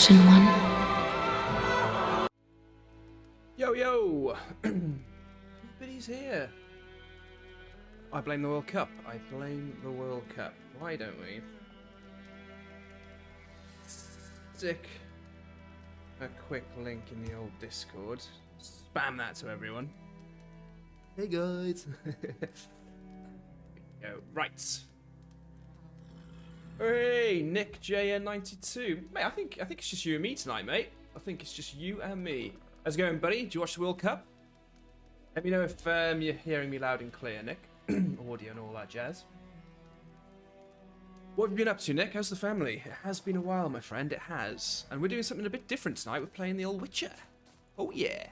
Chosen One. Yo, yo! But he's here. I blame the World Cup. I blame the World Cup. Why don't we stick a quick link in the old Discord? Spam that to everyone. Hey guys! Go. Right. Hey, Nick JN92. Mate, I think it's just you and me tonight, mate. I think it's just you and me. How's it going, buddy? Do you watch the World Cup? Let me know if you're hearing me loud and clear, Nick. Audio and all that jazz. What have you been up to, Nick? How's the family? It has been a while, my friend. It has. And we're doing something a bit different tonight. We're playing the old Witcher. Oh, yeah.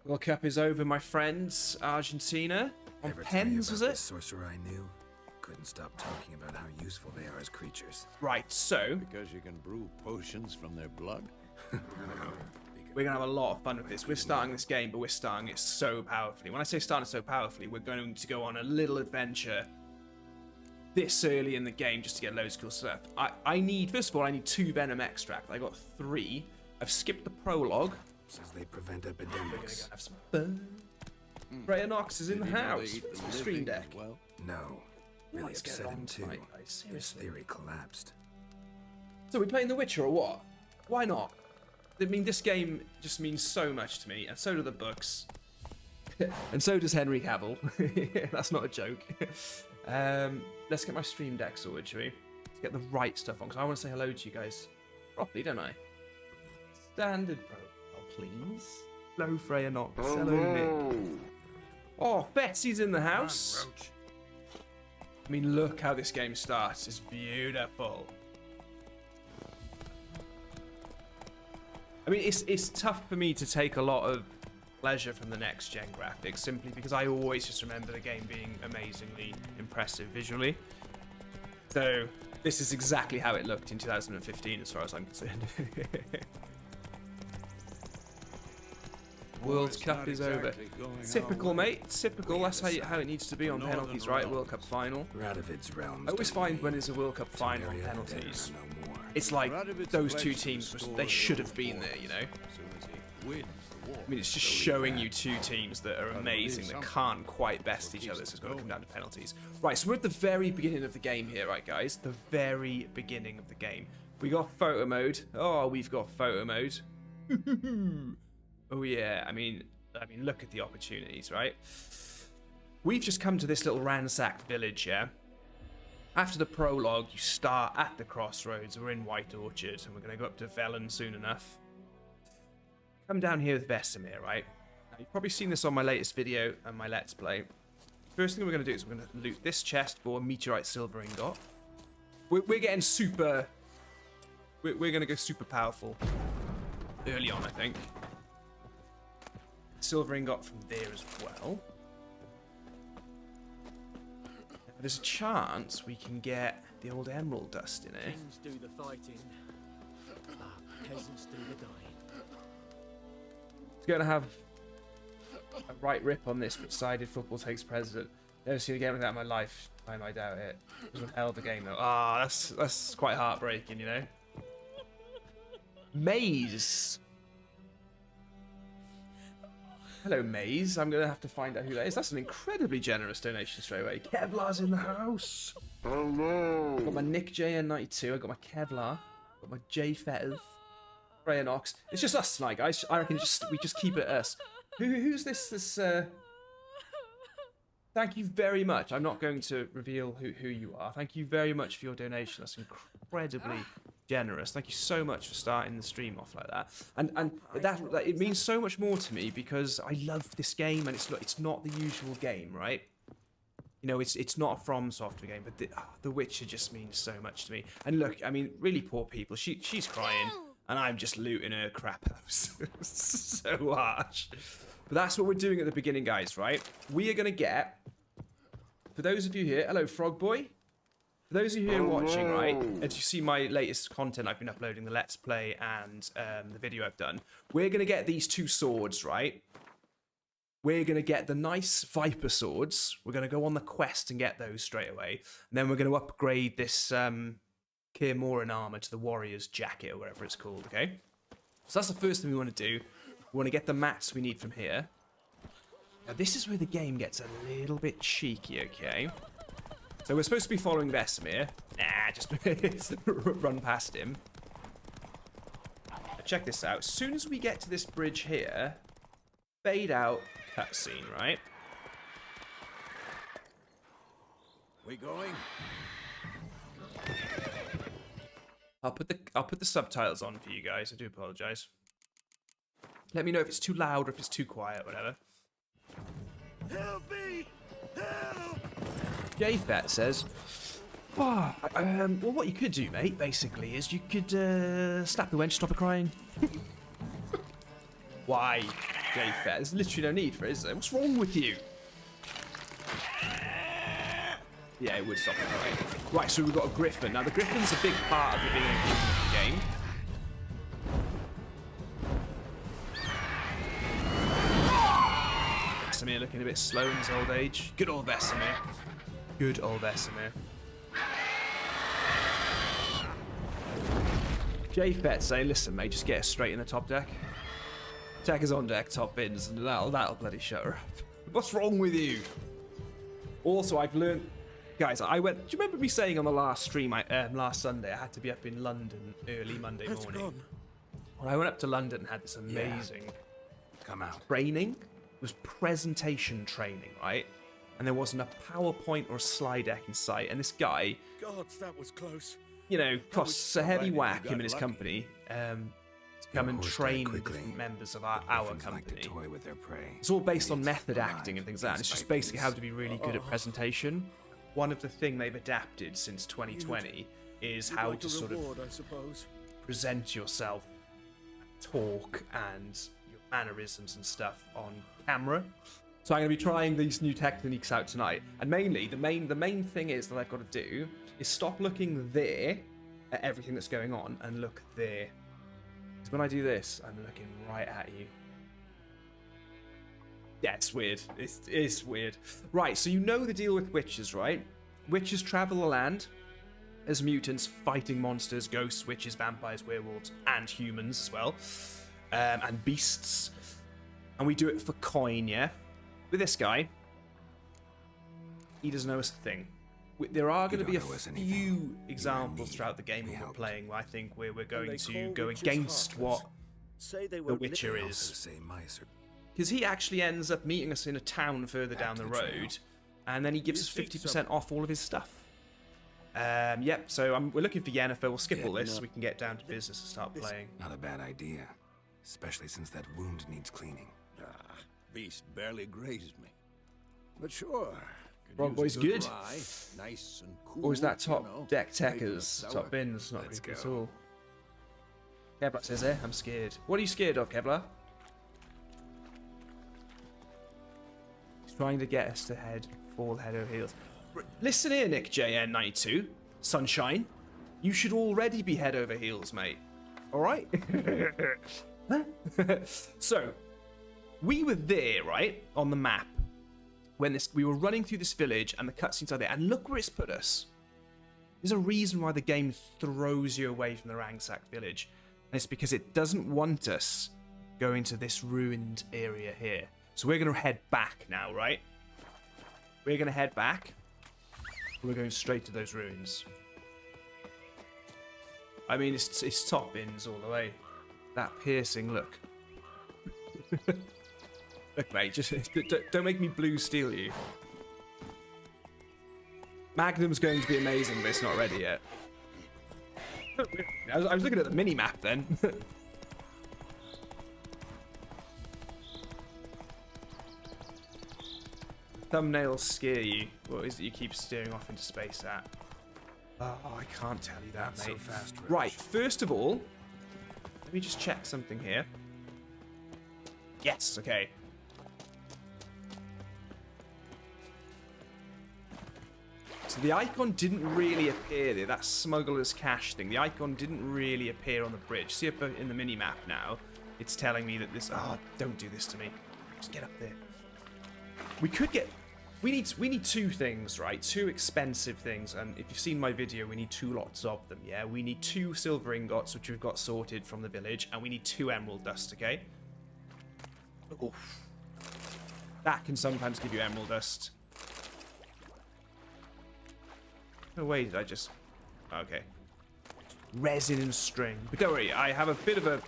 World Cup is over, my friends. Argentina. On pens, was it? The sorcerer I knew couldn't stop talking about how useful they are as creatures. Right, so Because you can brew potions from their blood? we're going to have a lot of fun with this. We're starting this game, but we're starting it so powerfully. When I say starting it so powerfully, we're going to go on a little adventure this early in the game just to get loads of cool stuff. I need, first of all, I need 2 venom extract. I got 3. I've skipped the prologue. Says they prevent We're going to epidemics. go have some fun. Freya Knox is in the Did you know they house. eat the What's the stream living as deck? well? No. Really Let's get upset it him on too. tonight, guys. His Seriously. theory collapsed. So we playing The Witcher or what? Why not? I mean, this game just means so much to me, and so do the books. And so does Henry Cavill. That's not a joke. Let's get my stream deck sorted, shall we? Let's get the right stuff on, because I want to say hello to you guys properly, don't I? Standard protocol, please. Hello, Freya Knox. Hello, Nick. Oh, Betsy's in the house. I mean, look how this game starts. It's beautiful. I mean, it's tough for me to take a lot of pleasure from the next-gen graphics, simply because I always just remember the game being amazingly impressive visually. So, this is exactly how it looked in 2015, as far as I'm concerned. World Cup is over. Typical, mate. Typical. That's how it needs to be on penalties, right? World Cup final. Radovid's realms. I always find when there's a World Cup final on penalties, it's like those two teams, they should have been there, you know? I mean, it's just showing you 2 teams that are amazing, that can't quite best each other, so it's got to come down to penalties. Right, so we're at the very beginning of the game here, right, guys? The very beginning of the game. We got photo mode. Oh, we've got photo mode. Oh, yeah. I mean, look at the opportunities, right? We've just come to this little ransacked village, yeah? After the prologue, you start at the crossroads. We're in White Orchard, and we're going to go up to Velen soon enough. Come down here with Vizima, right? Now, you've probably seen this on my latest video and my Let's Play. First thing we're going to do is we're going to loot this chest for a meteorite silver ingot. We're getting super... We're going to go super powerful early on, I think. Silver ingot from there as well. There's a chance we can get the old emerald dust in it. Kings do the fighting, peasants do the dying. It's going to have a right rip on this, but decided football takes precedent. Never seen a game like that in my life. I doubt it. It was a hell of a game though. Ah, that's quite heartbreaking, you know. Maze. Hello, Maze. I'm going to have to find out who that is. That's an incredibly generous donation straight away. Kevlar's in the house. Hello. Got my Nick JN92. I got my Kevlar. Got my J Fetters. Freya Knox. It's just us tonight, guys. I reckon we just keep it us. Who's this? Thank you very much. I'm not going to reveal who you are. Thank you very much for your donation. That's incredibly generous. Thank you so much for starting the stream off like that. And that it means so much more to me because I love this game, and it's not the usual game, right? You know, it's not a From Software game, but the Witcher just means so much to me. And look, I mean, really poor people. She's crying, and I'm just looting her crap house. So harsh. But that's what we're doing at the beginning, guys, right? We are going to get, for those of you here, hello, Frog Boy. For those of you who are watching, right, as you see my latest content I've been uploading, the Let's Play and the video I've done, we're going to get these 2 swords, right? We're going to get the nice Viper swords. We're going to go on the quest and get those straight away. And then we're going to upgrade this Moran armor to the warrior's jacket or whatever it's called, okay? So that's the first thing we want to do. We want to get the mats we need from here. Now this is where the game gets a little bit cheeky, okay? So we're supposed to be following Vesemir. Nah, just run past him. Now check this out. As soon as we get to this bridge here, fade out cutscene, right? We going? I'll put the subtitles on for you guys. I do apologize. Let me know if it's too loud or if it's too quiet, whatever. Help me! Help! Jfet says, well, what you could do, mate, basically, is you could slap the wench, stop her crying. Why, Jfet? There's literally no need for it, is there? What's wrong with you? Yeah, it would stop her crying. Right, so we've got a Griffin. Now, the Griffin's a big part of it being included in the game. Vesemir looking a bit slow in his old age. Good old Vesemir. Good old Vesemir. Jfet saying, listen, mate, just get us straight in the top deck. Tech is on deck, top bins, and that'll bloody shut her up. What's wrong with you? Also, I've learned... Guys, do you remember me saying on the last stream, last Sunday, I had to be up in London early Monday morning? Well, I went up to London and had this amazing training. It was presentation training, right? And there wasn't a PowerPoint or a slide deck in sight. And this guy, God, that was close. you know, costs a heavy whack, him and his company, to come and train the different members of our company. It's all based on method acting and things like that. It's just basically how to be really good at presentation. One of the things they've adapted since 2020 is how to sort of present yourself, talk, and your mannerisms and stuff on camera. So I'm going to be trying these new techniques out tonight. And mainly, the main thing is that I've got to do is stop looking there at everything that's going on and look there. So when I do this, I'm looking right at you. Yeah, it's weird. It's weird. Right, so you know the deal with witches, right? Witches travel the land as mutants, fighting monsters, ghosts, witches, vampires, werewolves, and humans as well. And beasts. And we do it for coin, yeah? With this guy, he doesn't know us a thing. There are going to be a few examples throughout the game when we're playing where I think we're going to go against what the Witcher is. Because he actually ends up meeting us in a town further down the road, and then he gives us 50% off all of his stuff. Yep, so we're looking for Yennefer. We'll skip all this so we can get down to business and start playing. Not a bad idea, especially since that wound needs cleaning. Beast barely grazed me. But sure. Wrong boy's good. Dry, nice and cool, Or is that top you know, deck techers? Top bins? Not really at all. Kevlar says, I'm scared. What are you scared of, Kevlar? He's trying to get us to fall head over heels. Listen here, Nick JN92. Sunshine. You should already be head over heels, mate. Alright? So, we were there, right? On the map. When we were running through this village and the cutscenes are there. And look where it's put us. There's a reason why the game throws you away from the ransacked village. And it's because it doesn't want us going to this ruined area here. So we're going to head back now, right? We're going to head back. We're going straight to those ruins. I mean, it's top bins all the way. That piercing look. Look, mate, just don't make me blue steel you. Magnum's going to be amazing, but it's not ready yet. I was looking at the mini-map then. Thumbnails scare you. What is it you keep steering off into space at? Oh, I can't tell you that, mate. So fast, Right, first of all, let me just check something here. Yes, okay. So the icon didn't really appear there. That smuggler's cash thing. The icon didn't really appear on the bridge. See up in the mini-map now? It's telling me that this... Oh, don't do this to me. Just get up there. We could get we need two things, right? Two expensive things, and if you've seen my video, we need 2 lots of them, yeah? We need 2 silver ingots, which we've got sorted from the village, and we need 2 emerald dust, okay? Oof. That can sometimes give you emerald dust. No way did I just... Okay. Resin and string. But don't worry, I have a bit of a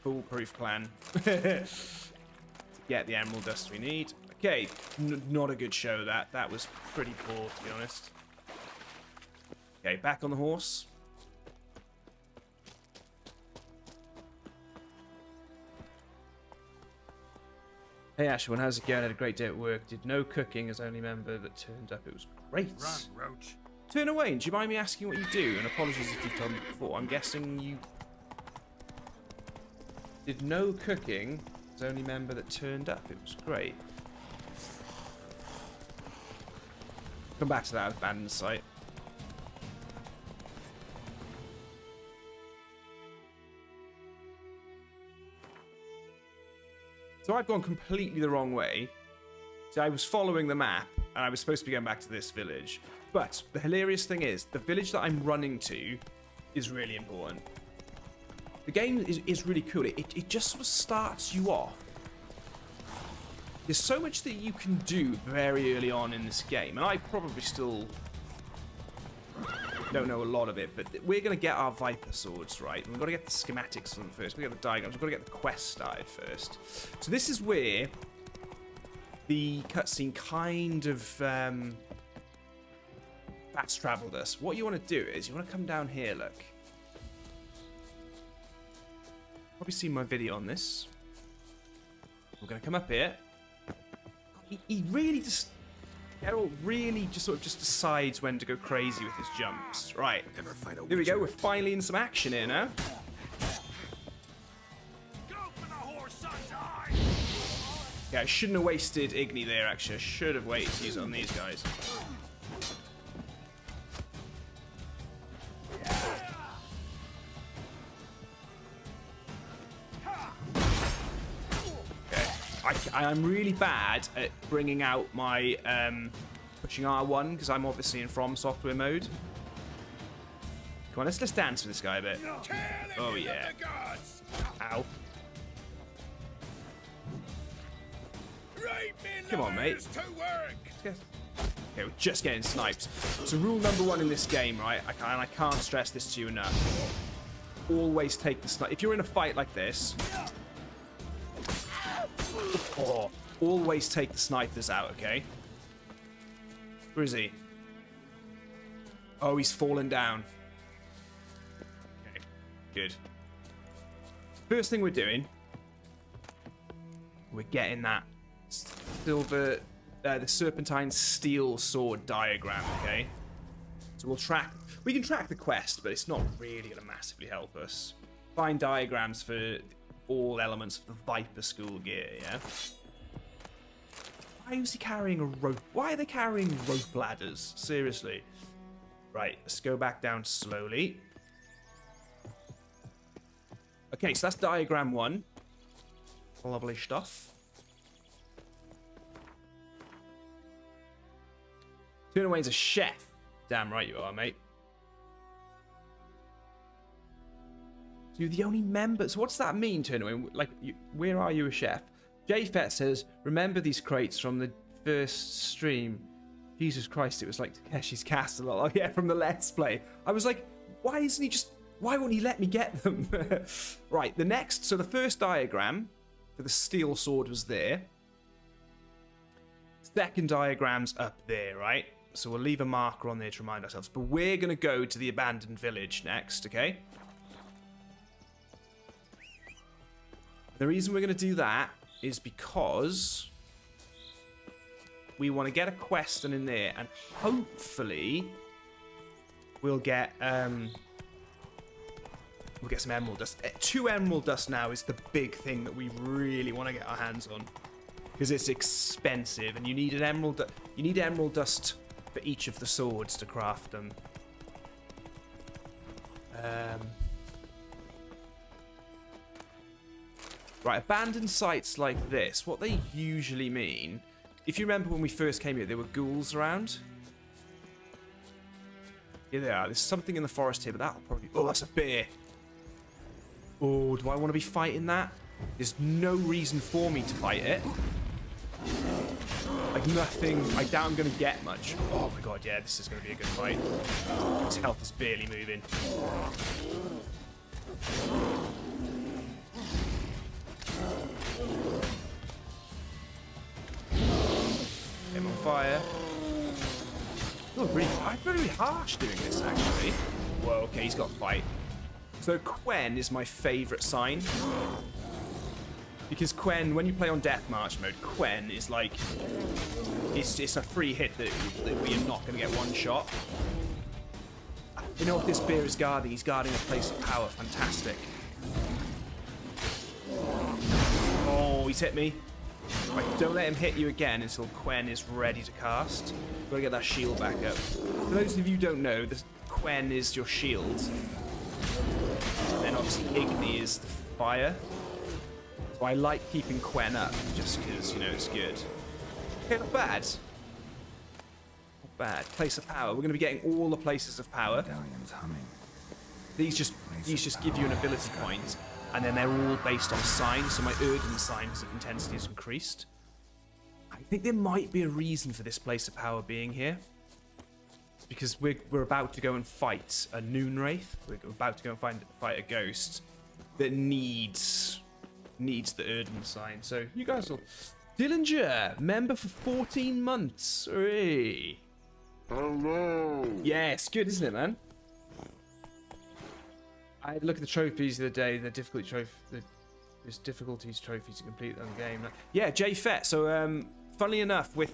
foolproof plan to get the emerald dust we need. Okay, not a good show that. That was pretty poor, to be honest. Okay, back on the horse. Hey Ashen, how's it going? I had a great day at work. Did no cooking as only member that turned up. It was great. Run, Roach. Turn away. Do you mind me asking what you do? And apologies if you've told me before. I'm guessing you did no cooking as only member that turned up. It was great. Come back to that abandoned site. So I've gone completely the wrong way. So I was following the map, and I was supposed to be going back to this village. But the hilarious thing is, the village that I'm running to is really important. The game is really cool. It just sort of starts you off. There's so much that you can do very early on in this game, and I probably still don't know a lot of it, but we're going to get our Viper swords, right? We've got to get the schematics from them first. We've got to get the diagrams. We've got to get the quest started first. So this is where the cutscene kind of fast traveled us. What you want to do is you want to come down here, look. Probably seen my video on this. We're going to come up here. He really just... Geralt really just sort of just decides when to go crazy with his jumps. Right. Here we go. We're finally in some action here now. Yeah, I shouldn't have wasted Igni there, actually. I should have waited to use it on these guys. I'm really bad at bringing out my pushing R1 because I'm obviously in From Software mode. Come on, let's dance with this guy a bit. Oh yeah. Ow. Come on, mate. Okay, we're just getting sniped. So rule number 1 in this game, right? I can't stress this to you enough. Always take the snipe. If you're in a fight like this. Oh, always take the snipers out, okay? Where is he? Oh, he's fallen down. Okay, good. First thing we're doing, we're getting that silver, the serpentine steel sword diagram, okay? So we can track the quest, but it's not really going to massively help us. Find diagrams for all elements of the Viper school gear, yeah? Why is he carrying a rope? Why are they carrying rope ladders? Seriously. Right, let's go back down slowly. Okay, so that's diagram 1. Lovely stuff. Turnaway's a chef. Damn right you are, mate. So you're the only member. So what's that mean, Turnaway? Like, where are you a chef? Jay Fett says, remember these crates from the first stream. Jesus Christ, it was like Takeshi's Castle. Oh yeah, from the Let's Play. I was like, why won't he let me get them? Right, so the first diagram for the steel sword was there. Second diagram's up there, right? So we'll leave a marker on there to remind ourselves. But we're going to go to the abandoned village next, okay? The reason we're going to do that is because we want to get a quest in there, and hopefully we'll get some emerald dust. 2 emerald dust now is the big thing that we really want to get our hands on, because it's expensive, and you need emerald dust for each of the swords to craft them. Right, abandoned sites like this, what they usually mean if you remember when we first came here, there were ghouls around. Here they are. There's something in the forest here, but that'll probably... Oh, that's a bear. Oh, do I want to be fighting that? There's no reason for me to fight it. Like, nothing. I doubt I'm going to get much. Oh, my God, yeah, this is going to be a good fight. His health is barely moving. Him on fire. Oh, really harsh doing this, actually. Whoa, okay, he's got a fight. So Quen is my favourite sign. Because Quen, when you play on Deathmarch mode, Quen is like... It's a free hit that we are not going to get one shot. You know what this bear is guarding? He's guarding a place of power. Fantastic. Oh, he's hit me. Right, don't let him hit you again until Quen is ready to cast. Gotta get that shield back up. For those of you who don't know, the Quen is your shield. And then obviously Igni is the fire. So I like keeping Quen up just because, you know, it's good. Okay, not bad. Not bad. Place of power. We're going to be getting all the places of power. These just give you an ability point, and then they're all based on signs. So my Yrden signs of intensity is increased. I think there might be a reason for this place of power being here. It's because we're about to go and fight a Noonwraith. We're about to go and fight a ghost that needs the Yrden sign. So you guys will... Dillinger, member for 14 months. Hooray. Hello. Yeah, it's good, isn't it, man? I had a look at the trophies the other day. The difficulty trophy, there's difficulties trophies to complete on the game. Yeah, Jay Fett. So, funnily enough, with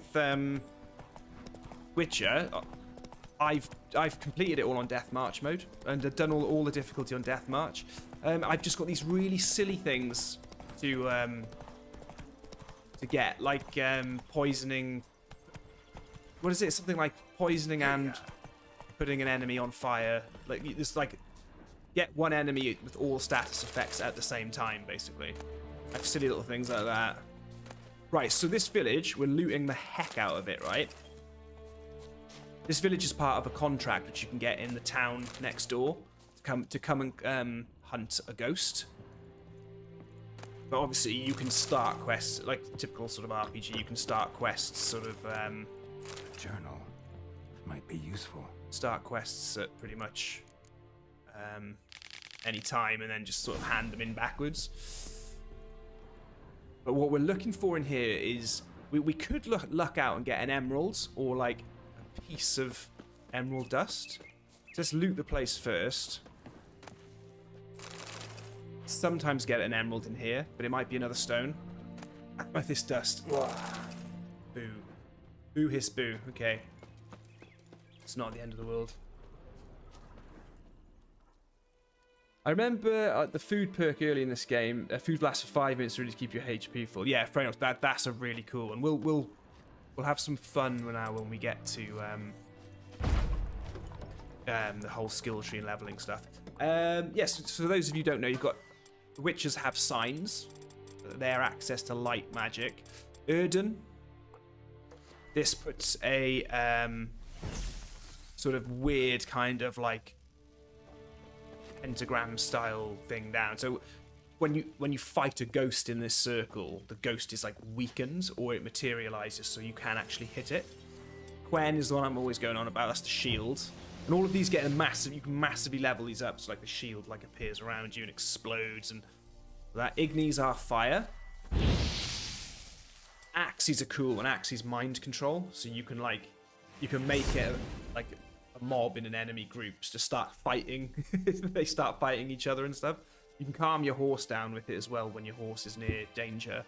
Witcher, I've completed it all on Deathmarch mode and I've done all the difficulty on Deathmarch. I've just got these really silly things to get, like poisoning. What is it? Something like poisoning and putting an enemy on fire. Like it's like get one enemy with all status effects at the same time, basically. Like silly little things like that. Right. So this village, we're looting the heck out of it, right? This village is part of a contract which you can get in the town next door to come and hunt a ghost. But obviously, you can start quests, like typical sort of RPG, you can start quests sort of... Journal might be useful. Start quests at pretty much any time and then just sort of hand them in backwards. But what we're looking for in here is... We could luck out and get an emerald or like a piece of emerald dust. Just loot the place first. Sometimes get an emerald in here, but it might be another stone. With this dust. Boo. Boo hiss boo. Okay. It's not the end of the world. I remember the food perk early in this game. Food lasts for 5 minutes really to keep your HP full. Yeah, fair enough. That's a really cool one. We'll have some fun now when we get to the whole skill tree and leveling stuff. Yes, so for those of you who don't know, you've got the witches have signs. Their access to light magic. Yrden. This puts a sort of weird kind of like pentagram style thing down. So when you fight a ghost in this circle, the ghost is like weakened or it materializes so you can actually hit it. Quen is the one I'm always going on about. That's the shield. And all of these get a massive, you can massively level these up. So like the shield like appears around you and explodes and that. Ignis are fire. Axes are cool, and Axes mind control. So you can make it like a mob in an enemy group to start fighting. They start fighting each other and stuff. You can calm your horse down with it as well when your horse is near danger.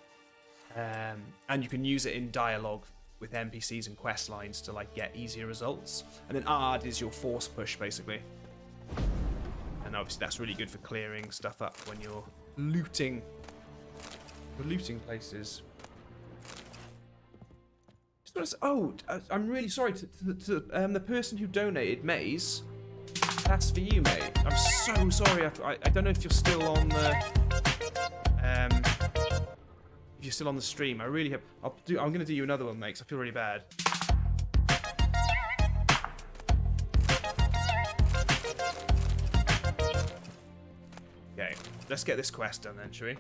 And you can use it in dialogue with NPCs and quest lines to like get easier results. And then Ard is your force push basically. And obviously that's really good for clearing stuff up when you're looting places. Oh, I'm really sorry to the person who donated, Maze. That's for you, mate. I'm so sorry. I don't know if you're still on the you're still on the stream. I really hope. I'm going to do you another one, mate, 'cause I feel really bad. Okay, let's get this quest done then, shall we?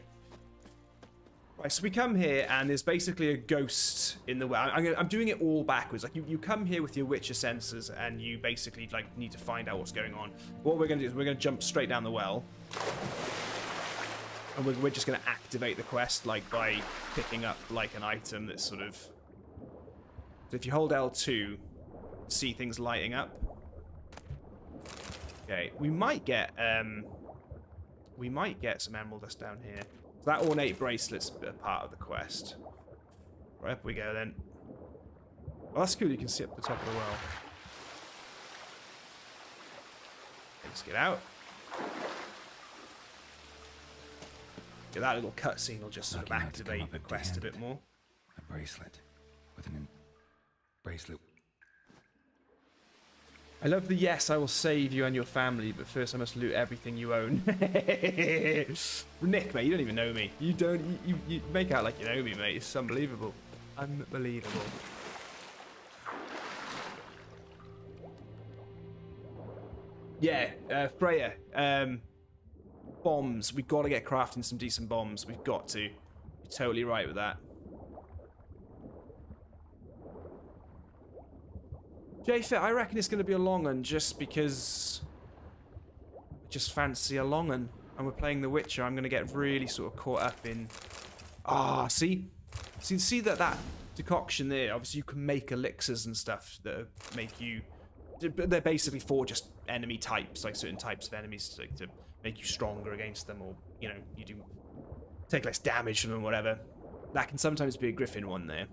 Right, so we come here and there's basically a ghost in the well. I'm doing it all backwards. Like you come here with your Witcher senses and you basically like need to find out what's going on. What we're going to do is we're going to jump straight down the well, and we're just going to activate the quest like by picking up like an item that's sort of. So if you hold L2, see things lighting up. Okay, we might get some emerald dust down here. So that ornate bracelet's a part of the quest. Right, up we go then. Well, that's cool, you can see up the top of the well. Let's get out. Yeah, that little cutscene will just sort of activate the quest a bit more. A bracelet with an bracelet. I love the yes, I will save you and your family, but first I must loot everything you own. Nick, mate, you don't even know me. You make out like you know me, mate. It's unbelievable. Unbelievable. Yeah, Freya. Bombs. We've got to get crafting some decent bombs. We've got to. You're totally right with that. J-Fit, I reckon it's going to be a long one just because I just fancy a long one. And we're playing The Witcher. I'm going to get really sort of caught up in... See that decoction there? Obviously, you can make elixirs and stuff that make you... They're basically for just enemy types, like certain types of enemies, like to make you stronger against them, or, you know, you do take less damage from them, whatever. That can sometimes be a Griffin one there.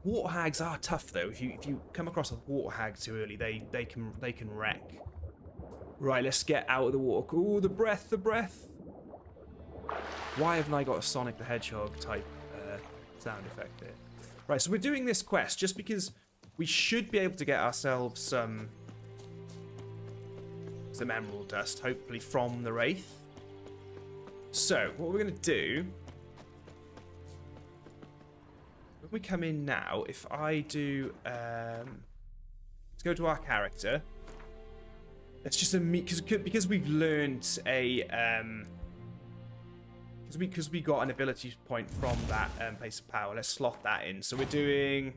Water hags are tough though. If you come across a water hag too early, they can wreck. Right, let's get out of the water. Ooh, the breath, the breath. Why haven't I got a Sonic the Hedgehog type sound effect there? Right, so we're doing this quest just because we should be able to get ourselves some emerald dust, hopefully from the Wraith. So what we're gonna do. When we come in now, if I do, let's go to our character. Let's just because we've learned a, because we got an ability point from that place of power. Let's slot that in. So we're doing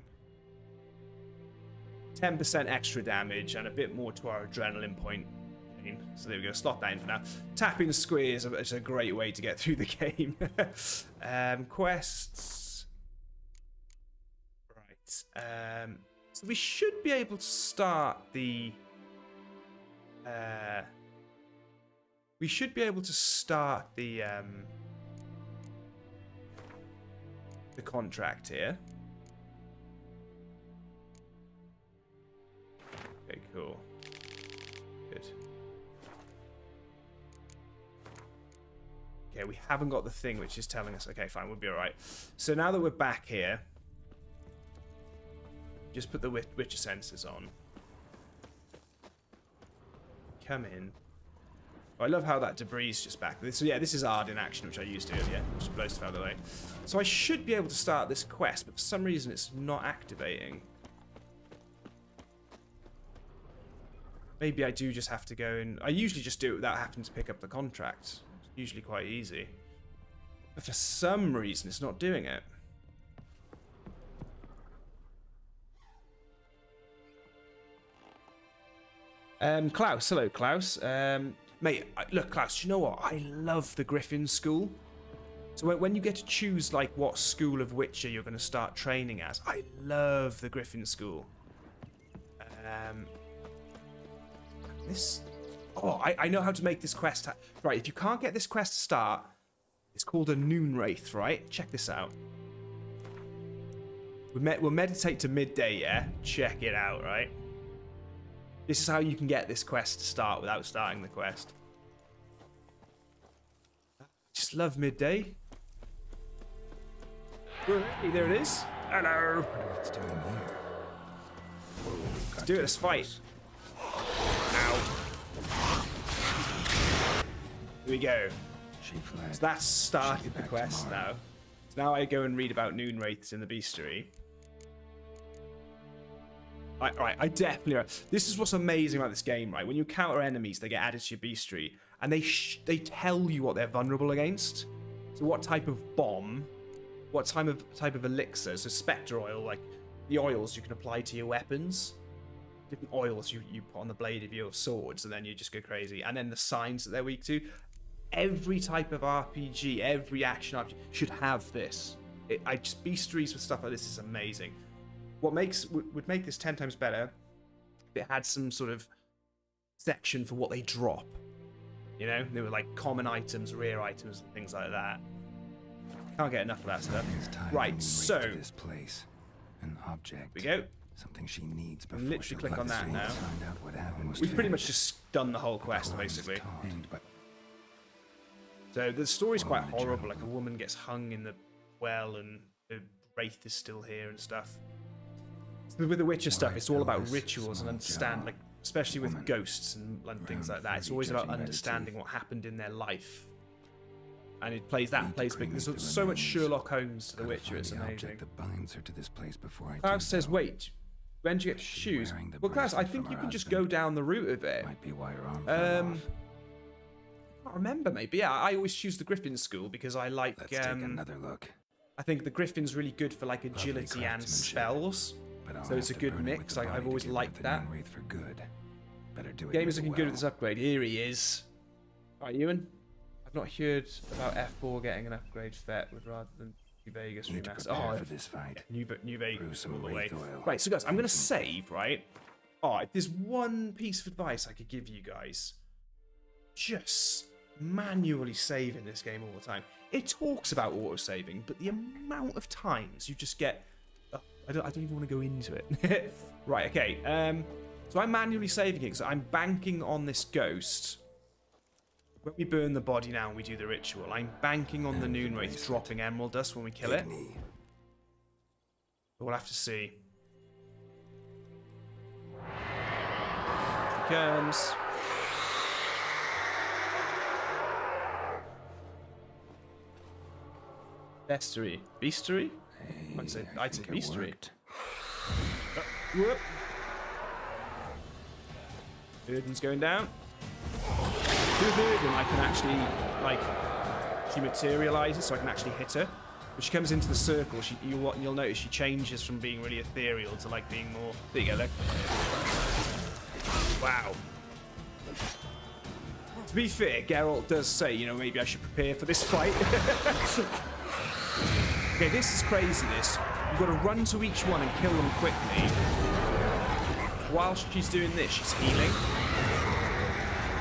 10% extra damage and a bit more to our adrenaline point. So there we go. Slot that in for now. Tapping square is a great way to get through the game. Quests. So we should be able to start the contract here. Okay, cool. Good. Okay, we haven't got the thing which is telling us, okay, fine, we'll be alright. So now that we're back here, just put the Witcher sensors on. Come in. Oh, I love how that debris is just back. So yeah, this is Ard in action, which I used earlier. Just blows stuff out of the way. So I should be able to start this quest, but for some reason it's not activating. Maybe I do just have to go and... I usually just do it without having to pick up the contract. It's usually quite easy. But for some reason it's not doing it. Klaus, hello Klaus. Mate, look Klaus, do you know what? I love the Griffin school. So when you get to choose like what school of Witcher you're going to start training as, I love the Griffin school. I know how to make this quest. Right, if you can't get this quest to start, it's called a Noonwraith, right? Check this out. We'll meditate to midday, yeah? Check it out, right? This is how you can get this quest to start without starting the quest. Just love midday. Hey, there it is. Hello. What's doing here? Let's do it. Let's fight. Ow. Here we go. So that's started the quest now. So now I go and read about Noonwraiths in the bestiary. I definitely... This is what's amazing about this game, right? When you counter enemies, they get added to your bestiary, and they tell you what they're vulnerable against. So what type of bomb, what type of elixir, so spectre oil, like the oils you can apply to your weapons, different oils you put on the blade of your swords, and then you just go crazy. And then the signs that they're weak to. Every type of RPG, every action RPG should have this. Bestiaries with stuff like this is amazing. What would make this 10 times better if it had some sort of section for what they drop. You know, they were like common items, rare items, and things like that. Can't get enough of that stuff. Right, so this place, an object. Here we go. Something she needs before Literally click on that now. We've We've pretty much just done the whole quest basically. So the story's quite horrible. Like a woman gets hung in the well, and the wraith is still here and stuff. So with the Witcher stuff, it's all about rituals and understand, like especially with ghosts and things like that. It's always about understanding what happened in their life, and it plays big. There's so much Sherlock Holmes to the Witcher. It's amazing. Klaus says, "Wait, when do you get to choose?" Well, Klaus, I think you can just go down the route of it. I can't remember, maybe. Yeah, I always choose the Griffin school because I like. Let's take another look. I think the Griffin's really good for like agility and spells. So it's a good mix. I've always liked that. Game is looking good with this upgrade. Here he is. Alright, Ewan. I've not heard about F4 getting an upgrade fet rather than New Vegas remaster. Oh, for this fight. New Vegas all the way. Right, so guys, I'm going to save, right? If there's one piece of advice I could give you guys, just manually save in this game all the time. It talks about auto-saving, but the amount of times you just get... I don't even want to go into it. Right, okay. So I'm manually saving it, so I'm banking on this ghost. When we burn the body now and we do the ritual, I'm banking on the Noonwraith dropping emerald dust when we kill it. But we'll have to see. Here she comes. Bestiary. Bestiary? I'd say bestiary. Whoop. Burden's going down. Through Burden, I can actually, like, she materializes, so I can actually hit her. When she comes into the circle, you'll notice she changes from being really ethereal to, like, being more... There you go, look. Wow. To be fair, Geralt does say, you know, maybe I should prepare for this fight. Okay, this is crazy, this. You've got to run to each one and kill them quickly. While she's doing this, she's healing.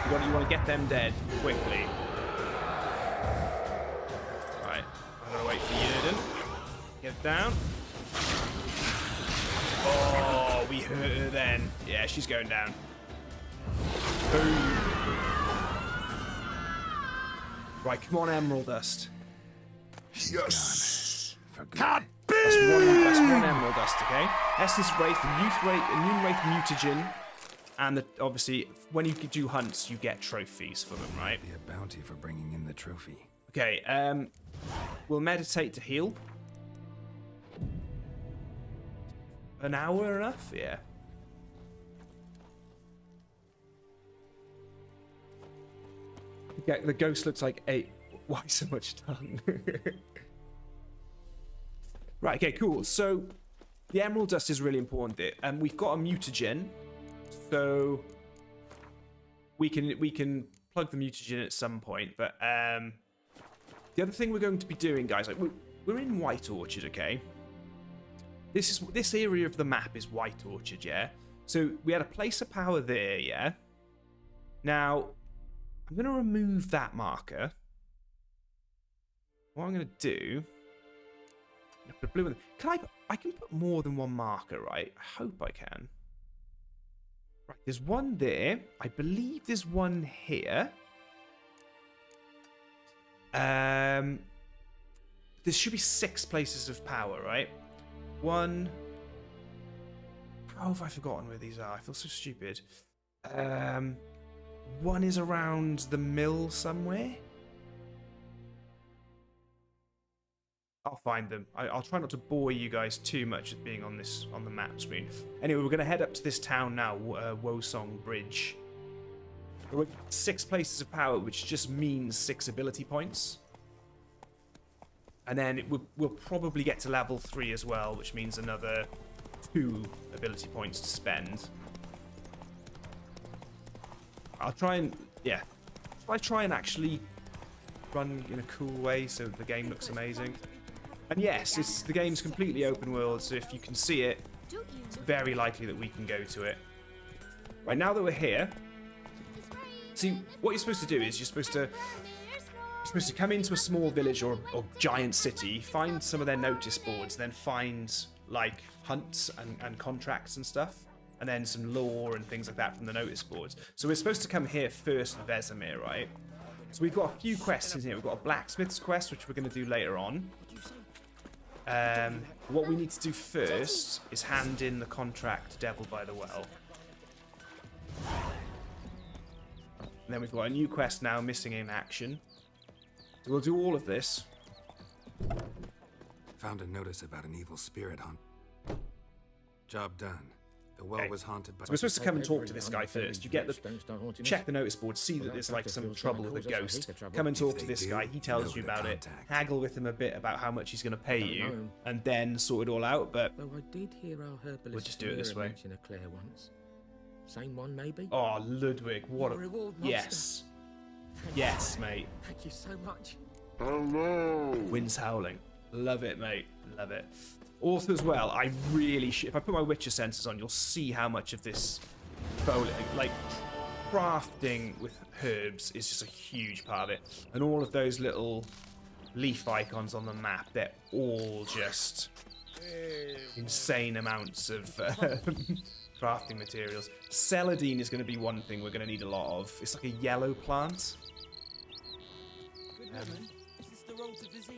You want to get them dead quickly. Right, I'm going to wait for Yerden. Get down. Oh, we hurt her then. Yeah, she's going down. Boom. Right, come on, Emerald Dust. Yes. That's one Emerald Dust, okay? Essence Wraith, Noonwraith Mutagen, and obviously, when you do hunts, you get trophies for them, right? Be a bounty for bringing in the trophy. Okay, we'll meditate to heal. An hour enough? Yeah. Okay, the ghost looks like 8. Why so much tongue? Right, okay, cool. So, the Emerald Dust is really important there. We've got a mutagen, so we can plug the mutagen at some point. But the other thing we're going to be doing, guys, like we're in White Orchard, okay? This area of the map is White Orchard, yeah? So, we had a place of power there, yeah? Now, I'm going to remove that marker. What I'm going to do... Put blue in. I can put more than one marker, right? I hope I can. Right, there's one there. I believe there's one here. There should be 6 places of power, right? 1. How have I forgotten where these are? I feel so stupid. 1 is around the mill somewhere. I'll find them. I'll try not to bore you guys too much with being on the map screen. Anyway, we're going to head up to this town now, Wosong Bridge. We're at 6 places of power, which just means 6 ability points. And then we'll probably get to level 3 as well, which means another 2 ability points to spend. I'll try and, yeah. I try and actually run in a cool way so the game looks amazing. And yes, the game's completely open world, so if you can see it, it's very likely that we can go to it. Right, now that we're here, see, what you're supposed to do is you're supposed to come into a small village or giant city, find some of their notice boards, then find like hunts and contracts and stuff, and then some lore and things like that from the notice boards. So we're supposed to come here first, Vizima, right? So we've got a few quests in here. We've got a blacksmith's quest, which we're going to do later on. What we need to do first is hand in the contract Devil by the Well. And then we've got a new quest now, Missing in Action. So we'll do all of this. Found a notice about an evil spirit hunt. Job done. The well was haunted by... So we're supposed to come and talk to this guy first. You get the... Check the notice board, see that there's like some trouble with a ghost. Come and talk to this guy, he tells you about it. Haggle with him a bit about how much he's going to pay you. And then sort it all out, but... Though I did hear our herbalist we'll just do it this way. mention a Claire once. Same one, maybe? Oh, Ludwig, what a... reward, master. Yes. Yes, mate. Thank you so much. Wind's howling. Love it, mate. Love it. Also, as well, I really if I put my Witcher senses on, you'll see how much of this bowling, like crafting with herbs, is just a huge part of it. And all of those little leaf icons on the map, they're all just insane amounts of crafting materials. Celadine is going to be one thing we're going to need a lot of. It's like a yellow plant.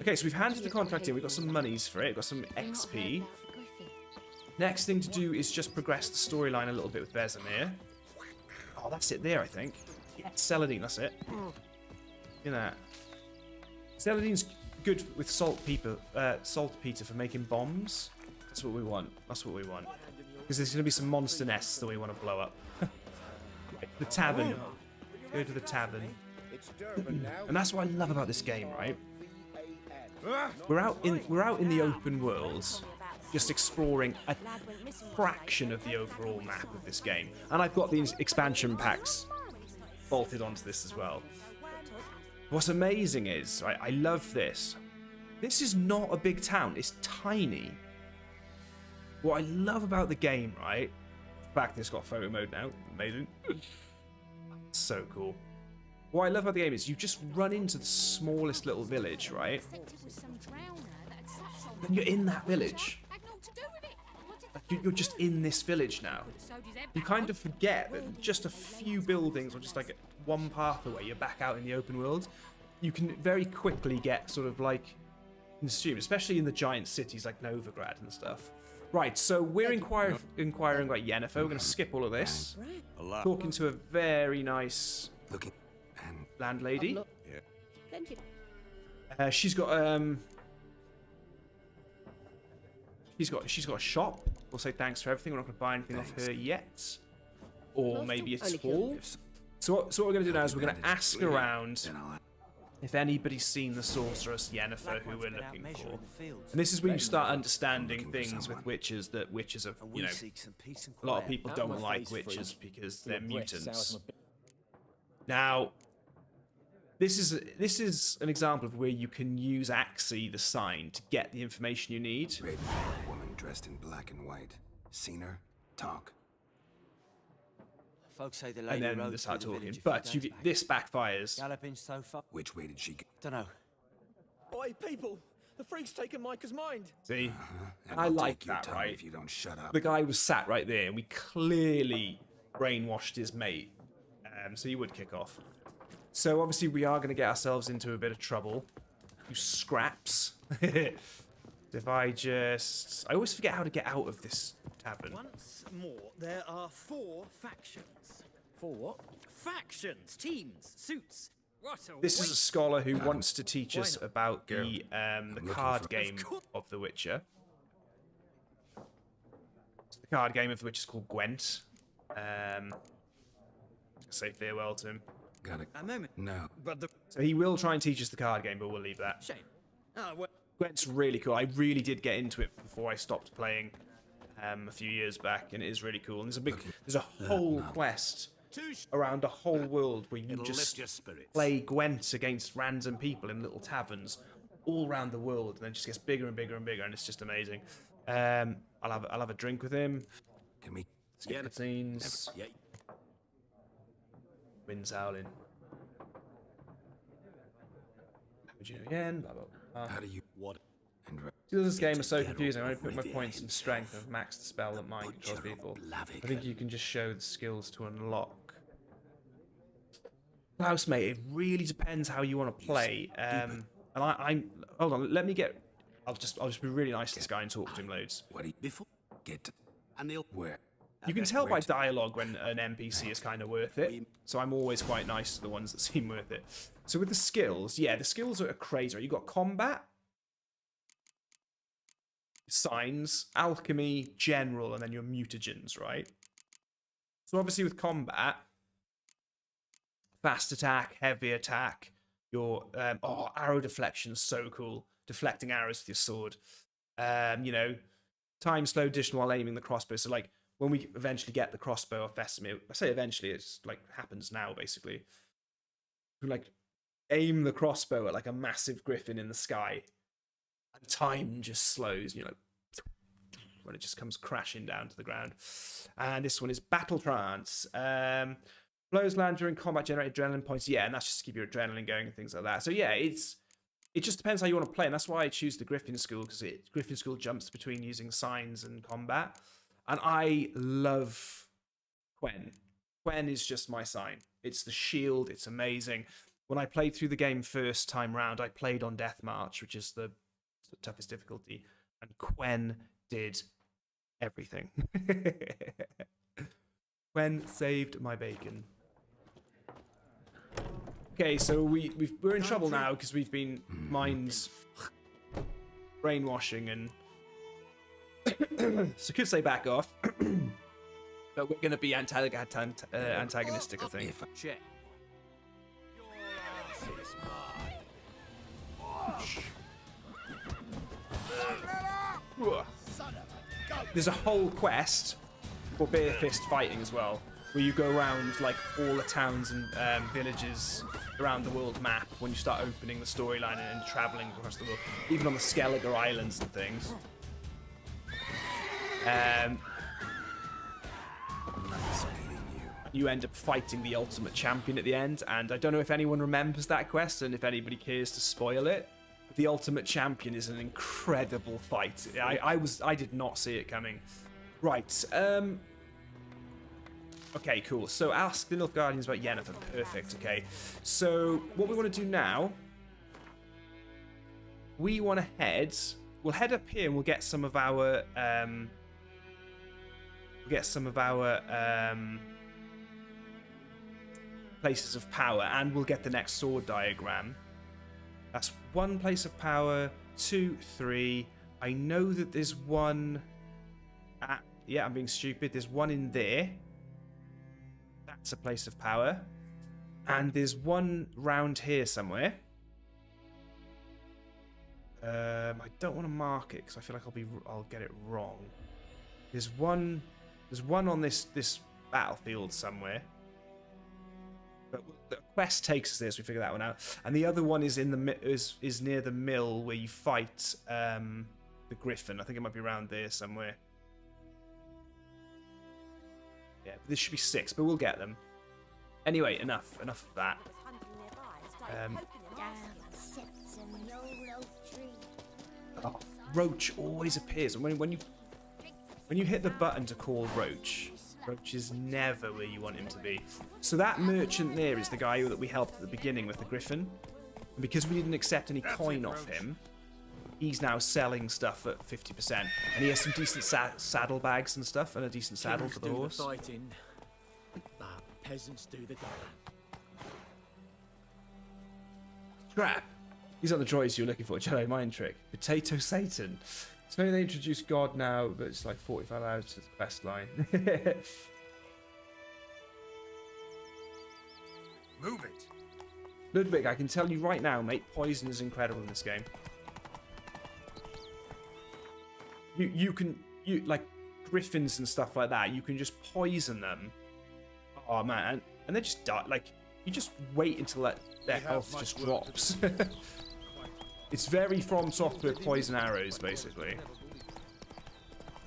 Okay, so we've handed the contract in. We've got some monies for it. We've got some XP. Next thing to do is just progress the storyline a little bit with Vesemir. Oh, that's it there, I think. Yeah, Celadine, that's it. You know, Celadine's good with saltpeter for making bombs. That's what we want. That's what we want. Because there's going to be some monster nests that we want to blow up. Right, the tavern. Go to the tavern. And that's what I love about this game, right? We're out in the open world, just exploring a fraction of the overall map of this game. And I've got these expansion packs bolted onto this as well. What's amazing is, right, I love this. This is not a big town, it's tiny. What I love about the game, right? The fact that it's got photo mode now, amazing. So cool. What I love about the game is you just run into the smallest little village, right? And you're in that village. Like you're just in this village now. You kind of forget that just a few buildings or just like one path away, you're back out in the open world. You can very quickly get sort of like consumed, especially in the giant cities like Nilfgaardian and stuff. Right, so we're inquiring about Yennefer. We're going to skip all of this. Talking to a very nice landlady. She's got she's got a shop. We'll say thanks for everything. We're not going to buy anything off her yet, or maybe it's full. So what we're going to do now is we're going to ask around if anybody's seen the sorceress Yennefer who we're looking for. And this is when you start understanding things with witches that witches are, you know, a lot of people don't like witches because they're mutants. Now, this is an example of where you can use Axii, the sign, to get the information you need. Woman dressed in black and white. Seen her? Talk. Folks say the And lady then rode they start through the talking. village a But few days this backfires. Galloping so far. Which way did she go? Dunno. Oi, people! The freak's taken Micah's mind. See? And I I'll like take your that, tongue right? If you don't shut up. The guy was sat right there, and we clearly brainwashed his mate. So he would kick off. So obviously we are going to get ourselves into a bit of trouble. You scraps. If I always forget how to get out of this tavern. Once more, there are 4 factions. 4 what? Factions, teams, suits. This is a scholar who wants to teach us about the card game of The Witcher. The card game of The Witcher is called Gwent. Say farewell to him. Got it. No. So he will try and teach us the card game, but we'll leave that. Shame. Oh, well. Gwent's really cool. I really did get into it before I stopped playing a few years back, and it is really cool. And there's a whole quest around a whole world where you just play Gwent against random people in little taverns all around the world, and then it just gets bigger and bigger and bigger, and it's just amazing. I'll have a drink with him. Can we Skip the scenes. Wind's howling. Would you know again? Blah, blah, blah. How do you This game is so confusing. I only put my points in strength and max the spell that mine controls people. I think you can just show the skills to unlock. Klaus, mate, it really depends how you want to play. And I'm hold on. Let me get. I'll just be really nice to this guy and talk to him loads. What do you before get to where? You can tell by dialogue when an NPC is kind of worth it. So I'm always quite nice to the ones that seem worth it. So with the skills, yeah, the skills are crazy. You've got combat, signs, alchemy, general, and then your mutagens, right? So obviously with combat, fast attack, heavy attack, your arrow deflection is so cool. Deflecting arrows with your sword. You know, time slow addition while aiming the crossbow. So like when we eventually get the crossbow off Vizima, I say eventually, it's like happens now basically. We like aim the crossbow at like a massive griffin in the sky, and time just slows. You know, when it just comes crashing down to the ground. And this one is battle trance. Blows land during combat generate adrenaline points. Yeah, and that's just to keep your adrenaline going and things like that. So yeah, it just depends how you want to play, and that's why I choose the Griffin School, because Griffin School jumps between using signs and combat. And I love Quen. Quen is just my sign. It's the shield. It's amazing. When I played through the game first time round, I played on Death March, which is the toughest difficulty, and Quen did everything. Quen saved my bacon. Okay, so we're in trouble now because we've been mind brainwashing and so could say back off, but we're going to be antagonistic, I think. There's a whole quest for bare fist fighting as well, where you go around like all the towns and villages around the world map when you start opening the storyline and traveling across the world, even on the Skellige Islands and things. You end up fighting the ultimate champion at the end, and I don't know if anyone remembers that quest and if anybody cares to spoil it. The ultimate champion is an incredible fight. I did not see it coming. Right. Okay, cool. So ask the Nilfgaardians about Yennefer. Perfect. Okay. So what we want to do now, we want to head. We'll head up here and we'll get some of our. Places of power, and we'll get the next sword diagram. That's one place of power. 2, 3. I know that there's one. Yeah, I'm being stupid. There's one in there. That's a place of power. And there's one round here somewhere. I don't want to mark it because I feel like I'll get it wrong. There's one on this battlefield somewhere. But the quest takes us there, so we figure that one out. And the other one is is near the mill where you fight the Griffin. I think it might be around there somewhere. Yeah, this should be 6, but we'll get them. Anyway, enough of that. Roach always appears, and when you hit the button to call Roach is never where you want him to be. So that merchant there is the guy that we helped at the beginning with the Griffin, and because we didn't accept any coin off him, he's now selling stuff at 50%, and he has some decent saddlebags and stuff, and a decent saddle for the horse. Peasants do the Crap! These aren't the droids you're looking for. Jedi mind trick. Potato Satan. It's funny they introduced God now, but it's like 45 hours to the quest line. Move it! Ludwig, I can tell you right now, mate, poison is incredible in this game. You can like griffins and stuff like that, you can just poison them. Oh man, and they just die. Like, you just wait until their health just drops. It's very From Software poison arrows, basically.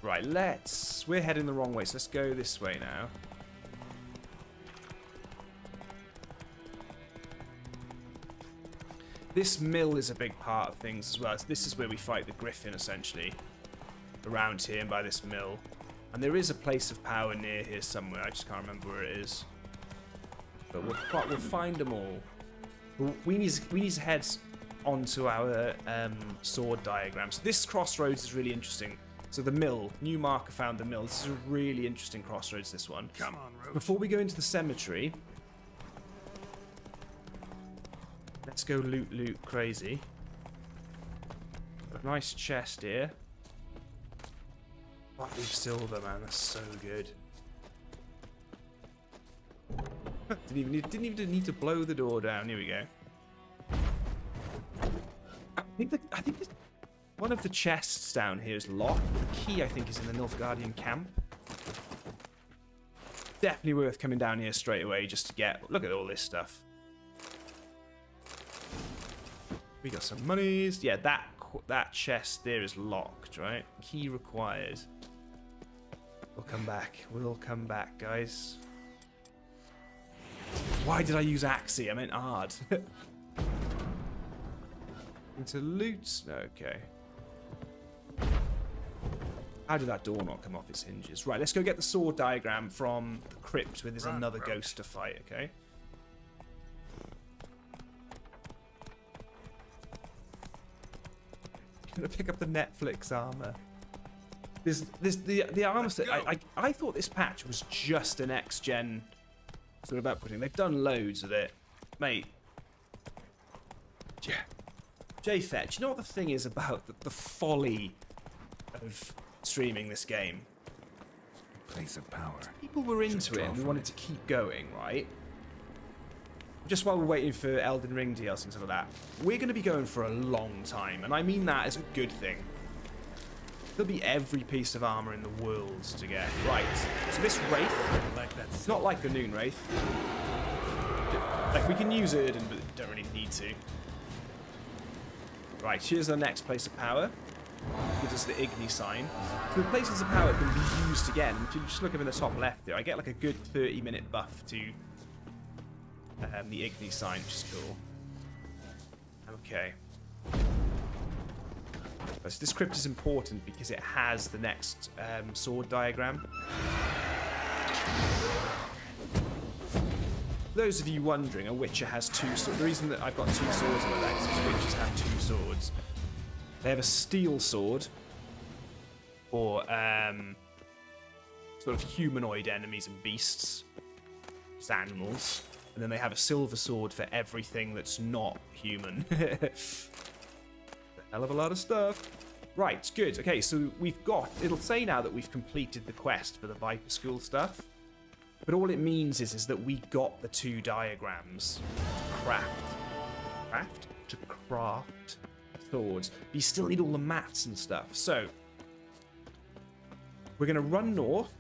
Right, we're heading the wrong way, so let's go this way now. This mill is a big part of things as well. So this is where we fight the Griffin, essentially. Around here and by this mill. And there is a place of power near here somewhere. I just can't remember where it is. But we'll find them all. We need to head onto our sword diagrams. This crossroads is really interesting. So the mill. New marker found the mill. This is a really interesting crossroads, this one. Come on, Roach. Before we go into the cemetery... Let's go loot crazy. Got a nice chest here. Body of silver, man, that's so good. Didn't even need to blow the door down. Here we go. I think one of the chests down here is locked. The key, I think, is in the Nilfgaardian camp. Definitely worth coming down here straight away just to get. Look at all this stuff. We got some monies. Yeah, that chest there is locked, right? Key required. We'll come back. We'll come back, guys. Why did I use Axie? I meant hard. Into loot. Okay. How did that door not come off its hinges? Right, let's go get the sword diagram from the crypt where there's another ghost to fight, okay? Gonna pick up the Netflix armor. The armor set. I thought this patch was just an next-gen sort of outputting. They've done loads of it, mate. Yeah. JFetch, you know what the thing is about the folly of streaming this game? Place of power. People were into it and we wanted to keep going, right? Just while we're waiting for Elden Ring DLC and stuff like that, we're going to be going for a long time, and I mean that as a good thing. There'll be every piece of armor in the world to get. Right, so this Wraith, it's not like the Noonwraith. Like, we can use it, but don't really need to. Right, here's our next place of power. Gives us the Igni sign. So the places of power can be used again. If you just look up in the top left there, I get like a good 30-minute buff to the Igni sign, which is cool. Okay. So this crypt is important because it has the next sword diagram. For those of you wondering, a Witcher has two swords. The reason that I've got two swords in my legs is Witchers have two swords. They have a steel sword for sort of humanoid enemies and beasts, just animals. And then they have a silver sword for everything that's not human. A hell of a lot of stuff. Right, good. Okay, so it'll say now that we've completed the quest for the Viper School stuff. But all it means is that we got the two diagrams to craft swords. But you still need all the maths and stuff. So we're going to run north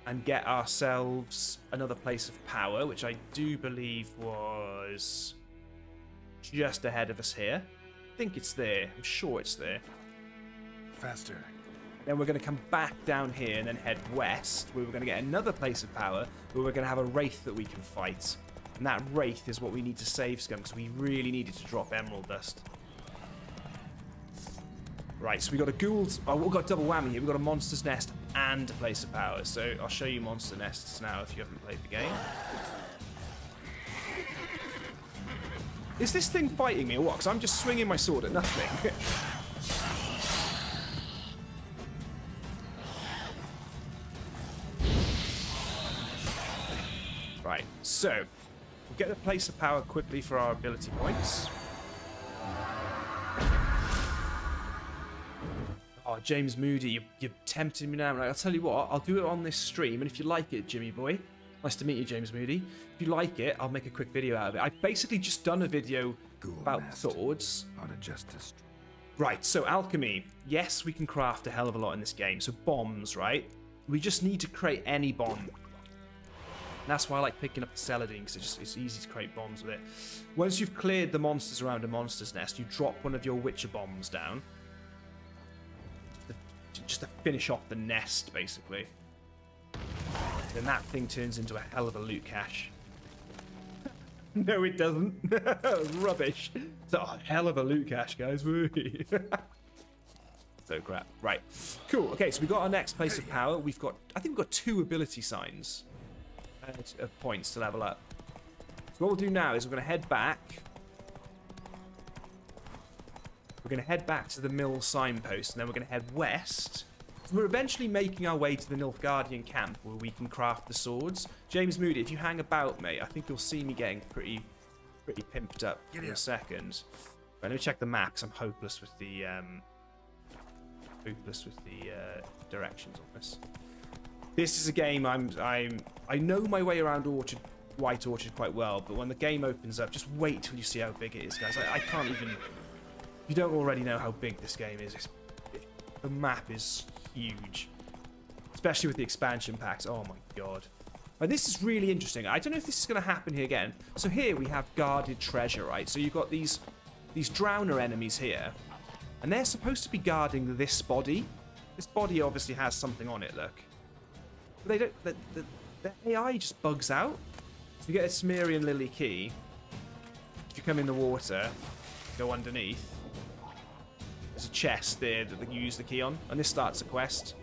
and get ourselves another place of power, which I do believe was just ahead of us here. I think it's there. I'm sure it's there. Faster. Then we're going to come back down here and then head west, where we're going to get another place of power, where we're going to have a Wraith that we can fight. And that Wraith is what we need to save Scum, because we really needed to drop Emerald Dust. Right, so we got a Ghoul's... Oh, we've got a double whammy here. We've got a Monster's Nest and a place of power. So I'll show you Monster Nests now if you haven't played the game. Is this thing fighting me or what? Because I'm just swinging my sword at nothing. Right, so we'll get the place of power quickly for our ability points. Oh, James Moody, you're tempting me now. Like, I'll tell you what, I'll do it on this stream, and if you like it, Jimmy boy, nice to meet you, James Moody. If you like it, I'll make a quick video out of it. I've basically just done a video about swords. On a justice. Right, so alchemy. Yes, we can craft a hell of a lot in this game. So bombs, right? We just need to create any bomb. And that's why I like picking up the Celadine, because it's easy to create bombs with it. Once you've cleared the monsters around a monster's nest, you drop one of your Witcher bombs down. Just to finish off the nest, basically. Then that thing turns into a hell of a loot cache. No, it doesn't. Rubbish. So, oh, hell of a loot cache, guys. So crap. Right. Cool. Okay, so we got our next place of power. We've got, I think we've got 2 ability signs of points to level up. So what we'll do now is we're going to head back. We're going to head back to the mill signpost, and then we're going to head west. We're eventually making our way to the Nilfgaardian camp, where we can craft the swords. James Moody, if you hang about, mate, I think you'll see me getting pretty pimped up in a second. Right, let me check the map, 'cause I'm hopeless with the directions on this. This is a game I know my way around White Orchard quite well, but when the game opens up, just wait till you see how big it is, guys. I can't even. You don't already know how big this game is. The map is huge, especially with the expansion packs. Oh my god. But this is really interesting. I don't know if this is going to happen here again. So here we have guarded treasure, right? So you've got these drowner enemies here, and they're supposed to be guarding this body. This body obviously has something on it, look. But they don't. The AI just bugs out. So you get a Cimmerian Lily key. If you come in the water, go underneath. There's a chest there that you use the key on, and this starts a quest.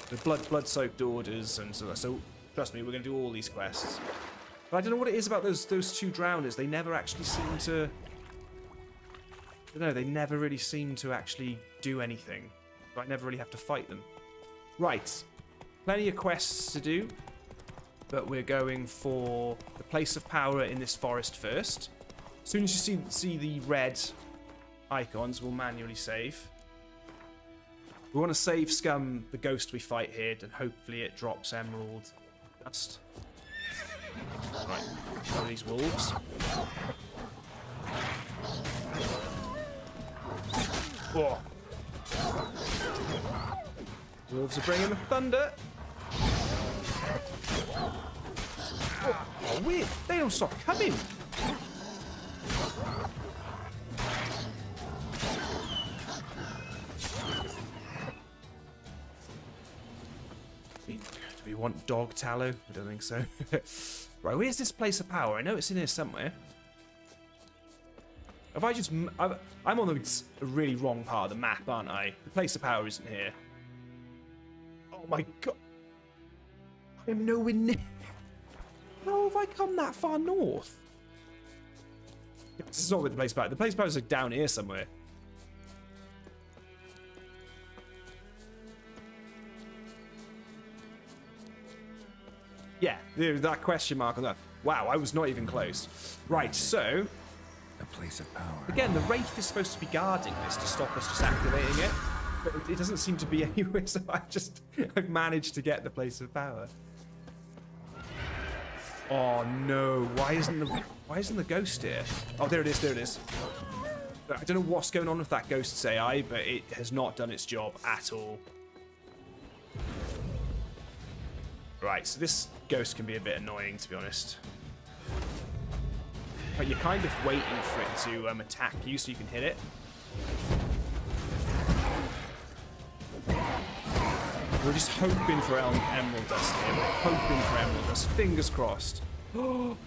The blood-soaked orders, and so trust me, we're going to do all these quests. But I don't know what it is about those 2 drowners. They never actually seem to. I don't know. They never really seem to actually do anything. So I never really have to fight them. Right, plenty of quests to do, but we're going for the place of power in this forest first. As soon as you see the red icons, we'll manually save. We want to save scum the ghost we fight here, and hopefully it drops emerald dust. Right, kill these wolves. Oh. Wolves are bringing the thunder. Oh, weird. They don't stop coming. Do we want dog tallow? I don't think so. Right, where's this place of power? I know it's in here somewhere. Have I just... I'm on the really wrong part of the map, aren't I? The place of power isn't here. Oh my god. I'm nowhere near... How have I come that far north? This is not with the place of power. The place of power is like down here somewhere. Yeah, that question mark on that. Wow, I was not even close. Right, so... A place of power. Again, the Wraith is supposed to be guarding this to stop us just activating it. But it doesn't seem to be anywhere, so I've managed to get the place of power. Oh no, why isn't the ghost here? Oh, there it is, there it is. I don't know what's going on with that ghost's AI, but it has not done its job at all. Right, so this ghost can be a bit annoying, to be honest. But you're kind of waiting for it to attack you so you can hit it. We're just hoping for emerald dust here. We're hoping for emerald dust. Fingers crossed. Oh,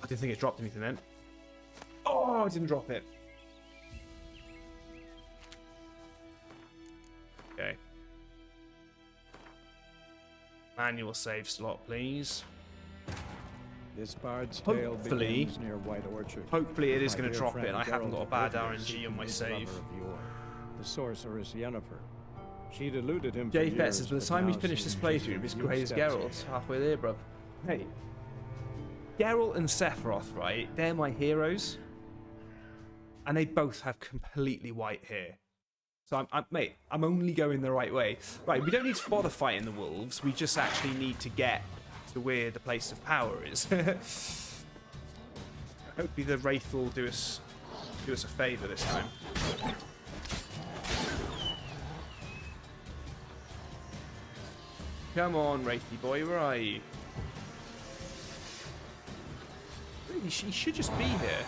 I didn't think it dropped anything then. Oh, I didn't drop it. Okay. Manual save slot, please. This bard's tale begins near White Orchard. Hopefully it is going to drop it, and I haven't got a bad RNG on my save. The sorceress Yennefer. She'd eluded him. JFet says, by the time we finish this playthrough, it'll be as grey as Geralt. Halfway there, bruv. Hey. Geralt and Sephiroth, right? They're my heroes. And they both have completely white hair. So, mate, I'm only going the right way. Right, we don't need to bother fighting the wolves. We just actually need to get to where the place of power is. Hopefully the Wraith will do us a favour this time. Come on, Wraithy boy, where are you? He should just be here.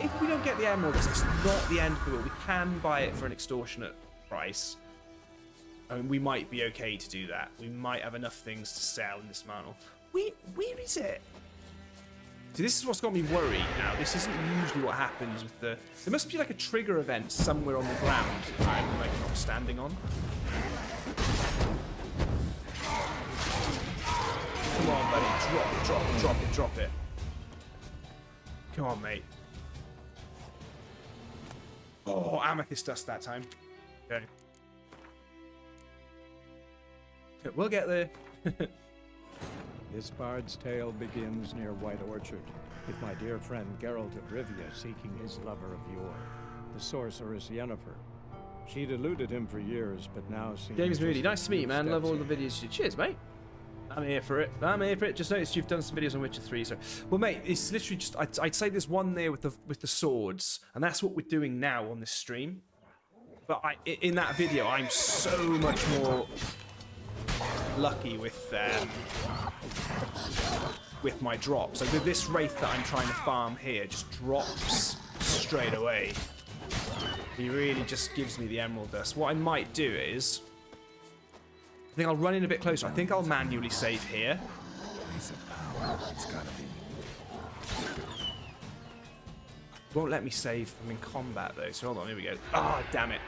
If we don't get the emerald, it's not the end of the world. We can buy it for an extortionate price. And we might be okay to do that. We might have enough things to sell and dismantle. Where is it? See, this is what's got me worried now. This isn't usually what happens with the... There must be like a trigger event somewhere on the ground I'm like not standing on. Come on, buddy. Drop it. Come on, mate. Oh, amethyst dust that time. Okay. We'll get there. This bard's tale begins near White Orchard, with my dear friend Geralt of Rivia seeking his lover of yore, the sorceress Yennefer. She'd eluded him for years, but now seems... James Moody, nice to meet you, man. Love all the videos you... Cheers, mate. I'm here for it. Just noticed you've done some videos on Witcher 3, so... Well, mate, it's literally just... I'd say there's one there with the swords, and that's what we're doing now on this stream. But in that video, I'm so much more lucky with my drop. So this Wraith that I'm trying to farm here just drops straight away. He really just gives me the emerald dust. What I might do is... I think I'll run in a bit closer. I think I'll manually save here. Place of power. It's gotta be. Won't let me save I'm in combat though, so hold on, here we go. Ah, damn it.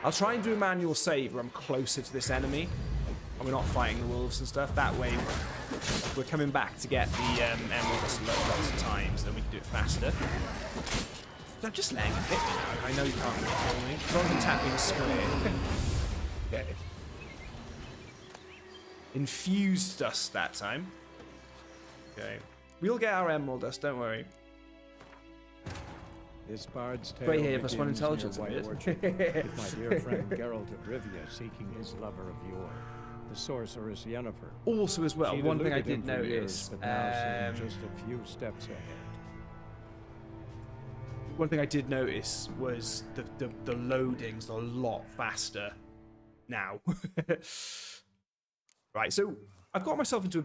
I'll try and do a manual save where I'm closer to this enemy and we're not fighting the wolves and stuff. That way we're coming back to get the emerald dust lots of times, then we can do it faster. I'm just letting him hit me now. I know you can't really kill me. As long as I'm tapping square. Okay. Infused dust that time. Okay. We'll get our emerald dust, don't worry. This bard's tale Great here, begins +1 intelligence, near White Orchard, with my dear friend Geralt of Rivia seeking his lover of yore, the sorceress Yennefer. Also, as well, She'd one thing I eluded him did for years, notice. but now seemed just a few steps ahead. One thing I did notice was the loading's a lot faster now. Right, so I've got myself into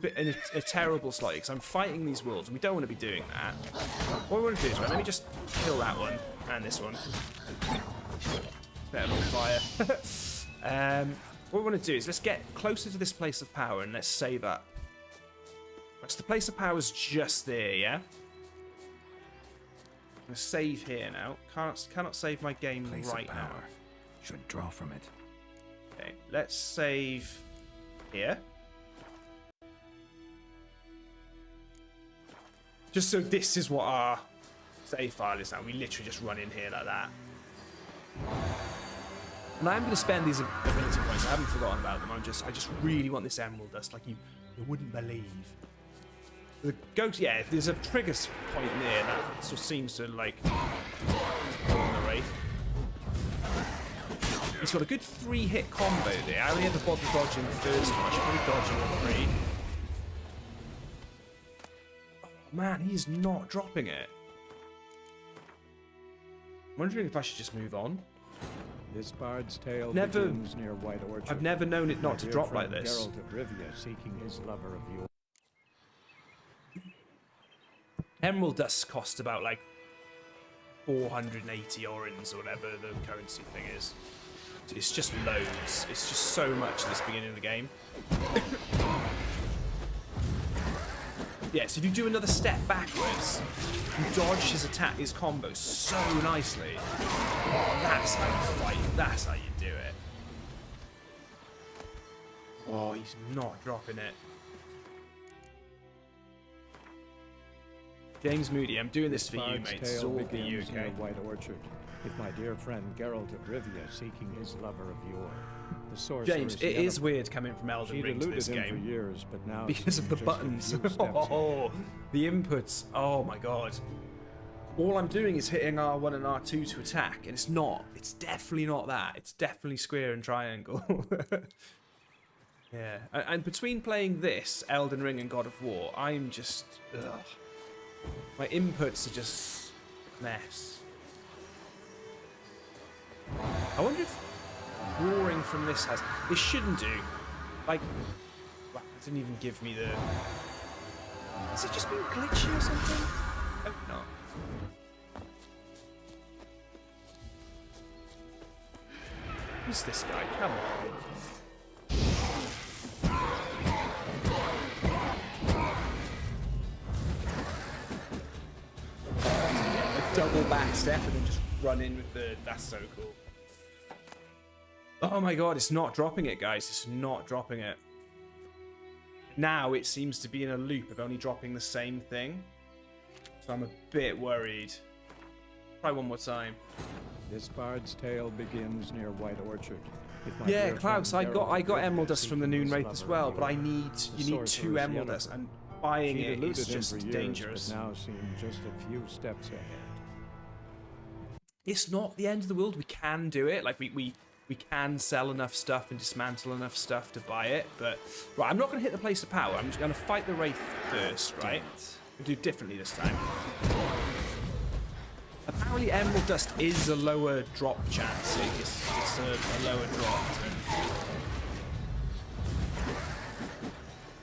a terrible slot because I'm fighting these wolves and we don't want to be doing that. What we want to do is, right, let me just kill that one and this one. Set them on fire. What we want to do is let's get closer to this place of power and let's save up. Right, so the place of power is just there, yeah? I'm going to save here now. Cannot save my game Place right of power. now. Should draw from it. Okay, let's save here. Just so this is what our save file is now. We literally just run in here like that. And I'm going to spend these ability points. I haven't forgotten about them. I just really want this emerald dust, like you wouldn't believe. The ghost, yeah. There's a trigger point near that sort of seems to like on the Wraith. He's got a good 3-hit combo there. I only had to bother dodging the first one. I should probably dodge all 3. Oh man, he's not dropping it. I'm wondering if I should just move on. This bard's tale begins near White Orchard. I've never known it not to drop like this. Geralt of Rivia seeking his lover of yore. Emerald dust cost about like 480 orins or whatever the currency thing is. It's just loads. It's just so much at this beginning of the game. Yeah, so if you do another step backwards, you dodge his attack, his combo so nicely. Oh, that's how you fight. That's how you do it. Oh, he's not dropping it. James Moody, I'm doing this for you, mate. This is all for you, okay? White Orchard, with my dear friend Geralt of Rivia seeking his lover of yore, the sorceress James, it is weird coming from Elden Ring to this game for years, but now because of the buttons. Oh, the inputs. Oh my god. all I'm doing is hitting R1 and R2 to attack, and it's not. It's definitely not that. It's definitely square and triangle. Yeah, and between playing this, Elden Ring and God of War, I'm just... Ugh. My inputs are just a mess. I wonder if roaring from this has... It shouldn't do. Like... Well, it didn't even give me the... Has it just been glitchy or something? I hope not. Who's this guy? Come on. A double back step and then just run in with the... That's so cool. Oh my god, it's not dropping it, guys. It's not dropping it. Now it seems to be in a loop of only dropping the same thing. So I'm a bit worried. Try one more time. This bard's tale begins near White Orchard. Yeah, Klaus, I got emerald dust from the Noonwraith as well, but you need 2 emerald dust, and buying it is just dangerous. Now seem just a few steps ahead. It's not the end of the world. We can do it. Like we can sell enough stuff and dismantle enough stuff to buy it. But right, I'm not going to hit the place of power. I'm just going to fight the Wraith first, right? We'll do it differently this time. Apparently, emerald dust is a lower drop chance. It's a lower drop.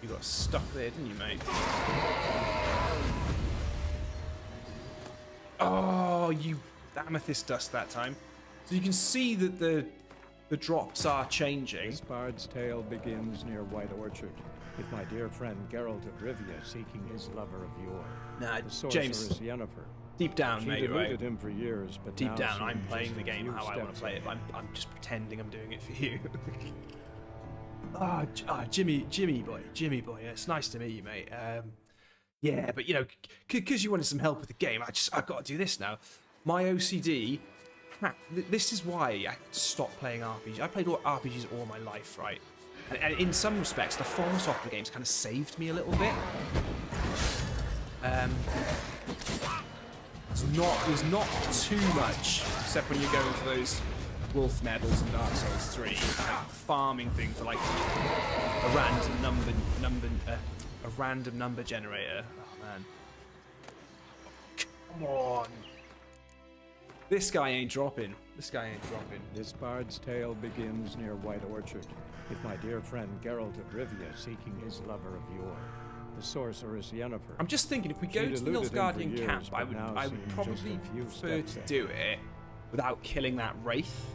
You got stuck there, didn't you, mate? Oh, you amethyst dust that time. So you can see that the drops are changing. This bard's tale begins near White Orchard, with my dear friend Geralt of Rivia seeking his lover of yore. Nah, the sorceress James. Yennefer. Deep down, She mate, right? deluded him for years, but Deep now down, I'm seems playing just the a game few how I want to steps play it. ahead. I'm just pretending I'm doing it for you. Jimmy boy, yeah, it's nice to meet you, mate. Yeah, but you know, because you wanted some help with the game, I've got to do this now. My OCD. This is why I stopped playing RPGs. I played RPGs all my life, right? And in some respects, the From Software games kind of saved me a little bit. There's not too much, except when you're going for those wolf medals in Dark Souls 3, like farming thing for like a random number generator. Oh man, come on! This guy ain't dropping. This bard's tale begins near White Orchard, with my dear friend Geralt of Rivia seeking his lover of yore, the sorceress Yennefer. I'm just thinking, if we go to the Nilfgaardian camp, I would probably prefer to do it without killing that Wraith.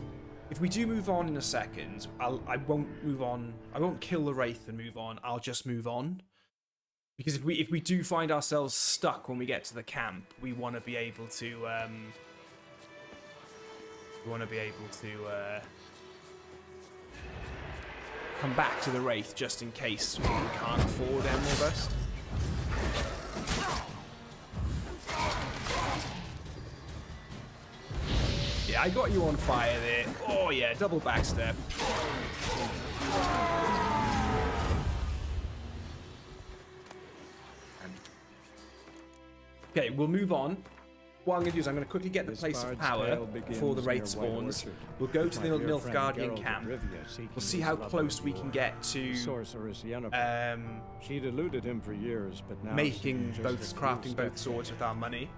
If we do move on in a second, I won't move on. I won't kill the Wraith and move on. I'll just move on. Because if we do find ourselves stuck when we get to the camp, we want to be able to come back to the Wraith just in case we can't afford emerald dust. Yeah, I got you on fire there. Oh yeah, double backstep. Okay, we'll move on. What I'm going to do is I'm going to quickly get the place of power before the Wraith spawns. We'll go to the Nilfgaardian camp. We'll see how close we can get to she deluded him for years, but now crafting both swords with our money.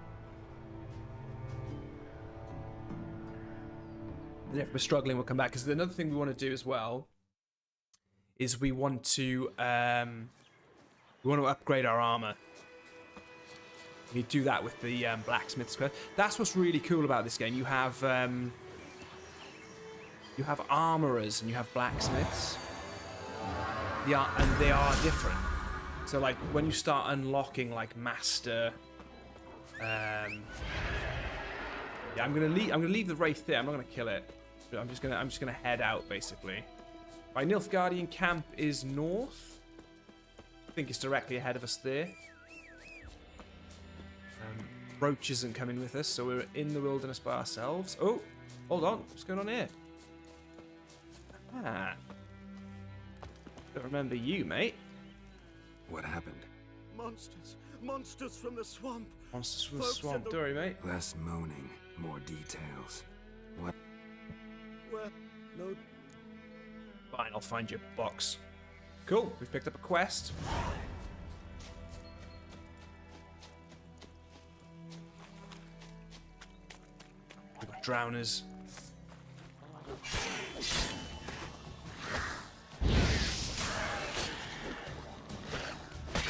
And if we're struggling, we'll come back. Because another thing we want to do as well is we want to upgrade our armor. We do that with the blacksmith square. That's what's really cool about this game. You have armorers and you have blacksmiths. And they are different. So like when you start unlocking like master, yeah, I'm gonna leave the Wraith there. I'm not gonna kill it. I'm just gonna head out basically. My Nilfgaardian camp is north. I think it's directly ahead of us there. Roach isn't coming with us, so we're in the wilderness by ourselves. Oh, hold on. What's going on here? Ah. Don't remember you, mate. What happened? Monsters. Monsters from the swamp. Monsters from the Folks swamp. in the- Don't worry, mate. Less moaning, more details. What? Well, no. Fine, I'll find your box. Cool. We've picked up a quest. We've got drowners.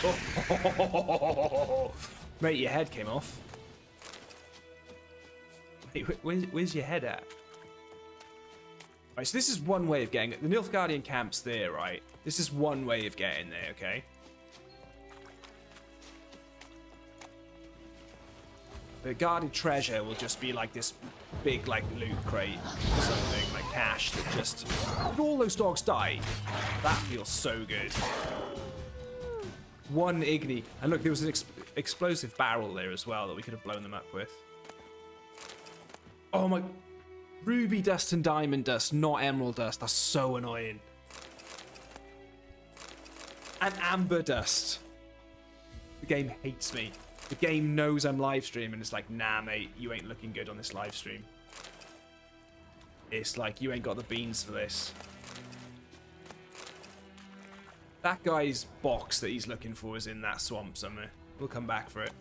Oh. Mate, your head came off. Wait, where's your head at? Right, so this is one way of getting it. The Nilfgaardian camp's there, right? This is one way of getting there, okay? The guarded treasure will just be like this big, like, loot crate or something, like cash that just... Did all those dogs die? That feels so good. One Igni. And look, there was an explosive barrel there as well that we could have blown them up with. Oh my... Ruby dust and diamond dust, not emerald dust. That's so annoying. And amber dust. The game hates me. The game knows I'm live streaming. It's like, nah, mate, you ain't looking good on this live stream. It's like, you ain't got the beans for this. That guy's box that he's looking for is in that swamp somewhere. We'll come back for it.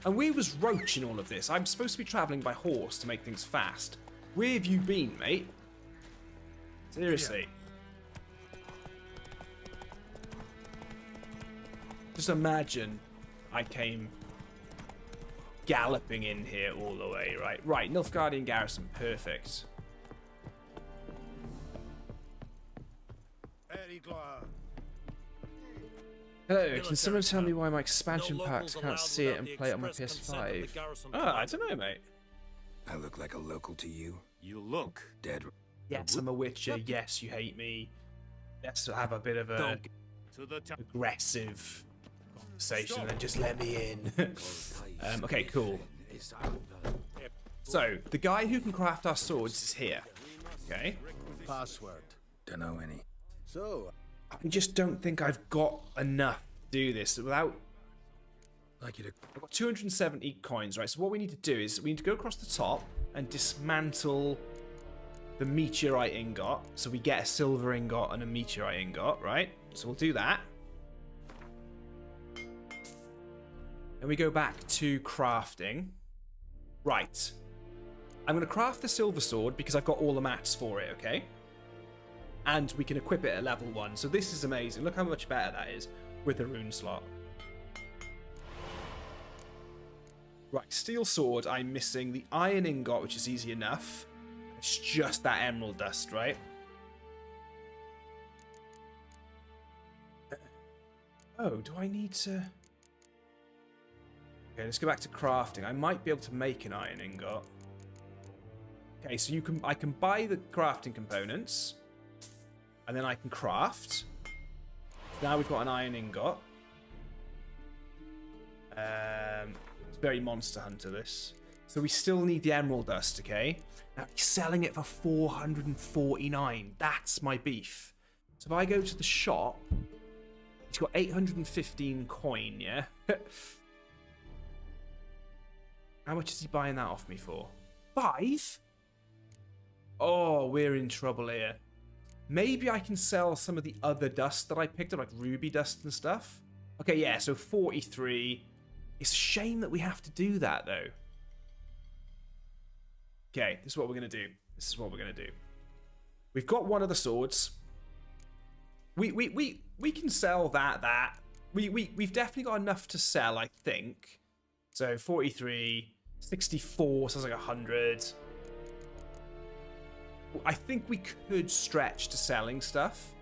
And we was roaching all of this. I'm supposed to be travelling by horse to make things fast. Where have you been, mate? Seriously. Just imagine I came galloping in here all the way, right? Right, Nilfgaardian garrison, perfect. Very glad. Hello, can someone tell me why my expansion packs can't see it and play it on my PS5? Oh, I don't know, mate. I look like a local to you? You look Dead. Yes, I'm a witcher. Yes, you hate me. Yes, I have a bit of a to the town. aggressive conversation and then just let me in. Okay, cool. So, the guy who can craft our swords is here. Okay? Password. Don't know any. So, I just don't think I've got enough to do this without... Like you to. I've got 270 coins, right? So what we need to do is we need to go across the top and dismantle the meteorite ingot. So we get a silver ingot and a meteorite ingot, right? So we'll do that. And we go back to crafting. Right. I'm going to craft the silver sword because I've got all the mats for it, okay? And we can equip it at level 1. So this is amazing. Look how much better that is with the rune slot. Right, steel sword, I'm missing the iron ingot, which is easy enough. It's just that emerald dust, right? Oh, do I need to... Okay, let's go back to crafting. I might be able to make an iron ingot. Okay, so I can buy the crafting components. And then I can craft. Now we've got an iron ingot. It's very Monster Hunter, this. So we still need the emerald dust, okay? Now he's selling it for 449. That's my beef. So if I go to the shop, he's got 815 coin, yeah? How much is he buying that off me for? 5? Oh, we're in trouble here. Maybe I can sell some of the other dust that I picked up, like ruby dust and stuff. Okay, yeah, so 43. It's a shame that we have to do that, though. Okay, this is what we're going to do. This is what we're going to do. We've got one of the swords. We can sell that. We've definitely got enough to sell, I think. So 43, 64, sounds like 100. I think we could stretch to selling stuff.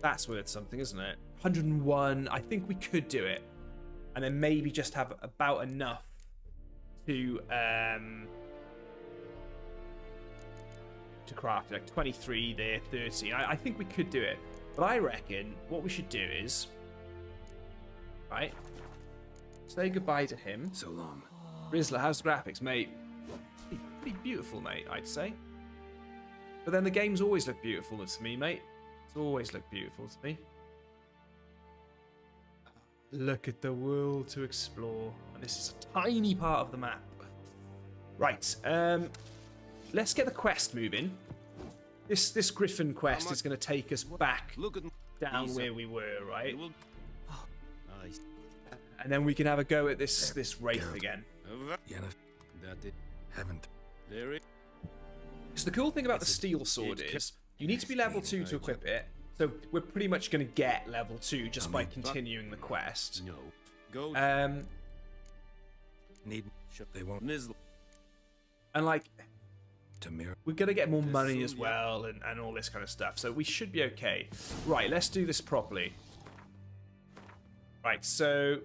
That's worth something, isn't it? 101. I think we could do it. And then maybe just have about enough to craft. Like 23 there, 30. I think we could do it. But I reckon what we should do is... Right? Say goodbye to him. So long. Rizzler, how's the graphics, mate? Pretty beautiful, mate, I'd say. But then the games always look beautiful to me, mate. It's always looked beautiful to me. Look at the world to explore. And this is a tiny part of the map. Right, let's get the quest moving. This Griffin quest is going to take us back down where we were, right? And then we can have a go at this Wraith again. Yennefer, haven't. So the cool thing about the steel sword is you need to be level 2 to equip it. So we're pretty much going to get level 2 just by continuing the quest. They won't. And like, Tamir. we're going to get more money as well and all this kind of stuff. So we should be okay. Right, let's do this properly. Right, so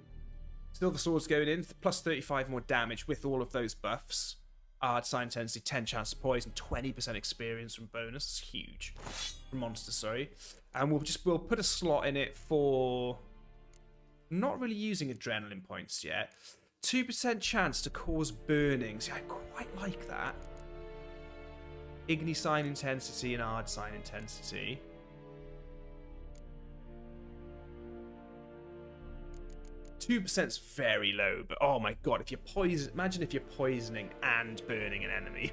still the sword's going in. Plus 35 more damage with all of those buffs. Hard sign intensity, 10 chance to poison, 20% experience from bonus. It's huge. From monsters, sorry. And we'll put a slot in it for not really using adrenaline points yet. 2% chance to cause burnings. Yeah, I quite like that. Igni sign intensity and hard sign intensity. %'s very low, but oh my god, if you're imagine if you're poisoning and burning an enemy.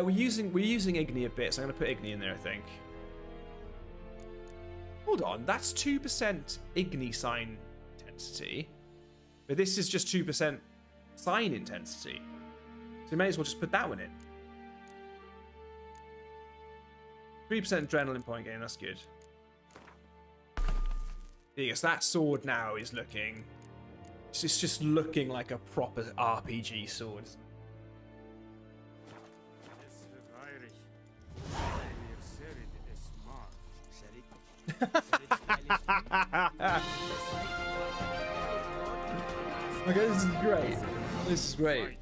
we're using Igni a bit, so I'm gonna put Igni in there, I think. Hold on, that's 2% Igni sign intensity. But this is just 2% sign intensity. So you may as well just put that one in. 3% adrenaline point gain, that's good. Yes, that sword now is looking... It's just looking like a proper RPG sword. Okay, this is great. This is great.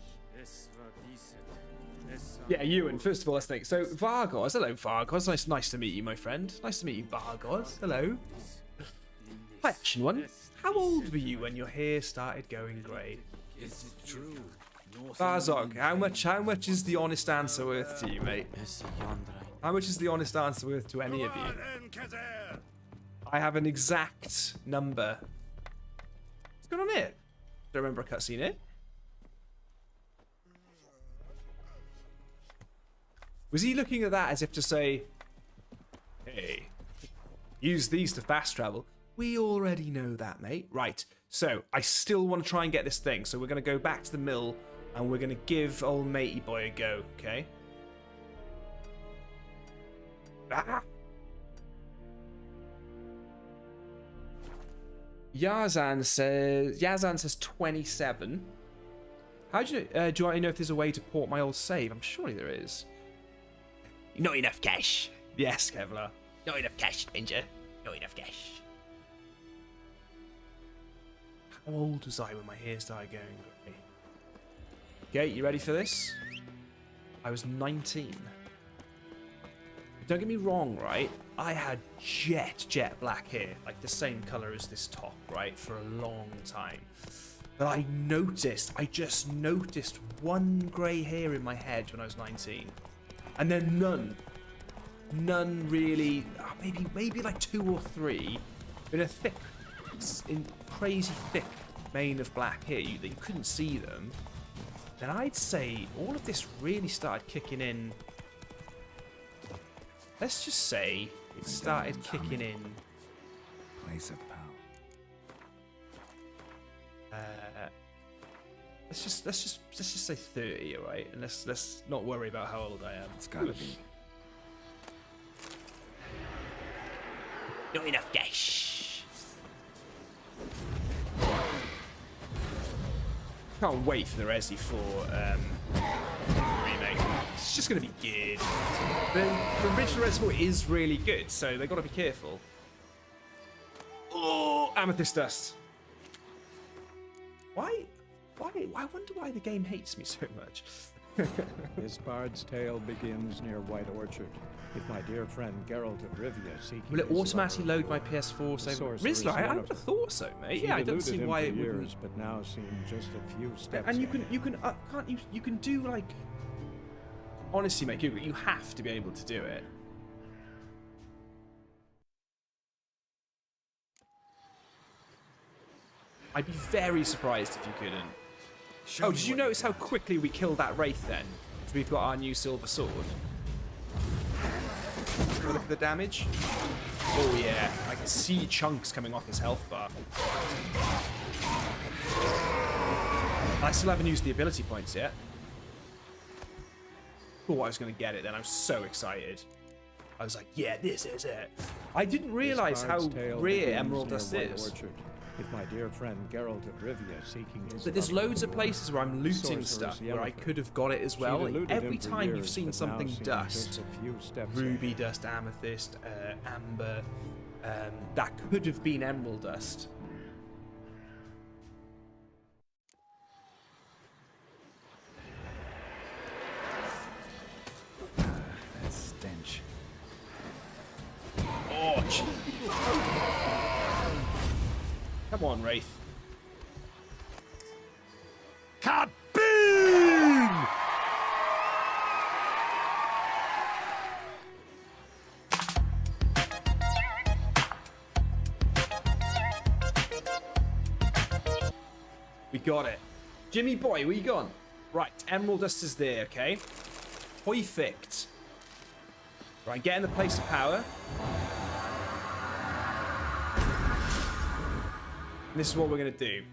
Yeah, Ewan, first of all, let's think. So, Vargos. Hello, Vargos. Nice to meet you, my friend. Nice to meet you, Vargos. Hello. Hi, Ashen one. How old were you when your hair started going grey? Is it true? Varzog, how much is the honest answer worth to you, mate? How much is the honest answer worth to any of you? I have an exact number. What's going on here? Don't remember a cutscene here. Was he looking at that as if to say, hey, use these to fast travel? We already know that, mate. Right, so I still want to try and get this thing. So we're going to go back to the mill and we're going to give old matey boy a go, okay? Ah! Yazan says 27. How do you do I know if there's a way to port my old save? I'm sure there is. Not enough cash. Yes, Kevlar. Not enough cash, Ninja. Not enough cash. How old was I when my hair started going grey? Okay, you ready for this? I was 19. Don't get me wrong, right? I had jet black hair, like the same color as this top, right, for a long time. But I just noticed one grey hair in my head when I was 19. And then none really, maybe like 2 or 3, in a crazy thick mane of black hair that you couldn't see them. Then I'd say all of this really started kicking in. Let's just say it started kicking in. Place of power. Let's just say 30, alright? And let's not worry about how old I am. It's gotta be. Not enough cash. Can't wait for the Resi 4 remake. It's just going to be good. The original Resi 4 is really good, so they've got to be careful. Oh, amethyst dust. Why? I wonder why the game hates me so much. This bard's tale begins near White Orchard, with my dear friend Geralt of Rivia seeking. Will it his automatically lover. load my PS4 save? Sorceress Rizzler, I Yennefer. would have thought so, mate. She'd Yeah, I don't eluded see him why for it wouldn't. years, but now seemed just a few steps And you ahead. can't you can do like. Honestly, mate, you have to be able to do it. I'd be very surprised if you couldn't. Show Oh, me did you what notice how got. quickly we killed that Wraith then? So we've got our new silver sword. Look at the damage. Oh yeah, I can see chunks coming off his health bar. I still haven't used the ability points yet. Oh, I was going to get it then. I'm so excited. I was like, yeah, this is it. I didn't realize This how bard's tale rare begins Emerald near Dust White is. Orchard, with my dear friend Geralt of Rivia seeking his But there's lover loads of Yennefer. places where I'm looting Sorceress stuff where I Yennefer. could have got it as She'd well. Like, eluded every him for time you've years, seen but now something seemed dust, just a few steps ruby ahead. dust, amethyst, amber, that could have been emerald dust. That stench. Oh, gee. Come on, Wraith. Kaboom! We got it. Jimmy boy, where you gone? Right, emerald dust is there, okay? Perfect. Right, get in the place of power. And this is what we're going to do.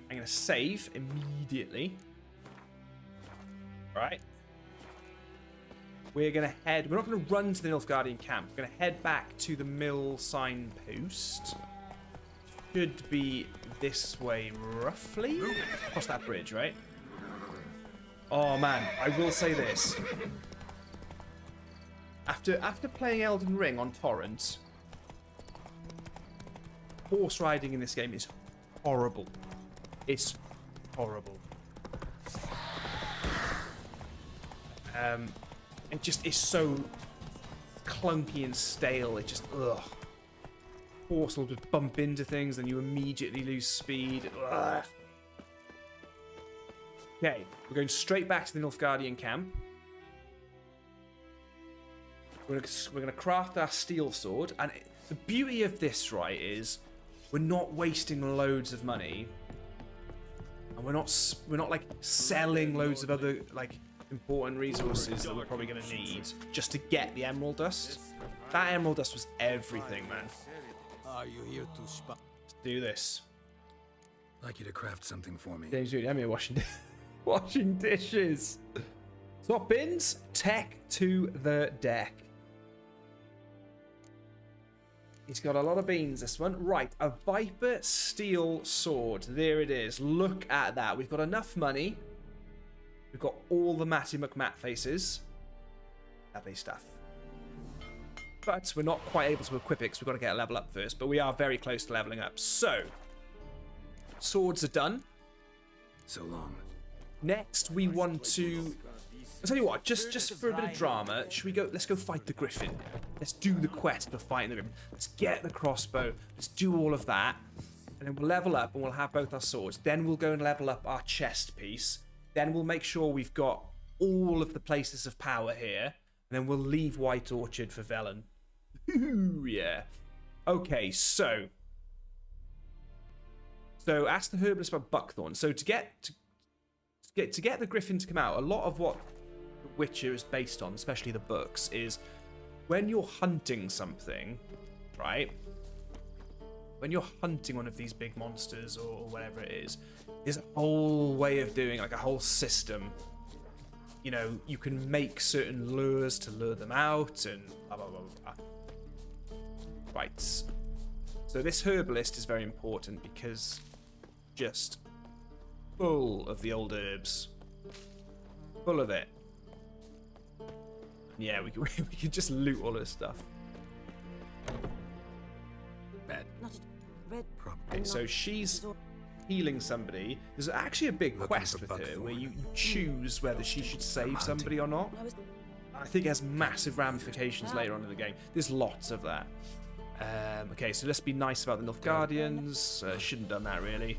I'm going to save immediately. Right. We're going to head... We're not going to run to the Nilfgaardian camp. We're going to head back to the mill signpost. Should be this way, roughly. Across that bridge, right? Oh, man. I will say this. After playing Elden Ring on torrent, horse riding in this game is horrible. It's horrible. It just is so clunky and stale. It just ugh. Horse will just bump into things, and you immediately lose speed. Ugh. Okay, we're going straight back to the Nilfgaardian camp. We're gonna craft our steel sword, and the beauty of this, right, is we're not wasting loads of money, and we're not like selling loads of other like important resources that we're probably gonna need just to get the emerald dust. That emerald dust was everything, man. Are you here to spy? Let's do this. I'd like you to craft something for me. James, I'm here washing dishes. Swap bins, tech to the deck. He's got a lot of beans, this one. Right, a Viper Steel Sword. There it is. Look at that. We've got enough money. We've got all the Matty McMat faces. Lovely stuff. But we're not quite able to equip it because we've got to get a level up first. But we are very close to leveling up. So, swords are done. So long. Next, we want to... I'll tell you what, just for a bit of drama, should we go? Let's go fight the Griffin. Let's do the quest for fighting the Griffin. Let's get the crossbow. Let's do all of that. And then we'll level up and we'll have both our swords. Then we'll go and level up our chest piece. Then we'll make sure we've got all of the places of power here. And then we'll leave White Orchard for Velen. Ooh, yeah. Okay, so ask the herbalist about buckthorn. So to get the Griffin to come out, a lot of what The Witcher is based on, especially the books, is when you're hunting something, right? When you're hunting one of these big monsters or whatever it is, there's a whole way of doing, like a whole system. You know, you can make certain lures to lure them out and blah, blah, blah, blah. Right. So this herbalist is very important because just full of the old herbs. Full of it. Yeah, we can just loot all this stuff. Bad. Okay, so she's healing somebody. There's actually a big Looking quest for with her buckthorn. where you choose whether she should save hunting. somebody or not. I think it has massive ramifications later on in the game. There's lots of that. Okay, so let's be nice about the Nilfgaardians. Shouldn't have done that, really.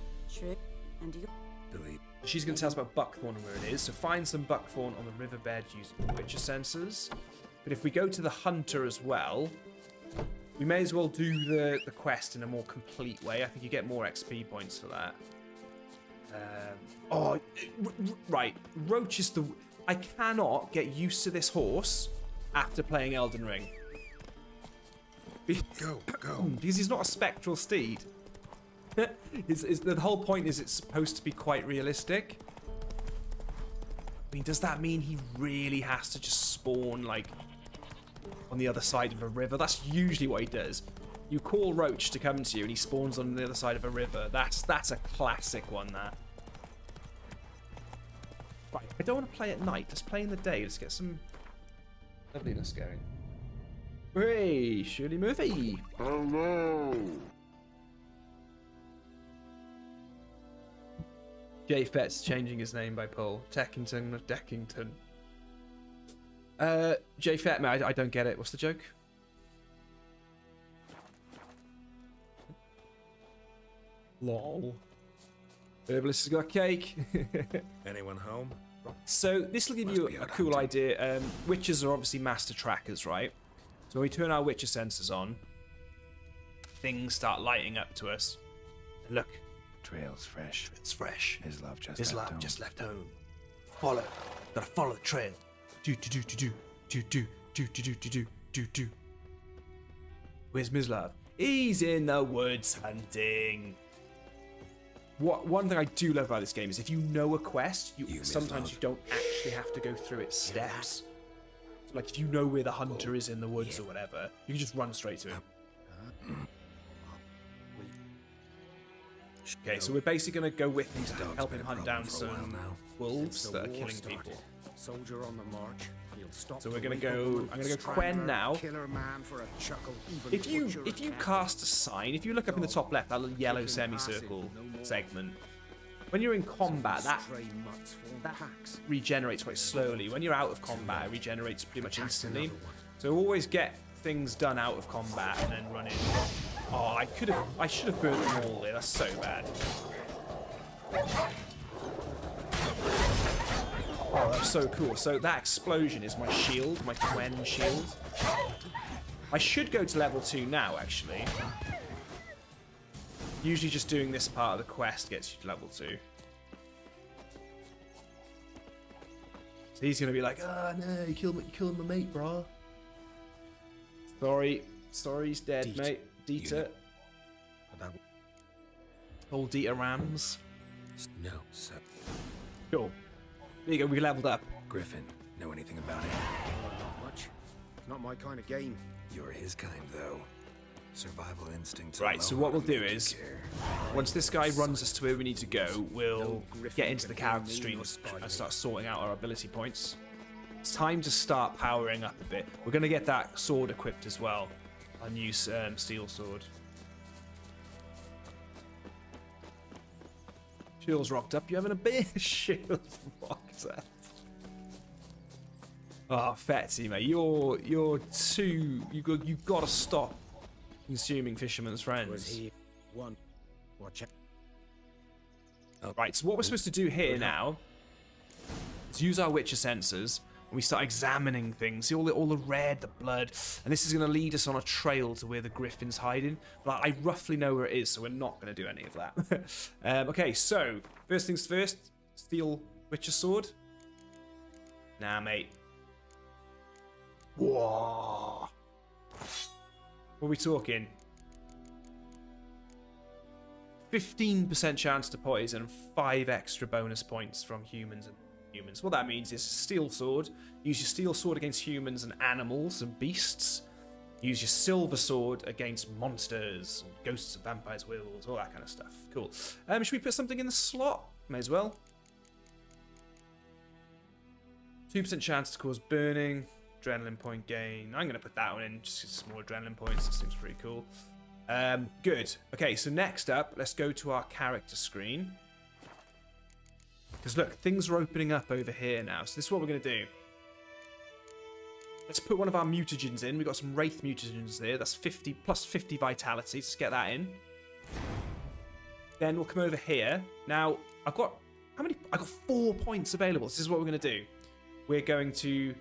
Delete. She's going to tell us about buckthorn and where it is. So find some buckthorn on the riverbed using Witcher sensors. But if we go to the hunter as well, we may as well do the quest in a more complete way. I think you get more XP points for that. Right. Roach is the... I cannot get used to this horse after playing Elden Ring. Go. Because he's not a spectral steed. The whole point is it's supposed to be quite realistic. I mean, does that mean he really has to just spawn, like, on the other side of a river? That's usually what he does. You call Roach to come to you and he spawns on the other side of a river. That's a classic one, that. Right, I don't want to play at night. Let's play in the day. Let's get some loveliness going. Hey, Shirley Murphy. Hello. Jay Fett's changing his name by Paul. Teckington, not Deckington. Jay Fett, man, I don't get it. What's the joke? Lol. Herbalist has got cake. Anyone home? So this will give you a cool idea. Witches are obviously master trackers, right? So when we turn our Witcher sensors on, things start lighting up to us. Look. Trail's fresh. It's fresh. His love just left home. Follow. Gotta follow the trail. Do. Where's Mislav? He's in the woods hunting. One thing I do love about this game is if you know a quest, sometimes you don't actually have to go through its steps. So like if you know where the hunter is in the woods or whatever, you can just run straight to him. Okay, so we're basically going to go with him to help him hunt down some wolves that are killing people. Soldier on the march. He'll stop. So we're going to go... I'm going to go Quen now. Killer man for a chuckle. If you cast a sign, if you look up in the top left, that little yellow semicircle segment, when you're in combat, that regenerates quite slowly. When you're out of combat, it regenerates pretty much instantly. So always get things done out of combat and then run in. Oh, I should have burnt them all there. That's so bad. Oh, that's so cool. So that explosion is my shield, my Quen shield. I should go to level 2 now, actually. Usually just doing this part of the quest gets you to level 2. So he's going to be like, oh no, you killed my mate, bro. Sorry, he's dead, mate. Dieter. Old Dieter Rams. No, sir. Cool. There you go, we leveled up. Griffin, know anything about it? Not much. Not my kind of game. You're his kind, though. Survival instinct. Right, so what we'll do is, once this guy runs us to where we need to go, we'll get into the character stream and start sorting out our ability points. It's time to start powering up a bit. We're going to get that sword equipped as well. Our new steel sword. Shield's rocked up. You having a beer? Shield's rocked up. Oh, Fetsy, mate, you're too. You've got to stop consuming Fisherman's Friends. Was he one? Watch out. Right. So what we're supposed to do here now is use our Witcher sensors. We start examining things, see all the red, the blood, and this is going to lead us on a trail to where the Griffin's hiding. But I roughly know where it is, so we're not going to do any of that. Okay, so first things first, steal Witcher sword. Nah, mate. Whoa. What are we talking? 15% chance to poison, 5 extra bonus points from humans and humans. What that means is steel sword. Use your steel sword against humans and animals and beasts. Use your silver sword against monsters and ghosts and vampires, werewolves, all that kind of stuff. Cool. Should we put something in the slot? May as well. 2% chance to cause burning. Adrenaline point gain. I'm going to put that one in just some more adrenaline points. That seems pretty cool. Good. Okay, so next up, let's go to our character screen. Because look, things are opening up over here now. So this is what we're going to do. Let's put one of our mutagens in. We've got some Wraith mutagens there. That's 50 plus 50 vitality. Let's get that in. Then we'll come over here. Now, I've got... How many? I've got 4 points available. This is what we're going to do. We're going to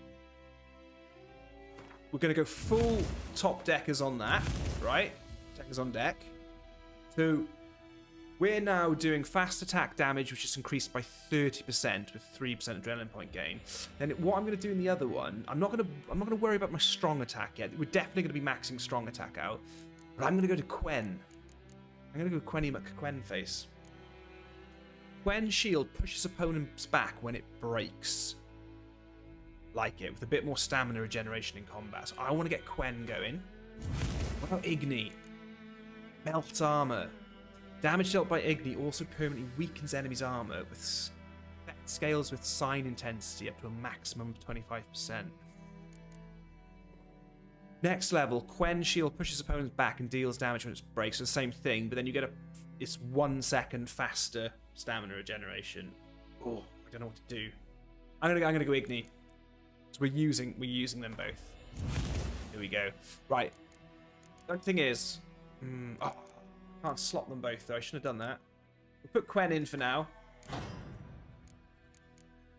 go full top deckers on that. Right? Deckers on deck. So... We're now doing fast attack damage, which is increased by 30% with 3% adrenaline point gain. Then what I'm going to do in the other one, I'm not going to worry about my strong attack yet. We're definitely going to be maxing strong attack out. But I'm going to go to Quen. I'm going to go Quenny McQuen face. Quen shield pushes opponents back when it breaks. Like it, with a bit more stamina regeneration in combat. So I want to get Quen going. What about Igni? Melt armor. Damage dealt by Igni also permanently weakens enemies' armor with scales with sign intensity up to a maximum of 25%. Next level, Quen shield pushes opponents back and deals damage when it breaks. So the same thing, but then you get it's 1 second faster stamina regeneration. Oh, I don't know what to do. I'm gonna go Igni. So we're using them both. Here we go. Right. The only thing is, I can't slot them both though. I shouldn't have done that. We'll put Quen in for now.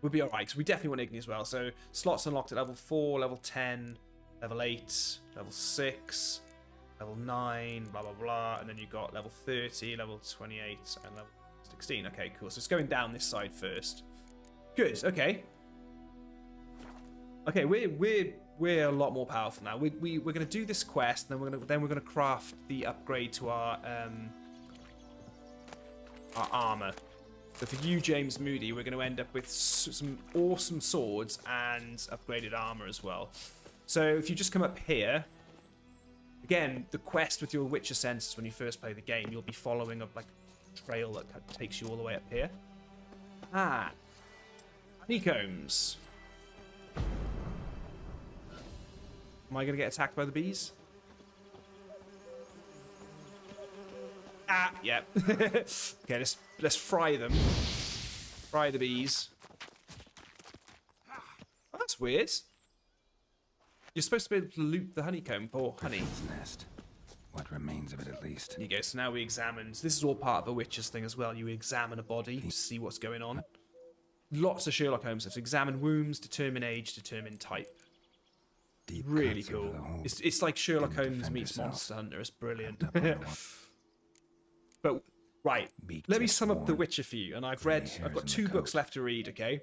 We'll be alright, because we definitely want Igni as well. So slots unlocked at level 4, level 10, level 8, level 6, level 9, blah blah blah, and then you've got level 30, level 28, and level 16. Okay, cool. So it's going down this side first. Good. Okay. Okay, we're a lot more powerful now. We're gonna do this quest, and then we're gonna craft the upgrade to our armor. So for you, James Moody, we're gonna end up with some awesome swords and upgraded armor as well. So if you just come up here, again, the quest with your Witcher senses when you first play the game, you'll be following a trail that takes you all the way up here. Honeycombs. Am I going to get attacked by the bees? Yep. Okay, let's fry them. Fry the bees. Oh, that's weird. You're supposed to be able to loot the honeycomb for honey. Nest. What remains of it, at least. There you go. So now we examined. This is all part of a Witcher's thing as well. You examine a body to see what's going on. Lots of Sherlock Holmes stuff. Examine wounds, determine age, determine type. Deep Really cuts over the cool. whole It's like Sherlock didn't Holmes defend meets yourself. Monster Hunter. It's brilliant. Up on the wall. But right, Beak let me tips sum up The worn, Witcher for you. And I've gray got hairs in the 2 books coat. left to read. Okay.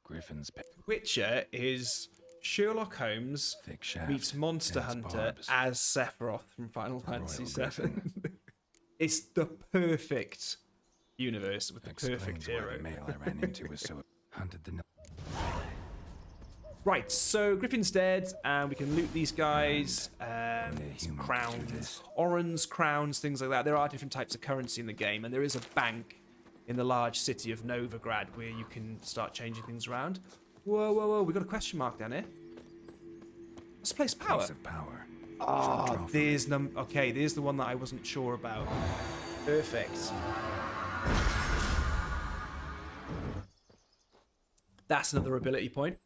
Griffin's Witcher is Sherlock Holmes thick shaft meets Monster and its Hunter barbs. as Sephiroth from Final Fantasy VII. Griffin. It's the perfect universe with the Explains perfect why hero. the male I ran into was so hunted the. Right, so Griffin's dead, and we can loot these guys. human Some could do crowns, this. orans, crowns, things like that. There are different types of currency in the game, and there is a bank in the large city of Novigrad where you can start changing things around. Whoa, whoa, whoa! We got a question mark down here. Let's place power. Place of power. Oh, there's okay, there's the one that I wasn't sure about. Perfect. That's another ability point.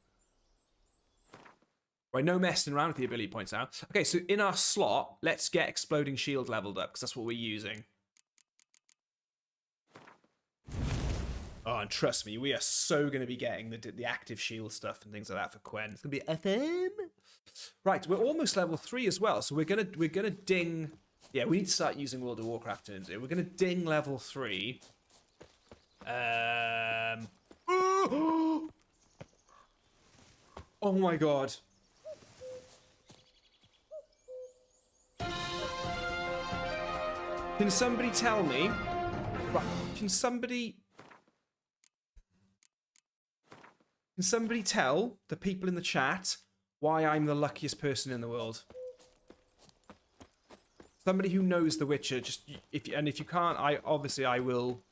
Right, no messing around with the ability points now. Okay, so in our slot, let's get Exploding Shield leveled up, because that's what we're using. Oh, and trust me, we are so going to be getting the active shield stuff and things like that for Quen. It's going to be FM. Right, we're almost level 3 as well, so we're gonna ding. Yeah, we need to start using World of Warcraft terms here. We're gonna ding level 3. Oh my god. Can somebody tell me? Right, can somebody tell the people in the chat why I'm the luckiest person in the world? Somebody who knows The Witcher, just if you can't, I will.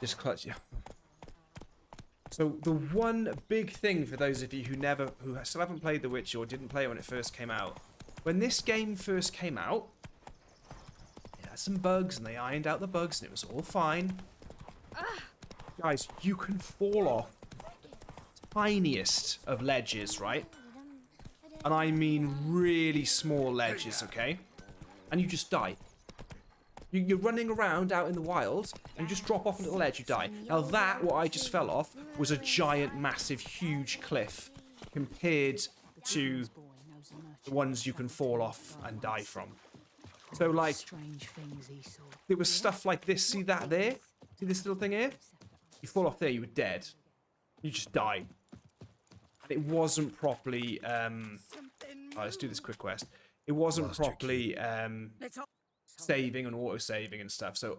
Just clutch you. So the one big thing for those of you who still haven't played The Witcher or didn't play it when it first came out, when this game first came out, it had some bugs and they ironed out the bugs and it was all fine. Guys, you can fall off tiniest of ledges, right? And I mean really small ledges, okay? And you just die. You're running around out in the wild, and you just drop off a little ledge, you die. Now that, what I just fell off, was a giant, massive, huge cliff compared to the ones you can fall off and die from. So, like, there was stuff like this. See that there? See this little thing here? You fall off there, you were dead. You just died. And it wasn't properly... let's do this quick quest. It wasn't properly saving and auto-saving and stuff, so...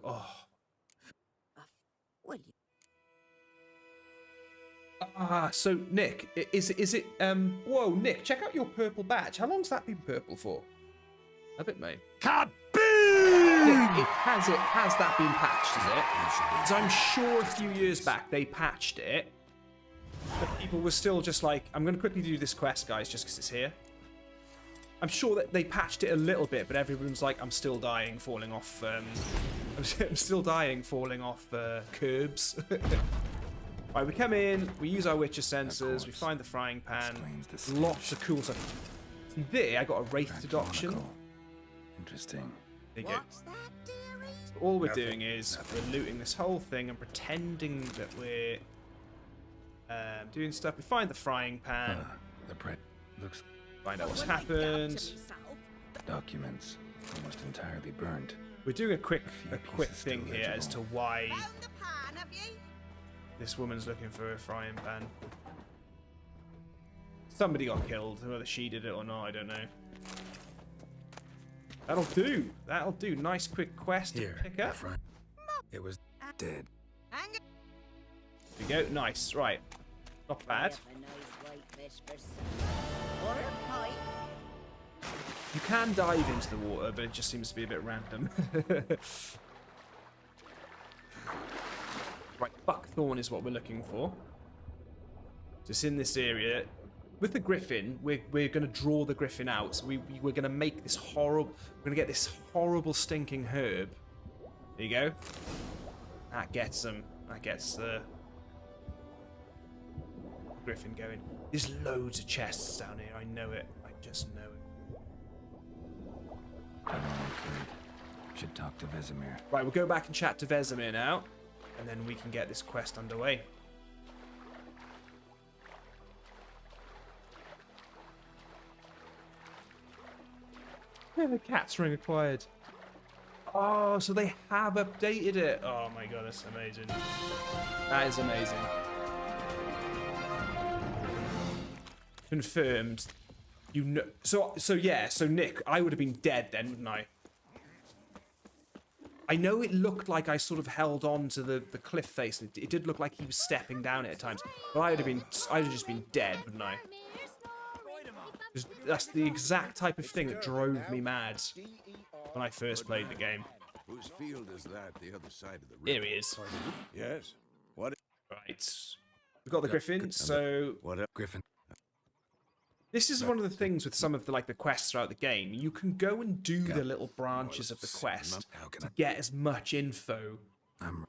So, Nick, is it... Whoa, Nick, check out your purple badge. How long's that been purple for? Have it, mate? Kaboom! Nick, has that been patched, is it? Because I'm sure a few years back they patched it, but people were still just like, I'm going to quickly do this quest, guys, just because it's here. I'm sure that they patched it a little bit, but everyone's like, I'm still dying, falling off... I'm still dying, falling off curbs. Right, we come in, we use our Witcher sensors, we find the frying pan, lots of cool stuff. See there, I got a Wraith adoption. Interesting. There you go. So all we're doing is we're looting this whole thing and pretending that we're doing stuff. We find the frying pan. The print looks... Find out what's happened. Documents almost entirely burned. We're doing a quick thing here as to why this woman's looking for a frying pan. Somebody got killed, whether she did it or not, I don't know. That'll do. That'll do. Nice quick quest to pick up. It was dead. There we go. Nice. Right. Not bad. You can dive into the water, but it just seems to be a bit random. Right, buckthorn is what we're looking for. So it's in this area. With the Griffin, we're going to draw the Griffin out. So we're going to make this horrible... We're going to get this horrible stinking herb. There you go. That gets them. That gets the Griffin going. There's loads of chests down here. I know it. I just know it. Should talk to Vizima. Right, we'll go back and chat to Vizima now. And then we can get this quest underway. Yeah, the cat's ring acquired. Oh, so they have updated it. Oh my god, that's amazing. That is amazing. Confirmed. You know. So yeah. So Nick, I would have been dead then, wouldn't I? I know it looked like I sort of held on to the cliff face. It did look like he was stepping down it at times. But I'd have just been dead, wouldn't I? That's the exact type of thing that drove me mad when I first played the game. Whose field is that? The other side of the river. Here he is. Yes. What? Right. We've got the Griffin. So What up, Griffin? this is one of the things with some of the the quests throughout the game. You can go and do the little branches of the quest to get as much info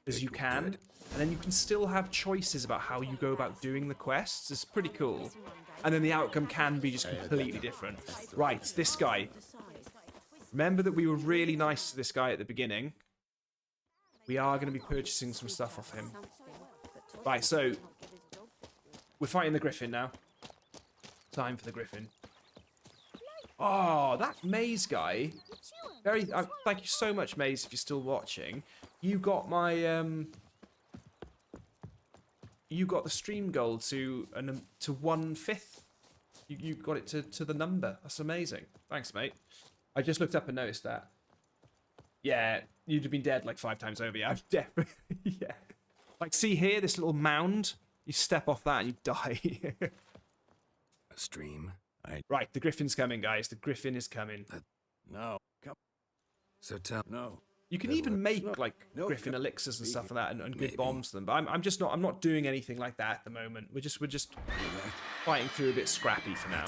as you can, and then you can still have choices about how you go about doing the quests. It's pretty cool. And then the outcome can be just completely different. Right, this guy. Remember that we were really nice to this guy at the beginning. We are going to be purchasing some stuff off him. Right, so we're fighting the Griffin now. Time for the Griffin. Oh, that Maze guy. Very. Thank you so much, Maze, if you're still watching. You got my you got the stream goal to 1/5. You got it to the number. That's amazing. Thanks, mate. I just looked up and noticed that. Yeah, you'd have been dead like 5 times over. Yeah, definitely. Yeah. Like, see here, this little mound. You step off that and you die. A stream. Right, the Griffin's coming, guys. The Griffin is coming. No. Come. So tell. No. You can even make like Griffin elixirs and stuff like that, and good bombs to them. But I'm not doing anything like that at the moment. We're just fighting through a bit scrappy for now.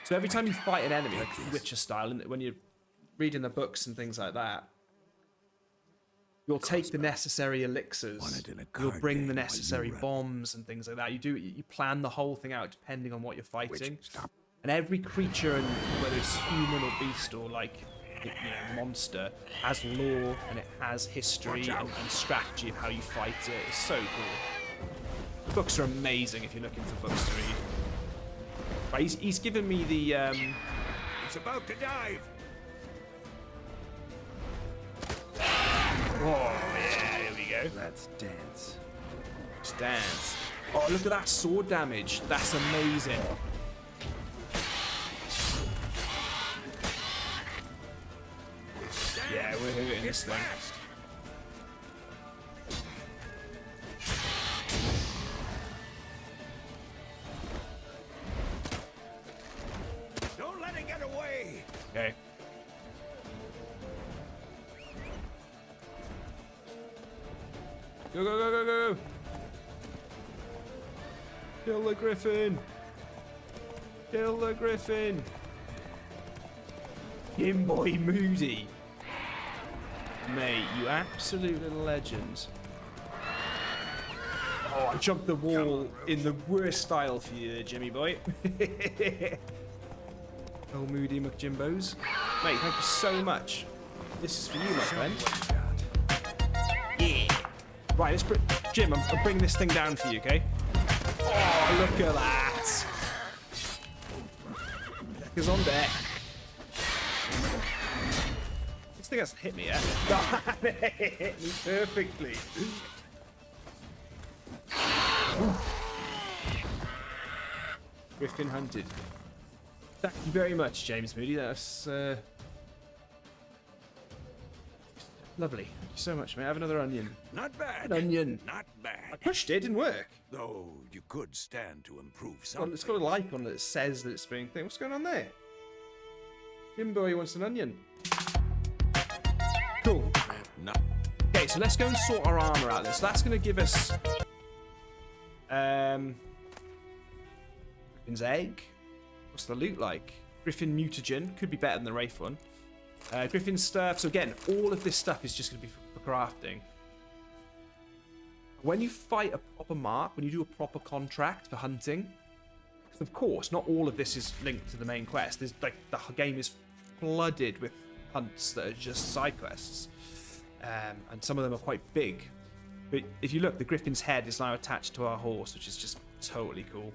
So every time you fight an enemy, Witcher style, and when you're reading the books and things like that, you'll take the necessary elixirs. You'll bring the necessary bombs and things like that. You plan the whole thing out depending on what you're fighting. And every creature, and whether it's human or beast or monster, has lore and it has history and strategy of how you fight it. It's so cool. The books are amazing if you're looking for books to read. Right, he's given me the It's about to dive. Oh, yeah, here we go. Let's dance. Let's dance. Oh, look at that sword damage. That's amazing. Yeah, we're hitting this thing. Don't let it get away. Okay. Go, go, go, go, go. Kill the Griffin. Kill the Griffin. Game Boy Moody. Mate, you absolute legend. Oh, I jumped the wall in the worst style for you, Jimmy boy. Oh, Moody McJimbos. Mate, thank you so much. This is for you, my friend. Yeah. Right, let's Jim, I'm bringing this thing down for you, okay? Oh, look at that. He's on deck. This thing hasn't hit me yet. It hit me perfectly. Griffin hunted. Thank you very much, James Moody. That's lovely. Thank you so much, mate. Have another onion. Not bad. An onion. Not I bad. pushed it, didn't work. Though you could stand to improve Well, something. it's got a icon that says that it's being thing. What's going on there? Jimbo wants an onion. Cool. No. Okay, so let's go and sort our armor out. So that's going to give us Griffin's egg. What's the loot like? Griffin mutagen could be better than the Wraith one. Griffin stuff. So again, all of this stuff is just going to be for crafting. When you fight a proper mark, when you do a proper contract for hunting, because of course not all of this is linked to the main quest. There's like the game is flooded with hunts that are just side quests, and some of them are quite big. But if you look, the Griffin's head is now attached to our horse, which is just totally cool.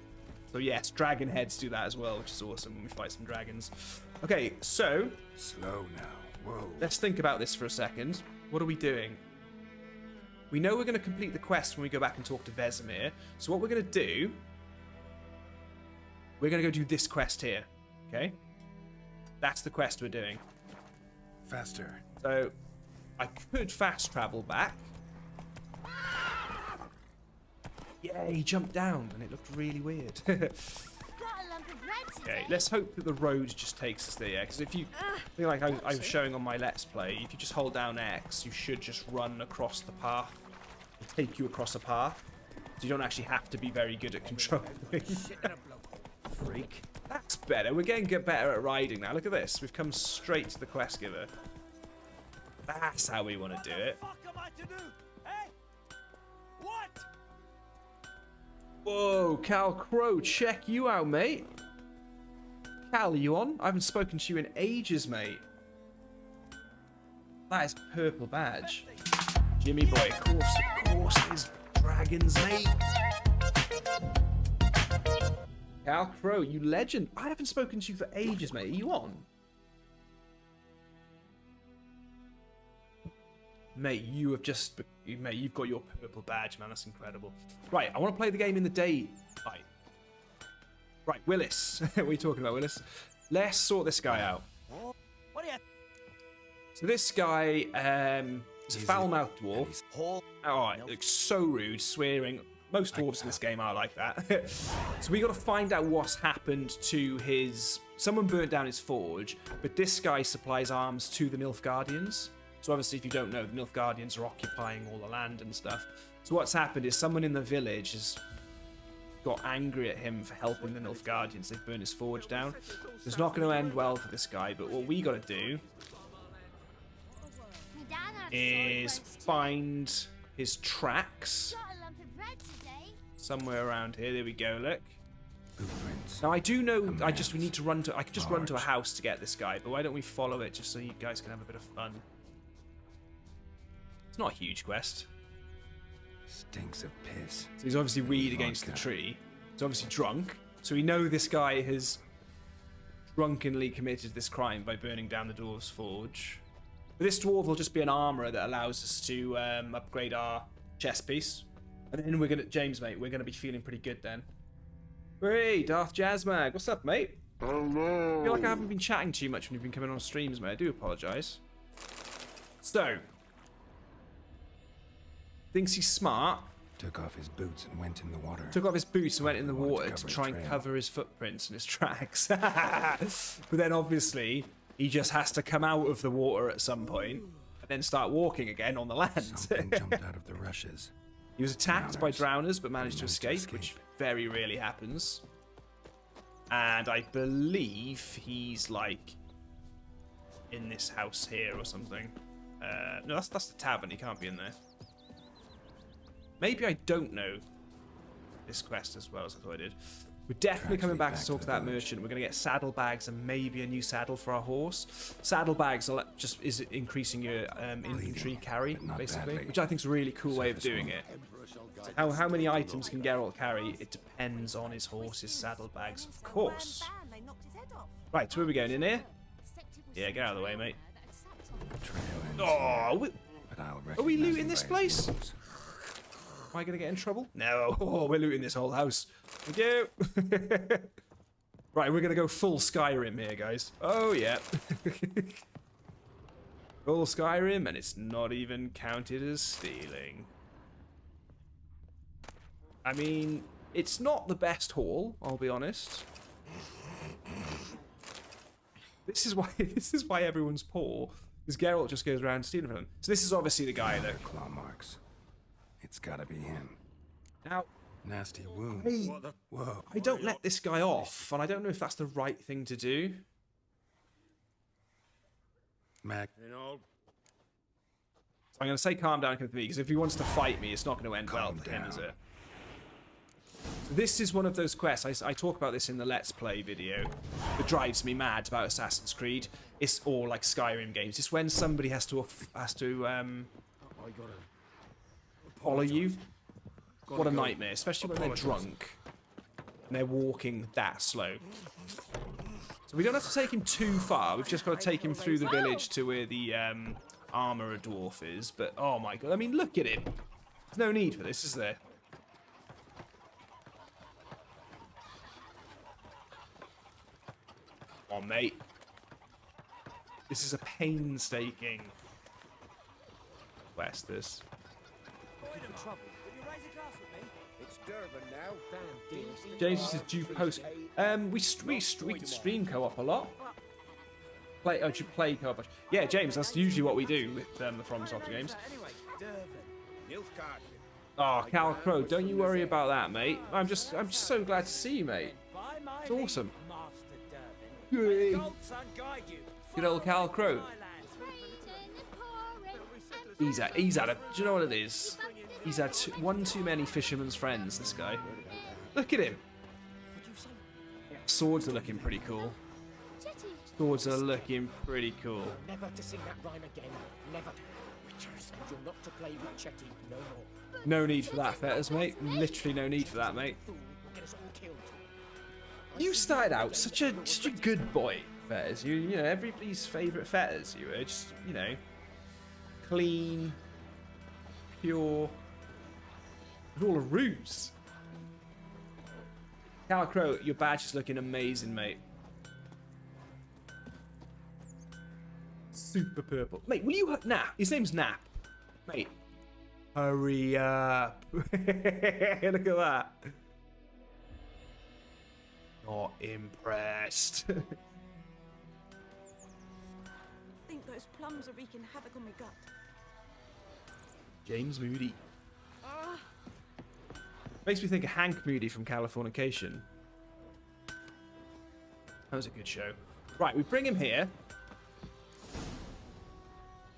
So yes, dragon heads do that as well, which is awesome when we fight some dragons. Okay, so Slow now. Whoa. let's think about this for a second. What are we doing? We know we're going to complete the quest when we go back and talk to Vizima. So what we're going to do, we're going to go do this quest here. Okay? That's the quest we're doing. Faster. So I could fast travel back. Yeah, he jumped down and it looked really weird. Okay, let's hope that the road just takes us there, because if you think like I was showing on my Let's Play, if you just hold down X, you should just run across the path. It'll take you across a path. So you don't actually have to be very good at controlling. Freak. That's better. We're getting better at riding now. Look at this. We've come straight to the quest giver. That's how we want to do it. What the fuck am I to do? Eh? What? Whoa, Cal Crow, check you out, mate. Cal, are you on? I haven't spoken to you in ages, mate. That is purple badge. Jimmy boy, of course, there's dragons, mate. Cal Crow, you legend. I haven't spoken to you for ages, mate. Are you on? Mate, you have just... Mate, you've got your purple badge, man. That's incredible. Right, I want to play the game in the day. Right, Willis. What are you talking about, Willis? Let's sort this guy out. What are you? So this guy is a foul-mouthed dwarf. Oh, it looks so rude, swearing. Most dwarves in this game are like that. So we got to find out what's happened to his... Someone burnt down his forge, but this guy supplies arms to the Nilfgaardians. So obviously, if you don't know, the Nilfgaardians are occupying all the land and stuff. So what's happened is someone in the village has got angry at him for helping the Nilfgaardians. They've burned his forge down. It's not going to end well for this guy, but what we got to do is find his tracks somewhere around here. There we go, look. Now I do know we need to run to... I could just run to a house to get this guy, but why don't we follow it just so you guys can have a bit of fun? It's not a huge quest. Stinks of piss. So he's obviously weed against the tree. He's obviously drunk. So we know this guy has drunkenly committed this crime by burning down the dwarves' forge. But this dwarf will just be an armourer that allows us to upgrade our chest piece. And then we're gonna, James, mate, we're gonna be feeling pretty good then. Hey, Darth Jazzmag, what's up, mate? Hello. I feel like I haven't been chatting too much when you've been coming on streams, mate. I do apologise. So, thinks he's smart. Took off his boots and went in the water. Took off his boots and went in the water to try and cover his footprints and his tracks. But then obviously, he just has to come out of the water at some point and then start walking again on the land. Something jumped out of the rushes. He was attacked by drowners but managed to escape, which very rarely happens. And I believe he's like in this house here or something. No, that's the tavern. He can't be in there. Maybe I don't know this quest as well as I thought I did. We're definitely coming back to talk to that merchant. We're going to get saddlebags and maybe a new saddle for our horse. Saddlebags are just is increasing your infantry carry, basically, which I think is a really cool way of doing it. How many items can Geralt carry? It depends on his horse's saddlebags, of course. Right, so where are we going? In here? Yeah, get out of the way, mate. Oh, are we looting this place? Am I going to get in trouble? No. Oh, we're looting this whole house. Thank you. Right, we're going to go full Skyrim here, guys. Oh, yeah. Full Skyrim, and it's not even counted as stealing. I mean, it's not the best haul, I'll be honest. This is why everyone's poor, because Geralt just goes around stealing from them. So this is obviously the guy that... Claw marks. It's gotta be him. Now, nasty wound. Whoa. I don't let this guy off, and I don't know if that's the right thing to do. Mac. So I'm going to say calm down with me, because if he wants to fight me, it's not going to end well for him, is it? So this is one of those quests. I talk about this in the Let's Play video. That drives me mad about Assassin's Creed. It's all like Skyrim games. It's when somebody has to follow you. What a nightmare, especially when they're drunk and they're walking that slow. So we don't have to take him too far. We've just got to take him through the village to where the armourer dwarf is. But oh my god, I mean, look at him. There's no need for this, is there? Come on, mate. This is a painstaking quest, this. James says, do you post? We can stream co-op a lot. Play co-op. Yeah, James, that's usually what we do with the FromSoft games. Oh, Cal Crow, don't you worry about that, mate. I'm just so glad to see you, mate. It's awesome. Good old Cal Crow. He's had a. Do you know what it is? He's had one too many fisherman's friends. This guy. Look at him. Swords are looking pretty cool. Swords are looking pretty cool. Never to sing that rhyme again. Never. Witchers, and you're not to play with Chetty no more. No need for that, Fetters, mate. Literally no need for that, mate. You started out such a good boy, Fetters. You know, everybody's favourite Fetters. You were just, you know, clean, pure. It was all a ruse. Cal Crow, your badge is looking amazing, mate. Super purple. Mate, will you... Nap. His name's Nap. Mate. Hurry up. Look at that. Not impressed. I think those plums are wreaking havoc on my gut. James Moody. Makes me think of Hank Moody from Californication. That was a good show. Right, we bring him here.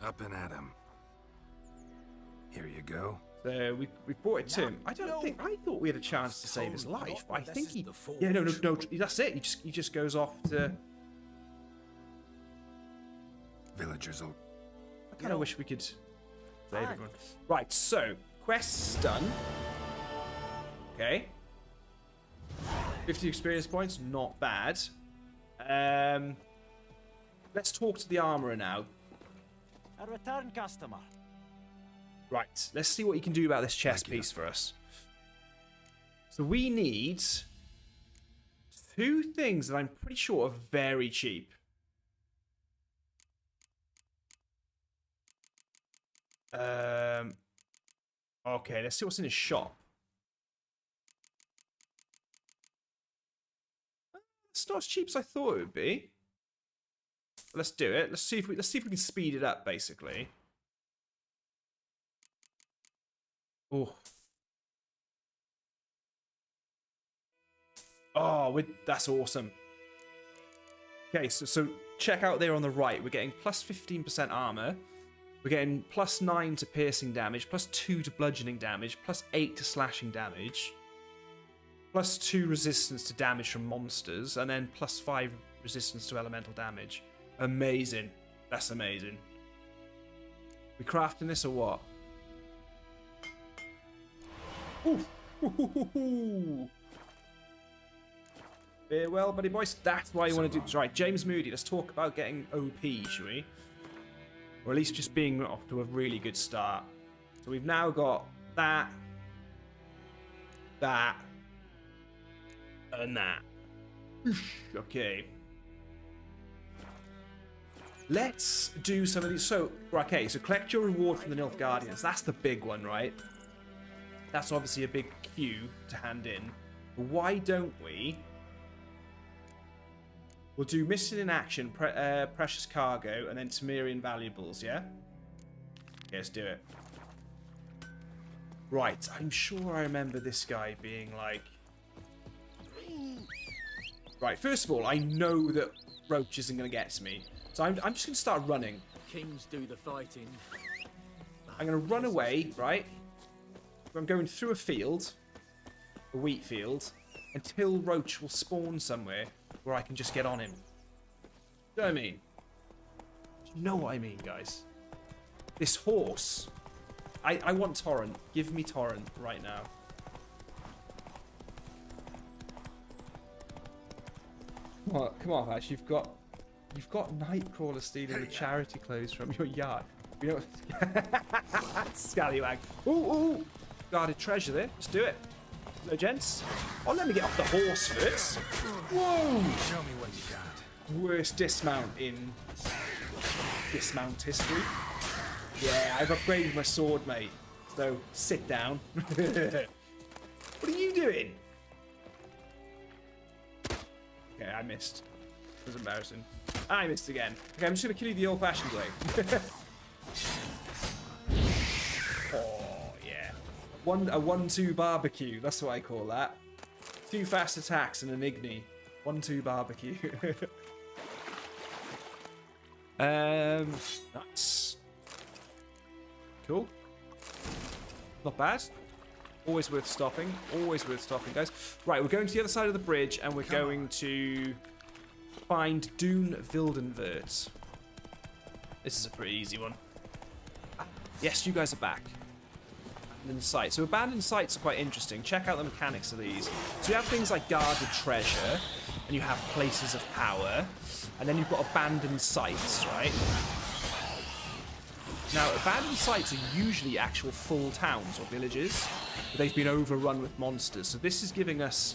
Up and at him. Here you go. So we brought it to him. I thought we had a chance to save his life, but I think he... Yeah, no, that's it. He just goes off to... Villagers will... I kind of wish we could save everyone. Right, so, quest's done. Okay. 50 experience points, not bad. Let's talk to the armorer now. A return customer. Right, let's see what you can do about this chest piece for us. So we need 2 things that I'm pretty sure are very cheap. Okay, let's see what's in his shop. It's not as cheap as I thought it would be. Let's do it. Let's see if we can speed it up, basically. Oh. Oh, that's awesome. Okay, so check out there on the right. We're getting plus 15% armor. We're getting plus 9 to piercing damage, plus 2 to bludgeoning damage, plus 8 to slashing damage, plus 2 resistance to damage from monsters, and then plus 5 resistance to elemental damage. Amazing. That's amazing. We crafting this or what? Ooh. Farewell, buddy boys. That's why you want to do this. Right, James Moody, let's talk about getting OP, shall we? Or at least just being off to a really good start. So we've now got that, and that. Okay. Let's do some of these. So, okay, so collect your reward from the Nilfgaardians. That's the big one, right? That's obviously a big queue to hand in. But why don't we? We'll do mission in action, precious cargo, and then Temerian valuables, yeah? Okay, let's do it. Right, I'm sure I remember this guy being like... Right, first of all, I know that Roach isn't going to get to me. So I'm just going to start running. Kings do the fighting. I'm going to run away, right? I'm going through a field, a wheat field, until Roach will spawn somewhere where I can just get on him. Do you know what I mean? Do you know what I mean, guys? This horse. I want Torrent. Give me Torrent right now. Come on, Ash. You've got Nightcrawler stealing the charity clothes from your yard. You know, Scallywag. Ooh. Guarded treasure there. Let's do it. No, gents. Oh, let me get off the horse first. Whoa! Show me what you got. Worst dismount in dismount history. Yeah, I've upgraded my sword, mate. So, sit down. What are you doing? Okay, I missed. It was embarrassing. I missed again. Okay, I'm just going to kill you the old-fashioned way. Oh, yeah. A 1-2 barbecue. That's what I call that. 2 fast attacks and an igni. 1-2 barbecue. Nice. Cool. Not bad. Always worth stopping. Always worth stopping, guys. Right, we're going to the other side of the bridge, and we're going to find Dune Vildenvert. This is a pretty easy one. Yes, you guys are back. Abandoned sites. So abandoned sites are quite interesting. Check out the mechanics of these. So you have things like guarded treasure, and you have places of power, and then you've got abandoned sites, right? Now, abandoned sites are usually actual full towns or villages, but they've been overrun with monsters. So this is giving us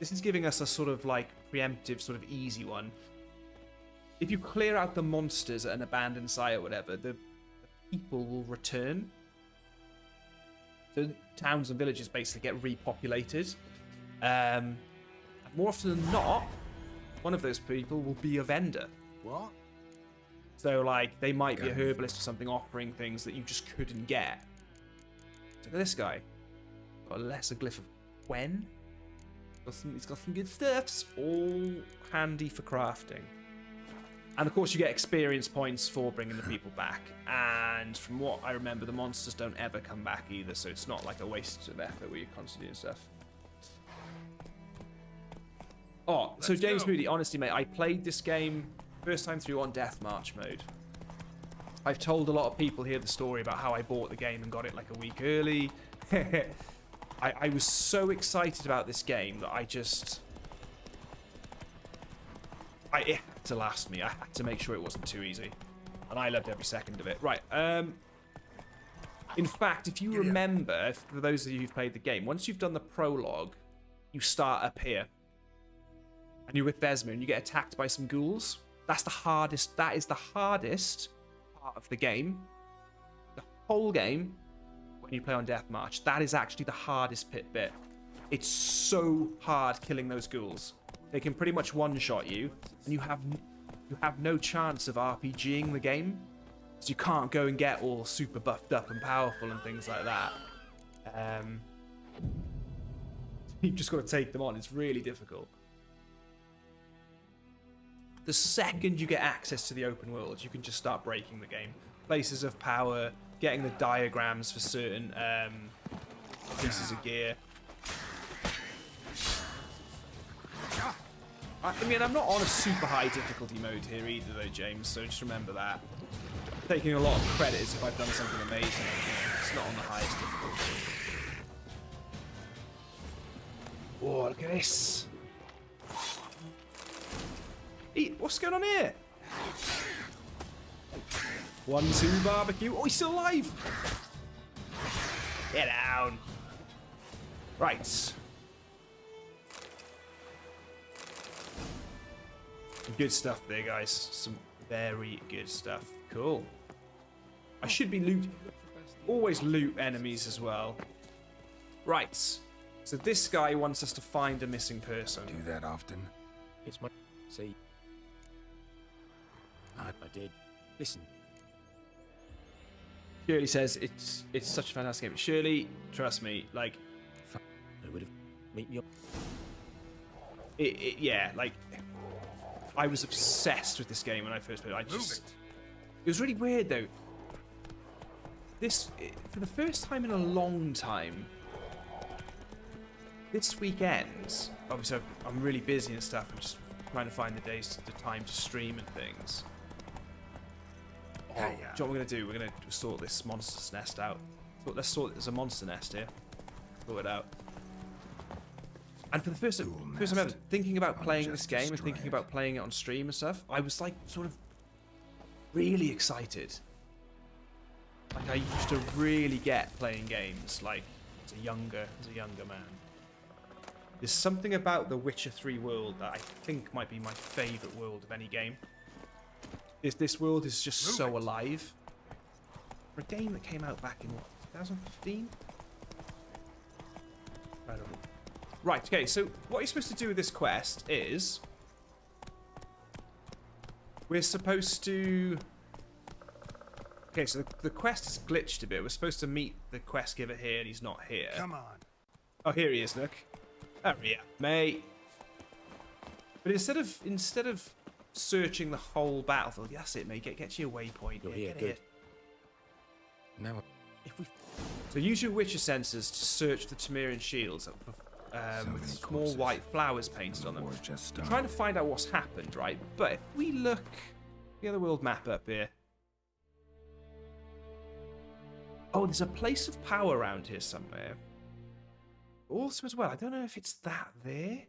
a sort of like preemptive, sort of easy one. If you clear out the monsters at an abandoned site or whatever, the people will return. So towns and villages basically get repopulated. More often than not, one of those people will be a vendor. What? So, like, they might be a herbalist or something offering things that you just couldn't get. Look at this guy. Got a lesser glyph of Gwen. He's got some good stuffs. All handy for crafting. And, of course, you get experience points for bringing the people back. And from what I remember, the monsters don't ever come back either, so it's not like a waste of effort where you're constantly doing stuff. Oh, so James Moody, honestly, mate, I played this game first time through on Death March mode. I've told a lot of people here the story about how I bought the game and got it like a week early. I was so excited about this game that I just... It had to last me. I had to make sure it wasn't too easy. And I loved every second of it. Right, in fact, if you remember, for those of you who've played the game, once you've done the prologue, you start up here. And you're with Vizima and you get attacked by some ghouls. That's the hardest. That is the hardest part of the game. The whole game, when you play on Death March, that is actually the hardest bit. It's so hard killing those ghouls. They can pretty much one-shot you, and you have no chance of RPGing the game. So you can't go and get all super buffed up and powerful and things like that. You've just got to take them on. It's really difficult. The second you get access to the open world, you can just start breaking the game. Places of power, getting the diagrams for certain pieces of gear. I mean, I'm not on a super high difficulty mode here either, though, James, so just remember that. Taking a lot of credit as if I've done something amazing. It's not on the highest difficulty. Oh, look at this. What's going on here? 1-2 barbecue. Oh, he's still alive. Get down. Right. Good stuff there, guys. Some very good stuff. Cool. I should be always loot enemies as well. Right. So this guy wants us to find a missing person. Do that often? It's my... See? I did. Listen. Shirley says it's such a fantastic game. Shirley, trust me, like... I would have... Meet me up. Yeah, like... I was obsessed with this game when I first played it. It was really weird, though. For the first time in a long time, this weekend, obviously I'm really busy and stuff. I'm just trying to find the time to stream and things. Oh, do you know what we're going to do? We're going to sort this monster's nest out. Let's sort it. There's a monster nest here. Sort it out. And for the first time ever, thinking about playing this game and thinking about playing it on stream and stuff, I was like sort of really excited. Like I used to really get playing games like as a younger man. There's something about the Witcher 3 world that I think might be my favourite world of any game. This world is just so alive. For a game that came out back in what, 2015? I don't know. Right, okay, so what you're supposed to do with this quest is... We're supposed to... Okay, so the quest is glitched a bit. We're supposed to meet the quest giver here, and he's not here. Come on. Oh, here he is, look. Hurry up, mate. But instead of searching the whole battlefield, that's it, mate. Get to your waypoint. You're here, get good. Now, So use your Witcher sensors to search the Temerian shields with small white flowers painted on them. I'm trying to find out what's happened, right? But if we look the other world map up here. Oh, there's a place of power around here somewhere. Also as well, I don't know if it's that there.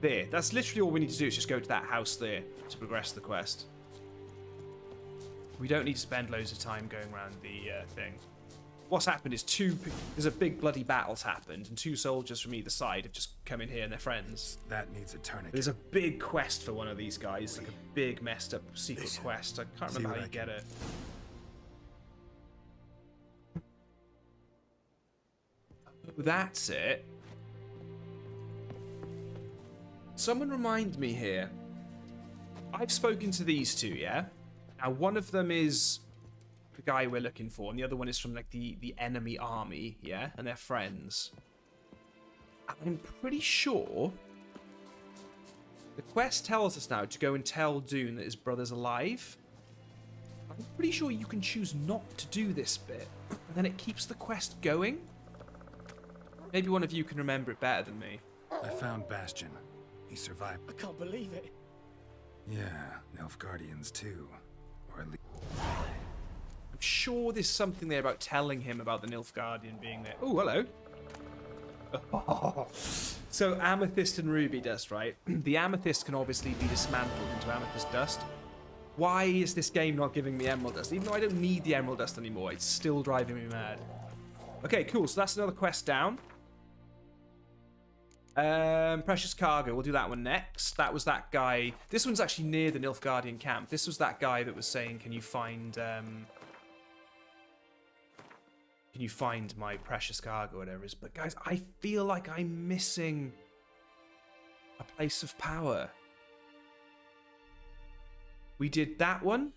There. That's literally all we need to do is just go to that house there to progress the quest. We don't need to spend loads of time going around the thing. What's happened is there's a big bloody battle's happened, and 2 soldiers from either side have just come in here and they're friends. That needs a tourniquet. There's a big quest for one of these guys, like a big messed up secret quest. I can't remember how you get it. That's it. Someone remind me here. I've spoken to these 2, yeah? Now, one of them is the guy we're looking for, and the other one is from, like, the enemy army, yeah? And they're friends. And I'm pretty sure the quest tells us now to go and tell Dune that his brother's alive. I'm pretty sure you can choose not to do this bit, and then it keeps the quest going. Maybe one of you can remember it better than me. I found Bastion. He survived. I can't believe it. Yeah, Nilfgaardians too. Or at least... I'm sure there's something there about telling him about the Nilfgaardian being there. Oh, hello. Oh, So amethyst and ruby dust, right? The amethyst can obviously be dismantled into amethyst dust. Why is this game not giving me emerald dust? Even though I don't need the emerald dust anymore, it's still driving me mad. Okay, cool. So that's another quest down. Precious cargo. We'll do that one next. That was that guy. This one's actually near the Nilfgaardian camp. This was that guy that was saying, can you find my precious cargo, whatever it is. But guys, I feel like I'm missing a place of power. We did that one.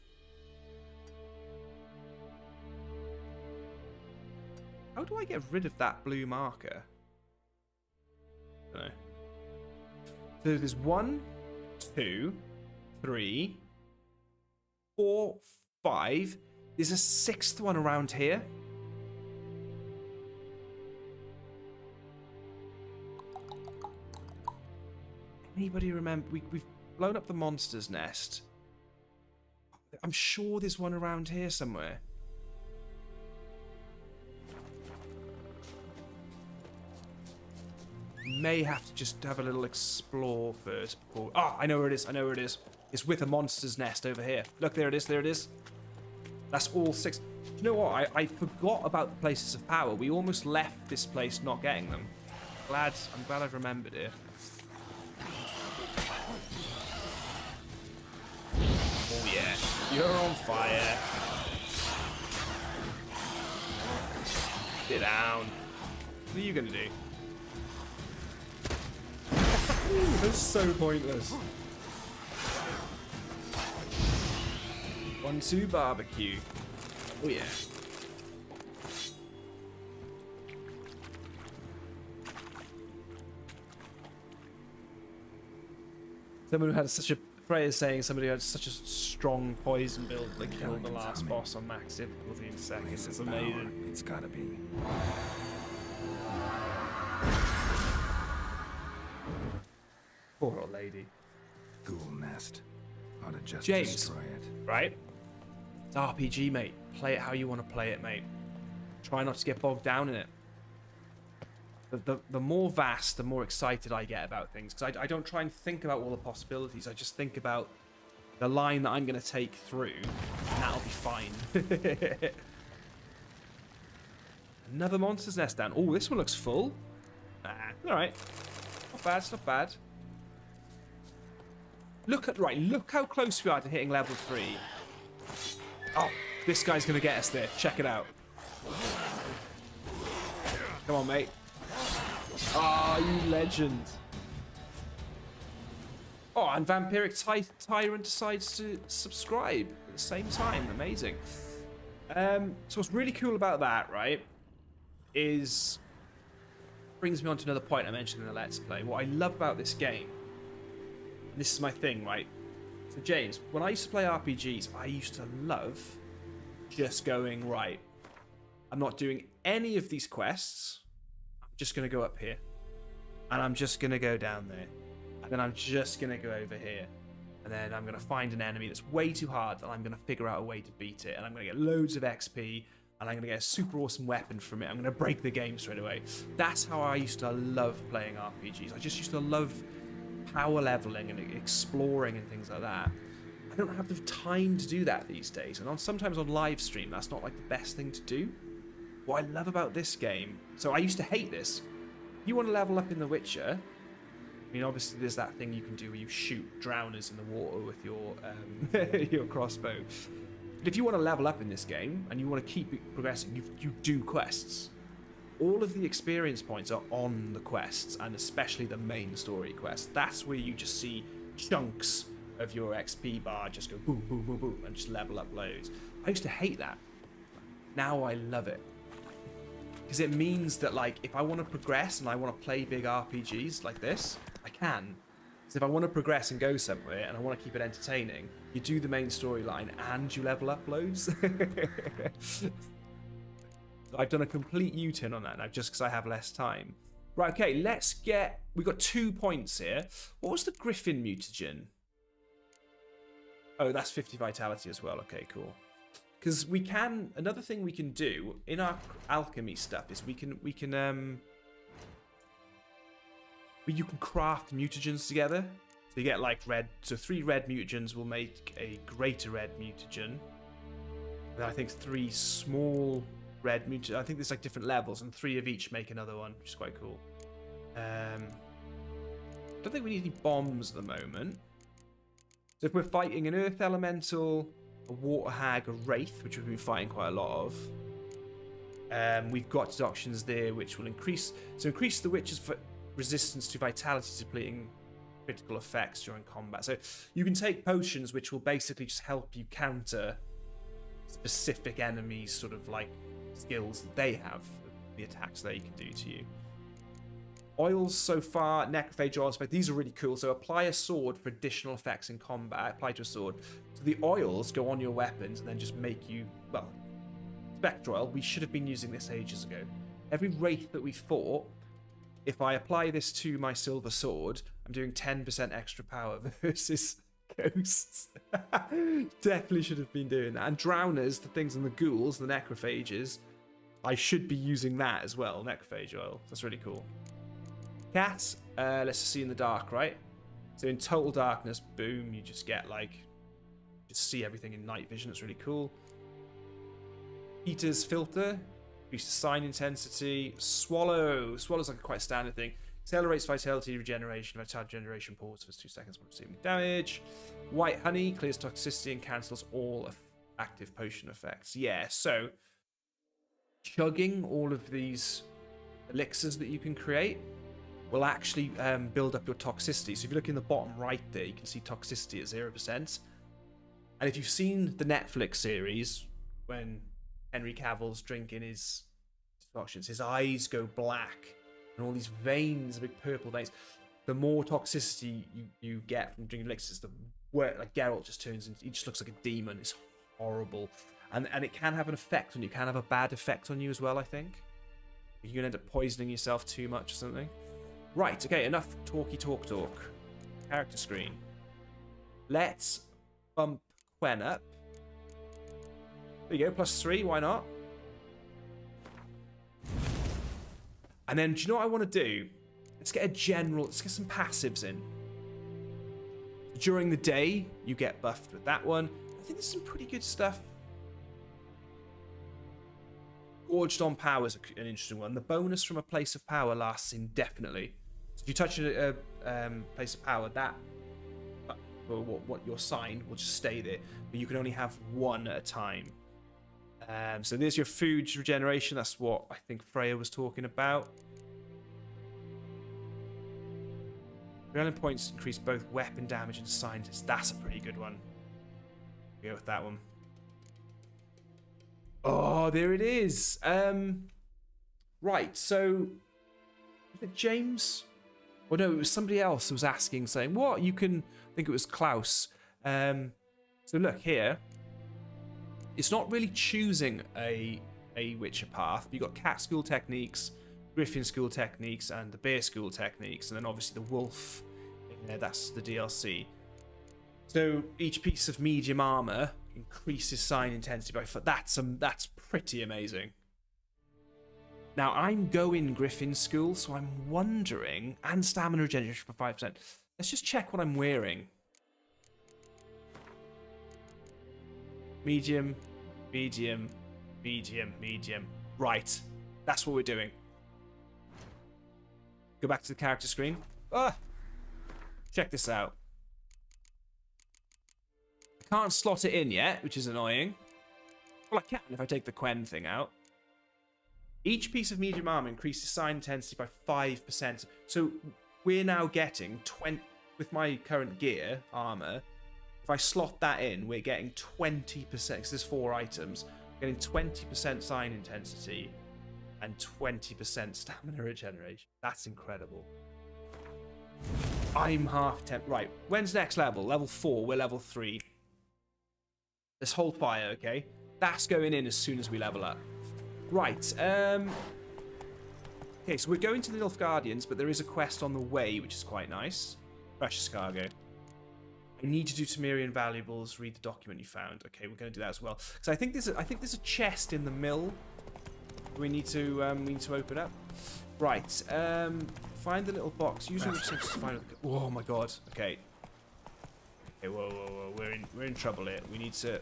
How do I get rid of that blue marker? I don't know. So there's 1, 2, 3, 4, 5. There's a 6th one around here. Anybody remember? We've blown up the monster's nest. I'm sure there's one around here somewhere. May have to just have a little explore first before... Oh, I know where it is. I know where it is. It's with a monster's nest over here. Look, there it is. There it is. That's all 6. You know what? I forgot about the places of power. We almost left this place not getting them. I'm glad I've remembered it. Oh yeah, you're on fire. Sit down. What are you gonna do? That's so pointless. 1-2 barbecue. Oh yeah. Someone who had such a Freya's saying somebody who had such a strong poison build they killed the last boss on max difficulty in seconds. It's amazing. It's gotta be. Poor old lady. Ghoul nest. Ought to just James, destroy it. right? It's RPG, mate. Play it how you want to play it, mate. Try not to get bogged down in it. The more vast, the more excited I get about things. Because I don't try and think about all the possibilities. I just think about the line that I'm going to take through, and that'll be fine. Another monster's nest down. Oh, this one looks full. Alright. Not bad, it's not bad. Look how close we are to hitting level 3. Oh, this guy's going to get us there. Check it out. Come on, mate. Ah, oh, you legend. Oh, and Vampiric Tyrant decides to subscribe at the same time. Amazing. So what's really cool about that, right, is... brings me on to another point I mentioned in the Let's Play. What I love about this game, and this is my thing, right? So James, when I used to play RPGs, I used to love just going, right, I'm not doing any of these quests. I'm just going to go up here. And I'm just going to go down there. And then I'm just going to go over here. And then I'm going to find an enemy that's way too hard, and I'm going to figure out a way to beat it. And I'm going to get loads of XP, and I'm going to get a super awesome weapon from it. I'm going to break the game straight away. That's how I used to love playing RPGs. I just used to love power leveling and exploring and things like that. I don't have the time to do that these days. And sometimes on live stream, that's not like the best thing to do. What I love about this game... So I used to hate this. If you want to level up in The Witcher... I mean, obviously there's that thing you can do where you shoot drowners in the water with your your crossbow. But if you want to level up in this game and you want to keep progressing, you do quests. All of the experience points are on the quests, and especially the main story quests. That's where you just see chunks of your XP bar just go boom, boom, boom, boom, and just level up loads. I used to hate that. Now I love it. Because it means that, like, if I want to progress and I want to play big RPGs like this, I can. So if I want to progress and go somewhere and I want to keep it entertaining, you do the main storyline and you level up loads. I've done a complete U-turn on that now just because I have less time. Right, okay, let's get... We've got 2 points here. What was the Griffin mutagen? Oh, that's 50 vitality as well. Okay, cool. Because we can... Another thing we can do in our alchemy stuff is we can but you can craft mutagens together. So you get like red. So 3 red mutagens will make a greater red mutagen. And I think 3 small red mutagens. I think there's like different levels, and 3 of each make another one, which is quite cool. Don't think we need any bombs at the moment. So if we're fighting an earth elemental, a water hag, a wraith, which we've been fighting quite a lot of, we've got deductions there which will increase the witch's resistance to vitality depleting critical effects during combat. So you can take potions which will basically just help you counter specific enemies' sort of like skills that they have, the attacks they can do to you. Oils so far, necrophage oil spec, these are really cool. So apply a sword for additional effects in combat. Apply to a sword. So the oils go on your weapons and then just make you, well, spectral oil, we should have been using this ages ago. Every wraith that we fought, if I apply this to my silver sword, I'm doing 10% extra power versus ghosts. Definitely should have been doing that. And drowners, the things in the ghouls, the necrophages, I should be using that as well, necrophage oil. That's really cool. Cats, let's just see in the dark, right? So in total darkness, boom, you just get like, just see everything in night vision. It's really cool. Peter's filter, increase the sign intensity. Swallow's like a quite standard thing. Accelerates vitality regeneration. Vitality generation pause for 2 seconds when receiving damage. White honey clears toxicity and cancels all active potion effects. Yeah, so chugging all of these elixirs that you can create will actually build up your toxicity. So if you look in the bottom right there, you can see toxicity at 0%. And if you've seen the Netflix series, when Henry Cavill's drinking his decoctions, his eyes go black, and all these veins, big purple veins. The more toxicity you get from drinking elixirs, the worse, like Geralt just turns into, he just looks like a demon. It's horrible. And it can have an effect on you, can have a bad effect on you as well, I think. You can end up poisoning yourself too much or something. Right, okay, enough talk. Character screen. Let's bump Gwen up. There you go, +3, why not? And then, do you know what I want to do? Let's get some passives in. During the day, you get buffed with that one. I think there's some pretty good stuff. Gorged on power is an interesting one. The bonus from a place of power lasts indefinitely. So if you touch a place of power, that what your sign will just stay there, but you can only have one at a time. So there's your food regeneration. That's what I think Freya was talking about. Adrenaline points increase both weapon damage and scientists. That's a pretty good one. Go with that one. Oh, there it is. Right, so was it James? Or no, it was somebody else who was asking, saying, what? You can, I think it was Klaus. So look here. It's not really choosing a Witcher path. You've got cat school techniques, Griffin school techniques, and the bear school techniques, and then obviously the wolf. That's the DLC. So each piece of medium armor increases sign intensity by 4. That's pretty amazing. Now I'm going Griffin school, so I'm wondering, and stamina regeneration for 5%. Let's just check what I'm wearing. Medium, medium, medium, medium. Right, that's what we're doing. Go back to the character screen. Check this out. I can't slot it in yet, which is annoying. Well, I can if I take the Quen thing out. Each piece of medium armor increases sign intensity by 5%. So we're now getting 20 with my current gear armor. If I slot that in, we're getting 20%, because there's 4 items, getting 20% sign intensity and 20% stamina regeneration. That's incredible. I'm half temp. Right, when's next level? Level 4, we're level 3. Let's hold fire, okay? That's going in as soon as we level up. Right, okay, so we're going to the Nilfgaardians, but there is a quest on the way, which is quite nice. Precious cargo. I need to do Temerian valuables, read the document you found. Okay, we're going to do that as well. Because I think there's a chest in the mill. We need to open up. Right. Find the little box. Usually we just find. Oh my god. Okay. Okay. Whoa, whoa, whoa. We're in trouble here. We need to.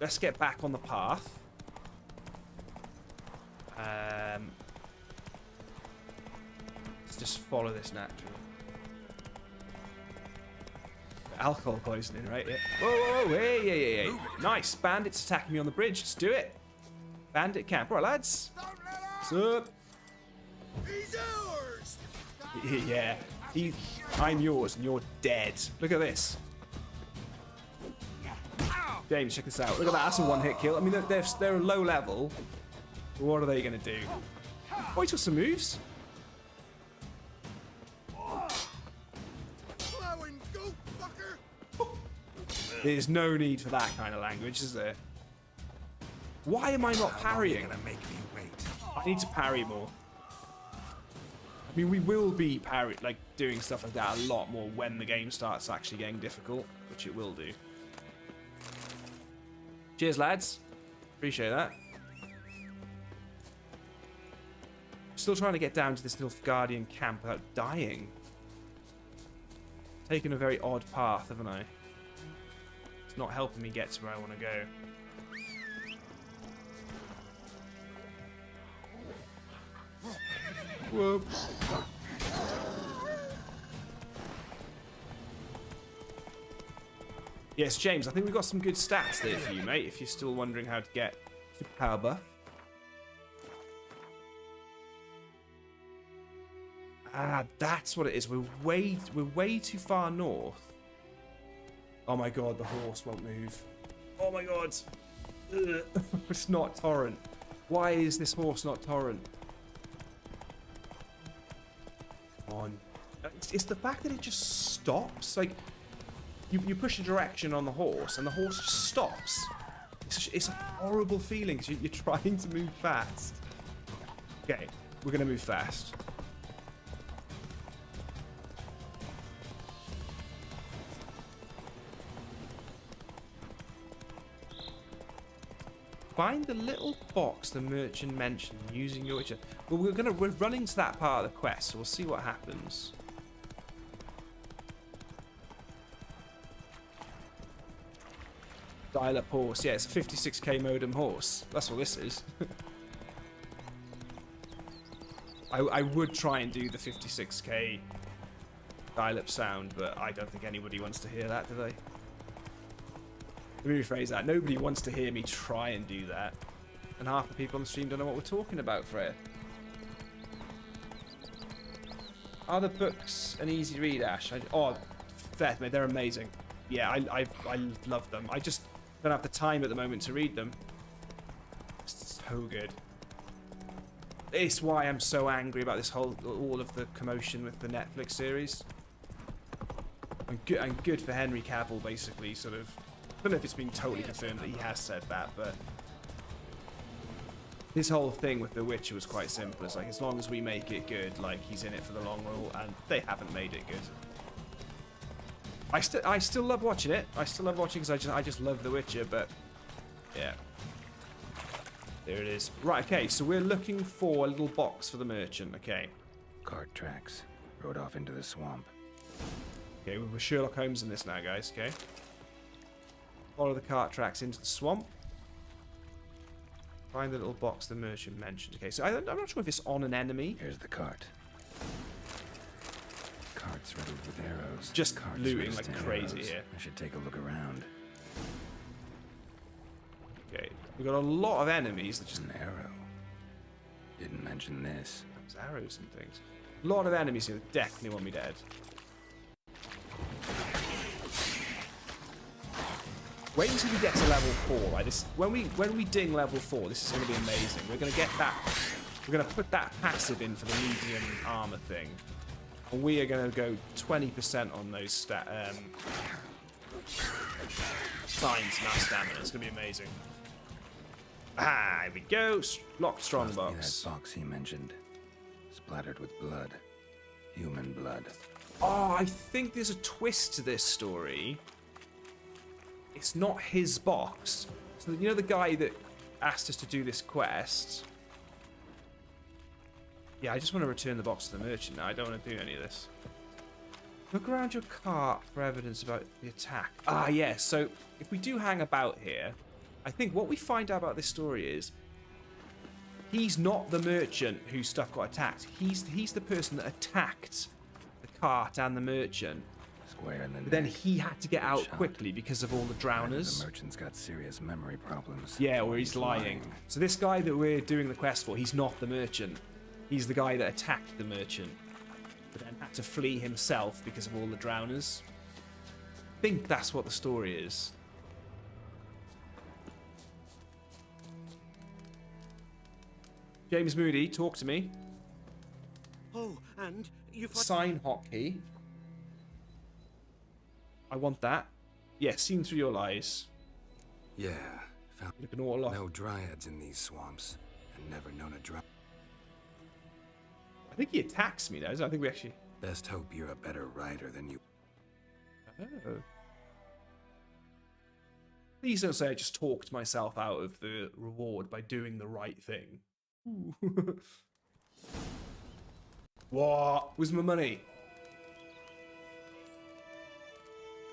Let's get back on the path. Let's just follow this naturally. Alcohol poisoning, right? Yeah. Whoa, whoa, whoa, hey, hey. Nice. Bandits attacking me on the bridge. Let's do it. Bandit camp. All right, lads. What's up? He's ours! Yeah. I'm yours and you're dead. Look at this. James, check this out. Look at that. That's a one-hit kill. I mean, they're low level. What are they going to do? Oh, he's got some moves. There's no need for that kind of language, is there? Why am I not parrying? Gonna make me wait. I need to parry more. I mean, we will be doing stuff like that a lot more when the game starts actually getting difficult, which it will do. Cheers, lads. Appreciate that. Still trying to get down to this Nilfgaardian camp without dying. Taken a very odd path, haven't I? It's not helping me get to where I want to go. Whoop. Yes, James, I think we've got some good stats there for you, mate, if you're still wondering how to get superpower buff. Ah, that's what it is. We're way too far north. Oh my god, the horse won't move. Oh my god. Ugh. It's not torrent. Why is this horse not torrent? Come on. It's the fact that it just stops. Like, you push a direction on the horse and the horse just stops. It's a horrible feeling because you're trying to move fast. Okay, we're going to move fast. Find the little box the merchant mentioned using your witcher. Well, we're running to that part of the quest, so we'll see what happens. Dial up horse. Yeah, it's a 56k modem horse. That's what this is. I would try and do the 56k dial up sound, but I don't think anybody wants to hear that, do they? Let me rephrase that. Nobody wants to hear me try and do that. And half the people on the stream don't know what we're talking about, Freya. Are the books an easy read, Ash? Oh, fair, mate, they're amazing. Yeah, I love them. I just don't have the time at the moment to read them. It's so good. It's why I'm so angry about this all of the commotion with the Netflix series. I'm good for Henry Cavill, basically, sort of. I don't know if it's been totally confirmed that he has said that, but this whole thing with The Witcher was quite simple. It's like, as long as we make it good, like, he's in it for the long haul, and they haven't made it good. I still love watching it. I still love watching because I just love The Witcher, but yeah. There it is. Right, okay, so we're looking for a little box for the merchant, okay. Cart tracks. Rode off into the swamp. Okay, we're Sherlock Holmes in this now, guys, okay. Follow the cart tracks into the swamp. Find the little box the merchant mentioned. Okay, so I'm not sure if it's on an enemy. Here's the cart. Cart's riddled with arrows. Just Cart's looting like resistant crazy arrows. here. I should take a look around. Okay, we've got a lot of enemies that just... An arrow. Didn't mention this. There's arrows and things. A lot of enemies here that definitely want me dead. Wait until we get to level 4, right? When we ding level 4, this is going to be amazing. We're going to get that. We're going to put that passive in for the medium armor thing, and we are going to go 20% on those signs and our stamina. It's going to be amazing. Ah, here we go. Locked strong box. That box he mentioned, splattered with blood, human blood. Oh, I think there's a twist to this story. It's not his box. So, you know the guy that asked us to do this quest? Yeah, I just want to return the box to the merchant now. I don't want to do any of this. Look around your cart for evidence about the attack. Ah, yes. So if we do hang about here, I think what we find out about this story is he's not the merchant whose stuff got attacked. He's the person that attacked the cart and the merchant. Square in the But then neck. he had to get out Shot. quickly because of all the Either drowners. The merchant's got serious memory problems. Yeah, or he's lying. So this guy that we're doing the quest for, he's not the merchant. He's the guy that attacked the merchant, but then had to flee himself because of all the drowners. I think that's what the story is. James Moody, talk to me. Oh, and you've Sign hotkey. I want that. Yeah, seen through your lies. Yeah, found Look an awful lot. no dryads in these swamps, and never known a dryad. I think he attacks me, does. I think we actually. Best hope you're a better rider than you. Oh. Please don't say I just talked myself out of the reward by doing the right thing. Ooh. What? Where's my money?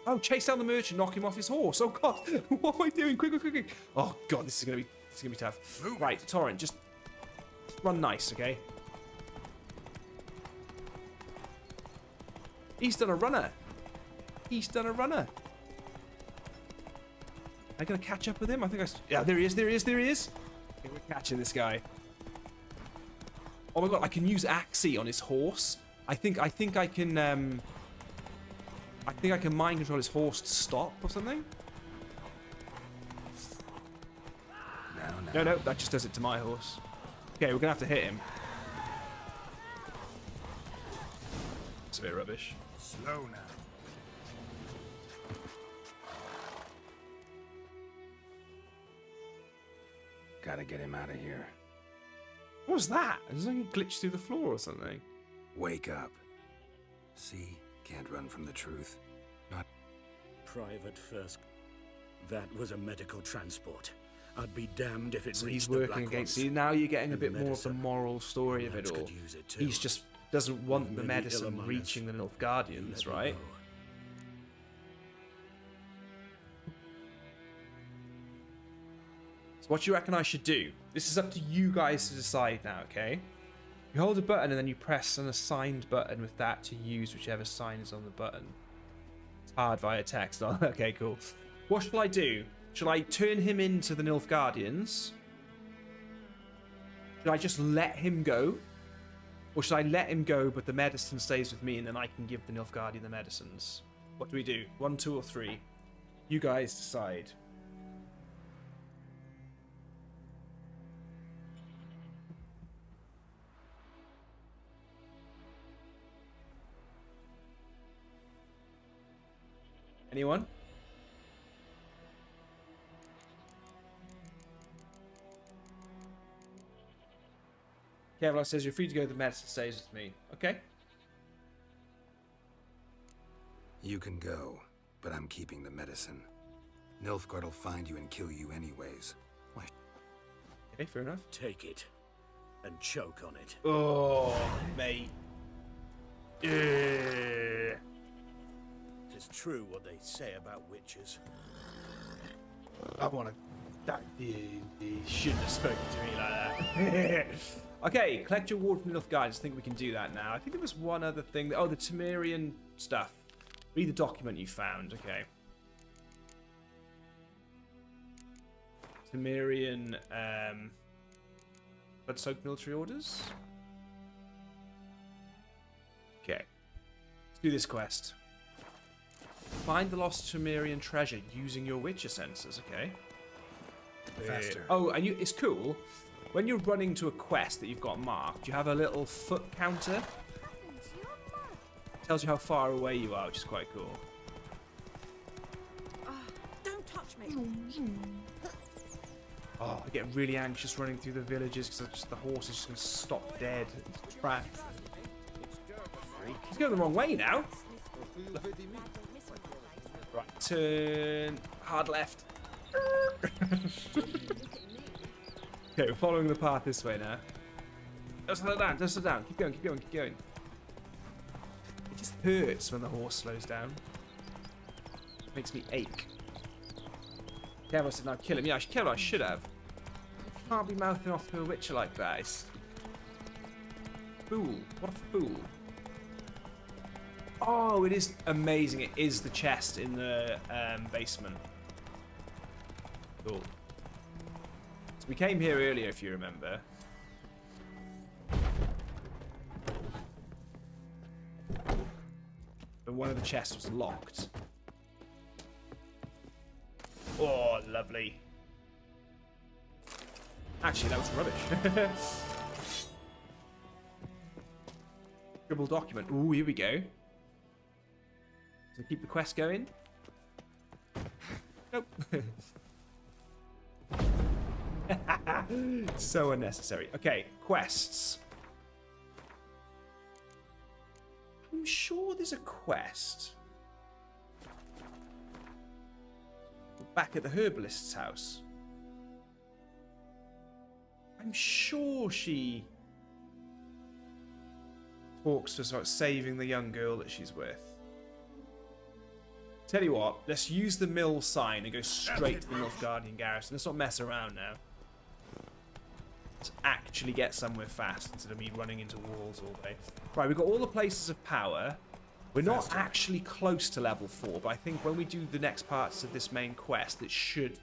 Oh, chase down the merchant, knock him off his horse. Oh god, what am I doing? Quick, quick, quick, quick. Oh god, this is gonna be tough. Right, Torrent, just run nice, okay? He's done a runner. He's done a runner. Am I gonna catch up with him? I think yeah, there he is, there he is, there he is. Okay, we're catching this guy. Oh my god, I can use Axie on his horse. I think I can mind control his horse to stop or something. No, that just does it to my horse. Okay, we're gonna have to hit him. It's a bit rubbish. Slow now. Gotta get him out of here. What was that? Is something glitched through the floor or something? Wake up. See, can't run from the truth. Not Private first. That was a medical transport. I'd be damned if it So reached he's the working Black against. Ones. See, now you're getting a And bit more of the medicine. moral story of it Lance all. could use it too. He's just doesn't want the Maybe medicine Illuminus. reaching the You Nilfgaardians, let me right? know. So what do you reckon I should do? This is up to you guys to decide now, okay? You hold a button and then you press an assigned button with that to use whichever sign is on the button. It's hard via text. Oh, okay, cool. What shall I do? Shall I turn him into the Nilfgaardians? Should I just let him go? Or should I let him go but the medicine stays with me and then I can give the Nilfgaardian the medicines? What do we do? 1, 2 or 3? You guys decide. Anyone? Kevlar says you're free to go, the medicine stays with me. Okay. You can go, but I'm keeping the medicine. Nilfgaard will find you and kill you anyways. Why? Okay, fair enough. Take it and choke on it. Oh, mate. Yeah. It's true what they say about witches. I want to. You shouldn't have spoken to me like that. Okay, collect your ward from Nilfgaard. I think we can do that now. I think there was one other thing. Oh, the Temerian stuff. Read the document you found. Okay. Temerian blood-soaked military orders. Okay. Let's do this quest. Find the lost Temerian treasure using your Witcher senses. Okay. Faster. Oh, and it's cool. When you're running to a quest that you've got marked, you have a little foot counter. Tells you how far away you are, which is quite cool. Don't touch me. Oh, I get really anxious running through the villages because the horse is just going to stop dead. It's trapped. He's going the wrong way now. Right, turn. Hard left. Okay, we're following the path this way now. Don't slow down. Don't slow down. Keep going. Keep going. Keep going. It just hurts when the horse slows down. It makes me ache. Careful, said, "Now kill him." Yeah, I should kill him. I should have. You can't be mouthing off to a witcher like that. It's... Fool. What a fool. Oh, it is amazing. It is the chest in the basement. Cool. So we came here earlier, if you remember. But one of the chests was locked. Oh, lovely. Actually, that was rubbish. Scribble document. Ooh, here we go. So keep the quest going. Nope. So unnecessary. Okay, quests. I'm sure there's a quest. Back at the herbalist's house. I'm sure she talks to us about saving the young girl that she's with. Tell you what, let's use the mill sign and go straight to the Nilfgaardian garrison. Let's not mess around now. Let's actually get somewhere fast instead of me running into walls all day. Right, we've got all the places of power. We're not actually close to level 4, but I think when we do the next parts of this main quest, it should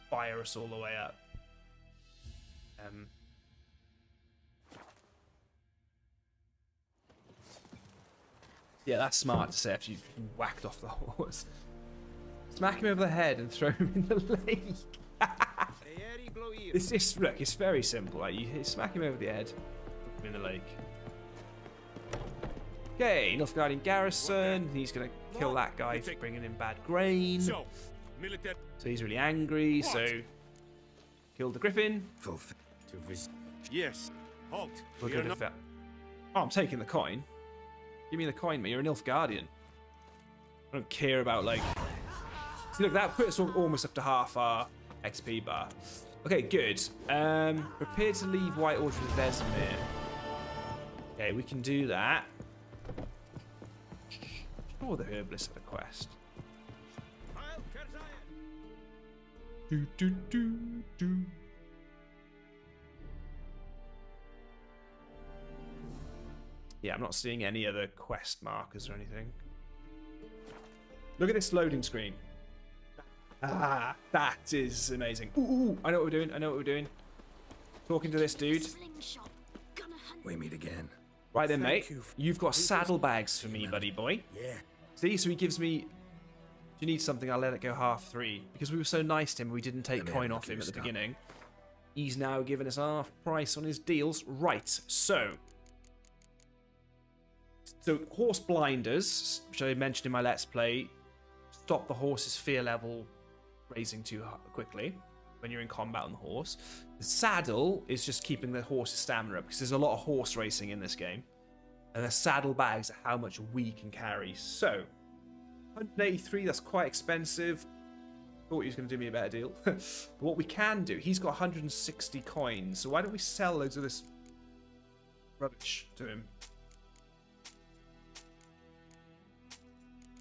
fire us all the way up. Yeah, that's smart to say after you've been whacked off the horse. Smack him over the head and throw him in the lake. Look, it's very simple. Like, you smack him over the head, put him in the lake. Okay, Nilfgaardian garrison. He's going to kill that guy for bringing in bad grain. So he's really angry, so kill the Griffin. Yes. Halt. We're good at that. Oh, I'm taking the coin. Give me the coin, mate. You're a Nilfgaardian. I don't care about, like... See, look, that puts us almost up to half our XP bar. Okay, good. Prepare to leave White Orchard with Vizima. Okay, we can do that. Sure, the herbalist have a quest. Do, do, do, do. Yeah, I'm not seeing any other quest markers or anything. Look at this loading screen. Ah, that is amazing. Ooh, I know what we're doing. I know what we're doing. Talking to this dude. We meet again. Right then, mate. You've got saddlebags for me, buddy boy. Yeah. See, so he gives me... If you need something, I'll let it go half 3. Because we were so nice to him, we didn't take coin off him at the beginning. He's now giving us half price on his deals. Right, so horse blinders, which I mentioned in my Let's Play, stop the horse's fear level raising too quickly when you're in combat on the horse. The saddle is just keeping the horse's stamina up, because there's a lot of horse racing in this game. And the saddlebags are how much we can carry. So, 183, that's quite expensive. Thought he was going to do me a better deal. But what we can do, he's got 160 coins, so why don't we sell loads of this rubbish to him?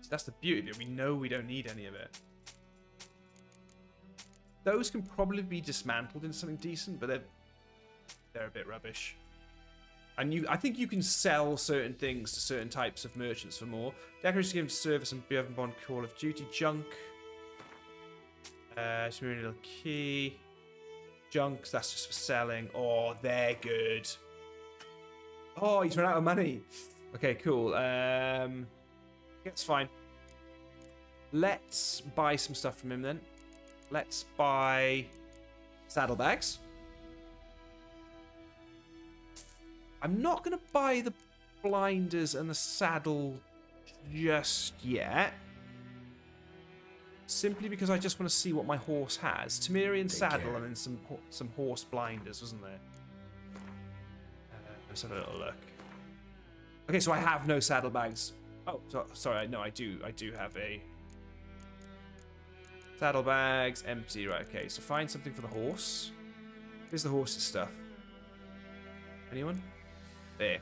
So that's the beauty of it. We know we don't need any of it. Those can probably be dismantled into something decent, but they're a bit rubbish. And I think you can sell certain things to certain types of merchants for more. Decoration gives service and Bevan Bond Call of Duty junk. Smearing a little key. Junks, that's just for selling. Oh, they're good. Oh, he's run out of money. Okay, cool. That's fine. Let's buy some stuff from him then. Let's buy saddlebags. I'm not going to buy the blinders and the saddle just yet. Simply because I just want to see what my horse has. Temerian saddle and then some horse blinders, wasn't there? Let's have a little look. Okay, so I have no saddlebags. Oh, sorry, no, I do have a... Saddlebags, empty, right, okay. So find something for the horse. Here's the horse's stuff. Anyone? There.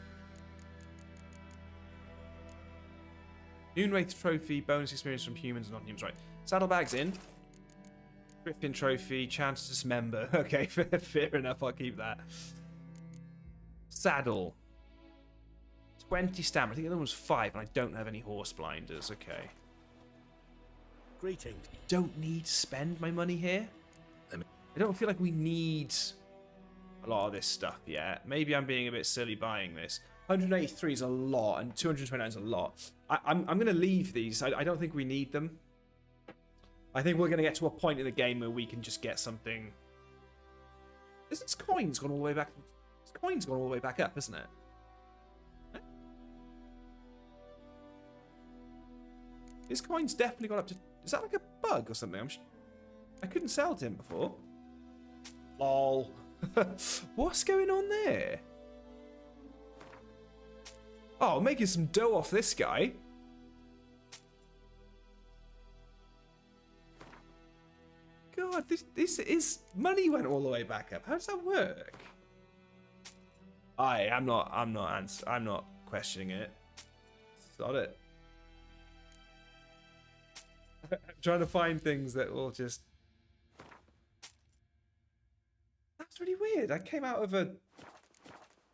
Noonwraith trophy, bonus experience from humans and non-humans. Right. Saddlebags in. Griffin trophy, chance to dismember. Okay, fair enough. I'll keep that. Saddle. 20 stamina. I think the other one was 5, and I don't have any horse blinders. Okay. Greetings. Don't need to spend my money here. I don't feel like we need a lot of this stuff yet. Maybe I'm being a bit silly buying this. 183 is a lot, and 229 is a lot. I'm going to leave these. I don't think we need them. I think we're going to get to a point in the game where we can just get something. This coin's gone all the way back. This coin's gone all the way back up, isn't it? This coin's definitely gone up to. Is that like a bug or something? I couldn't sell to him before. Lol. What's going on there? Oh, making some dough off this guy. God, this is money went all the way back up. How does that work? I'm not questioning it. Sod it. I'm trying to find things that will just. That's really weird. I came out of a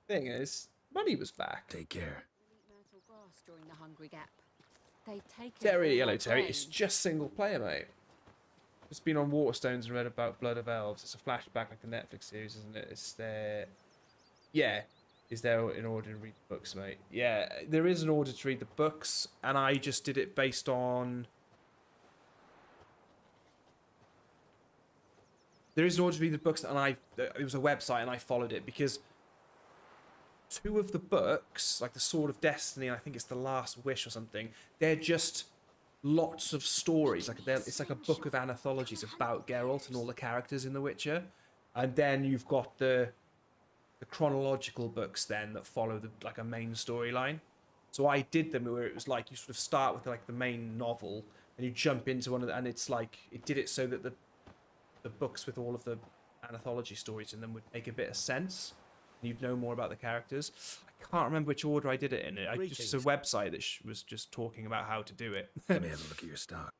thing and his money was back. Take care. During the hungry gap. They've taken Terry, hello Terry. It's just single player, mate. Just been on Waterstones and read about Blood of Elves. It's a flashback like the Netflix series, isn't it? It's there. Yeah. Is there in order to read the books, mate? Yeah, there is an order to read the books, and I just did it based on. There is an order to read the books, and it was a website, and I followed it because 2 of the books, like the Sword of Destiny, and I think it's the Last Wish or something, they're just lots of stories. It's like a book of anthologies about Geralt and all the characters in The Witcher, and then you've got the chronological books then that follow like a main storyline. So I did them where it was like you sort of start with like the main novel, and you jump into one of the, and it's like it did it so that the books with all of the anthology stories in them would make a bit of sense. You'd know more about the characters. I can't remember which order I did it in. It's a website that was just talking about how to do it. Let me have a look at your stock.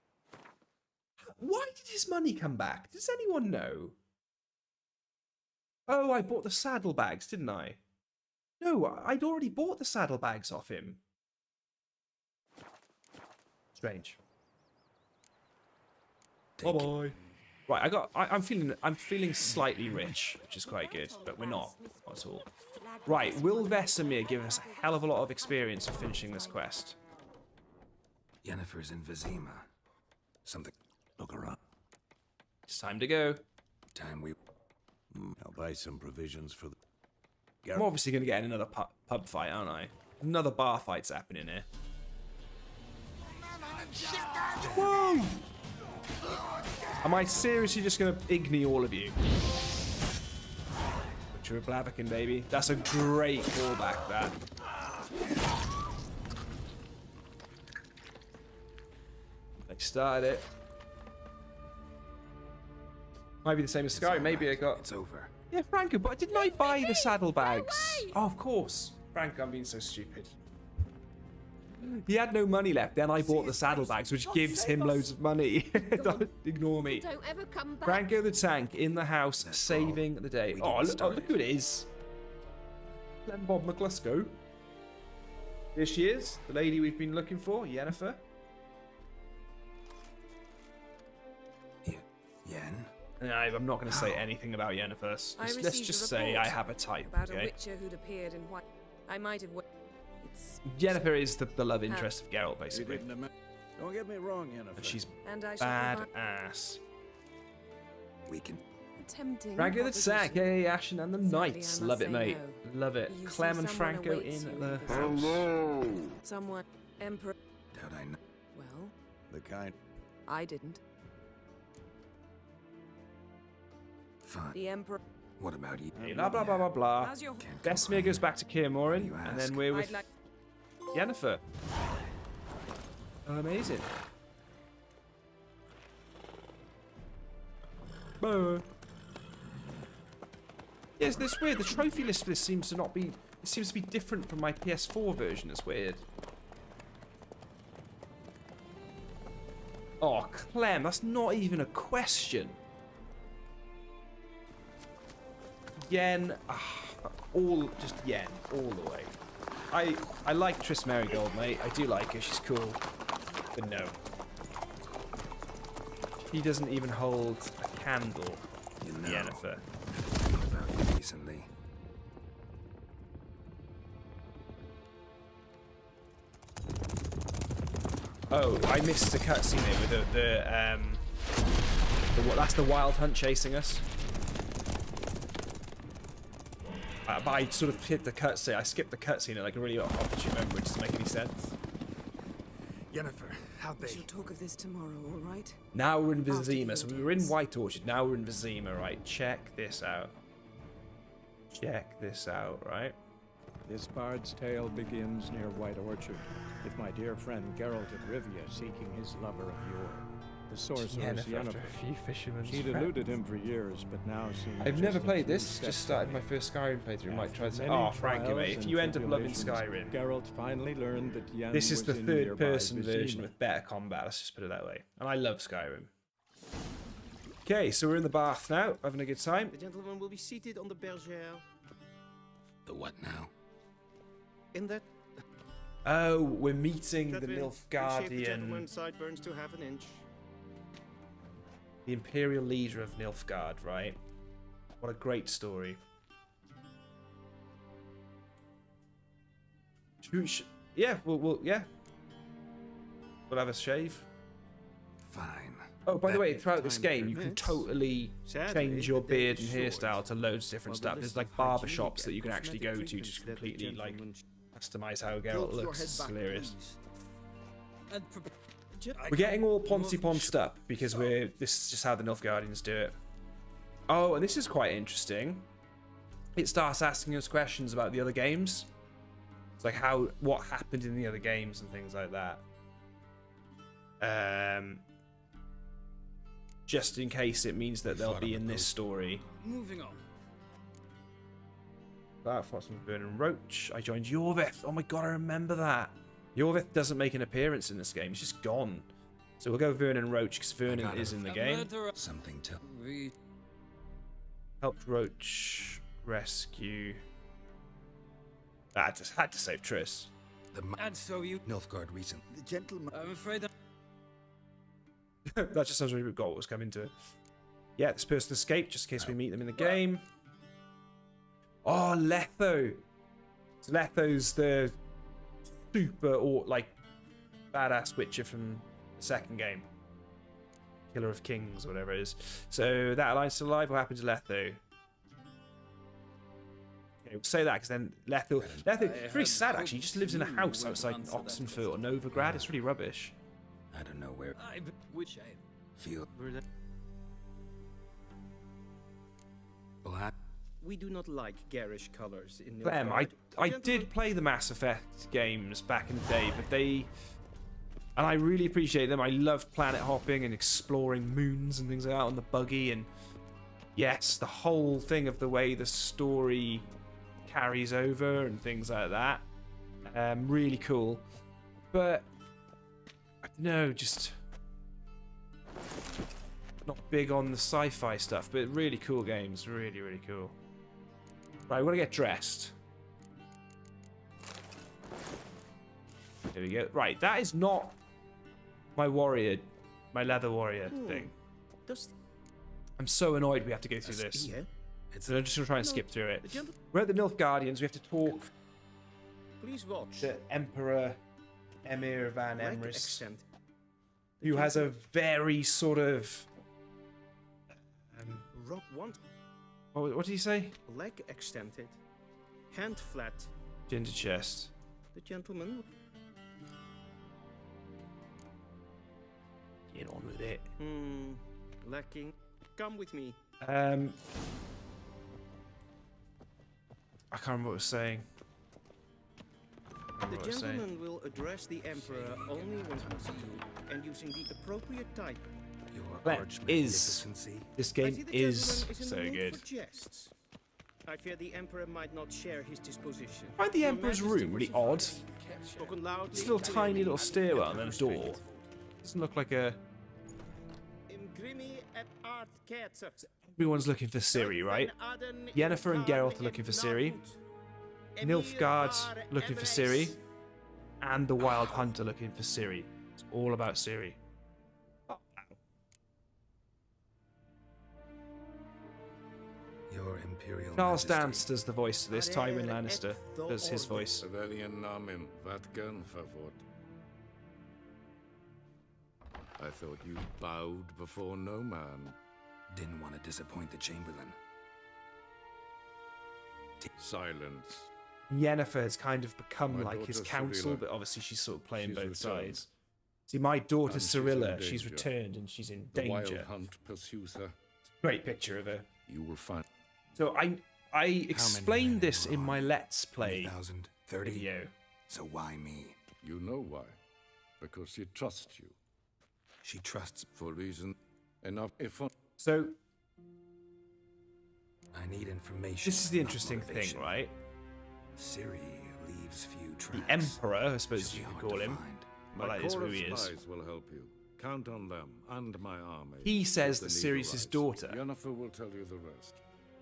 Why did his money come back? Does anyone know? Oh, I bought the saddlebags, didn't I? No, I'd already bought the saddlebags off him. Strange. Bye-bye. Right, I'm feeling slightly rich, which is quite good, but we're not at all. Right, will Vesemir give us a hell of a lot of experience for finishing this quest? Yennefer's in Vizima. Something. Look around. It's time to go. Time we. I'll buy some provisions for the. I'm obviously going to get in another pub fight, aren't I? Another bar fight's happening here. Whoa! Am I seriously just going to ignore all of you? Butcher of Blaviken, baby. That's a great callback, that. They started it. Might be the same as Skyrim. Maybe I got... It's over. Yeah, Franco, but didn't I buy the saddlebags? Oh, of course. Franco, I'm being so stupid. He had no money left, then I bought the saddlebags, which gives him loads of money. Don't ignore me. Don't ever come back. Franco the tank in the house, saving the day. Oh, look who it is. Len Bob McCluskey. Here she is, the lady we've been looking for, Yennefer. Yen? No, I'm not going to say anything about Yennefer. Let's just say I have a type, about okay? A witcher whould appeared in white. I might have. Yennefer is the love interest of Geralt, basically. Don't get me wrong, Yennefer. And she's and I badass. We can. Tempting. Franco the Sack, hey, Ashen and the Knights. Sadly, I Love must it, say mate. no. Love it. You Clem see and someone Franco awaits in you the this house. Someone. Emperor. Doubt I know. Well, The kind. I didn't. Fine. The Emperor. What about you? Blah, blah, blah, blah, blah. How's your... Vesemir goes back to Kaer Morhen, you and ask? then we're with I'd like... Yennefer. Amazing. Bye. Yes, this weird. The trophy list for this seems to not be It seems to be different from my PS4 version. It's weird. Oh, Clem, that's not even a question. Yen, just Yen, all the way. I like Triss Merigold, mate. I do like her. She's cool. But no. He doesn't even hold a candle. You know, Yennefer. about you recently. Oh, I missed the cutscene there with that's the Wild Hunt chasing us. But I sort of hit the cutscene. I skipped the cutscene at like a really opportune moment, which doesn't make any sense. Yennefer, how'd We they... shall talk of this tomorrow, all right? Now we're in After Vizima, the so we were in audience. White Orchard. Now we're in Vizima, right? Check this out. Check this out, right? This bard's tale begins near White Orchard, with my dear friend Geralt of Rivia seeking his lover of yore, the sorceress Yennefer. few fishermen's She'd eluded him for years, but now seems I've just never a played few this. steps Just started away. my first Skyrim playthrough. Might try After to. many Oh, thank you, mate. trials If and you end up loving tribulations, Skyrim, Geralt finally learned that Yen this is was the in third-person nearby version Vizima. with better combat. Let's just put it that way. And I love Skyrim. Okay, so we're in the bath now, having a good time. The gentleman will be seated on the bergère. The what now? In that Oh, we're meeting the Griffin, reshape the Nilfgaardian, gentleman's sideburns to half an inch. the Imperial leader of Nilfgaard, right? What a great story. Yeah, yeah. We'll have a shave. Fine. Oh, by the That- way, throughout this time game, you can permits. totally Sadly, change your the day beard and is hairstyle short. to loads of different While stuff. the There's list like of barber hygienic shops that and you can actually cosmetic go to treatments just that the completely like gentleman customize how Tilt Geralt your looks. head It's back, hilarious. please. We're getting all poncy-ponced up because this is just how the Nilfgaardians do it. Oh, and this is quite interesting. It starts asking us questions about the other games. It's like what happened in the other games and things like that. Just in case it means that they'll be in this story. Moving on. That fought some Vernon Roach. I joined Yorvith. Oh my god, I remember that. Yorvith doesn't make an appearance in this game. He's just gone. So we'll go Vernon Roach because Vernon is in the game. Something to... Helped Roach rescue. I just had to save Triss. And so you... Nilfgaard recent. The gentleman... I'm afraid That just sounds really good. What was coming to it. Yeah, this person escaped just in case we meet them in the game. Oh, Letho. So Letho's the super or like badass Witcher from the second game. Killer of Kings, or whatever it is. So that alliance still alive. What happened to Letho? Okay, we'll say that because then Letho, it's really sad actually. He just lives in a house outside Oxenfurt or Novigrad. It's really rubbish. I don't know where... Which I... Feel... Well, We do not like garish colors in Clem, Nilfgaard. I Gentlemen- did play the Mass Effect games back in the day, but and I really appreciate them. I love planet hopping and exploring moons and things like that on the buggy, and yes, the whole thing of the way the story carries over and things like that. Really cool. But I don't know, just not big on the sci-fi stuff, but really cool games. Really, really cool. Right, we want to get dressed. There we go. Right, that is not my warrior, my leather warrior thing. Does I'm so annoyed we have to go through this. yeah? So I'm just going to try and skip through it. The gentle- We're at the Nilfgaardians. We have to talk Please watch. to Emperor Emir van Leg Emrys, extent. who has a very sort of... Rock one what did he say? leg extended, hand flat. Ginger chest. The gentleman. Get on with it. Lacking. Come with me. I can't remember what I was saying. The gentleman will address the emperor only when possible and using the appropriate type. your That is... archmagnificency. This I game see the is gentleman in so the mood good. for jests. I fear the Emperor might not share his disposition. I find the Your Emperor's Majesty room will really odd. suffice. Spoken loudly, It's a little tiny little stairwell and then a door. Doesn't look like a... Everyone's looking for Ciri, right? Yennefer and Geralt are looking for Ciri. Nilfgaard's looking for Ciri. And the Wild Hunt are looking for Ciri. It's all about Ciri. Your Imperial Charles Majesty. Dance does the voice to this. Tywin Lannister does his voice. I thought you bowed before no man. Didn't want to disappoint the Chamberlain. Silence. Yennefer has kind of become My like his daughter counsel, Cirilla. but obviously she's sort of playing She's both returned. sides. See, my daughter And she's in Cirilla, she's danger. returned and she's in The Wild danger. Hunt pursues her. Great picture of her. You will find. So I explained this in my Let's Play 2030. video. So why me? You know why? Because she trusts you. She trusts. For reason enough. If So I need information. this is the not interesting motivation. thing, right? Ciri leaves few The tracks. Emperor, I suppose She'll you be could hard call to him. find. Well, my that is corps who of he is. spies will help you. Count on them and my army. He says if that the need Ciri's his arises. daughter. Yennefer will tell you the rest.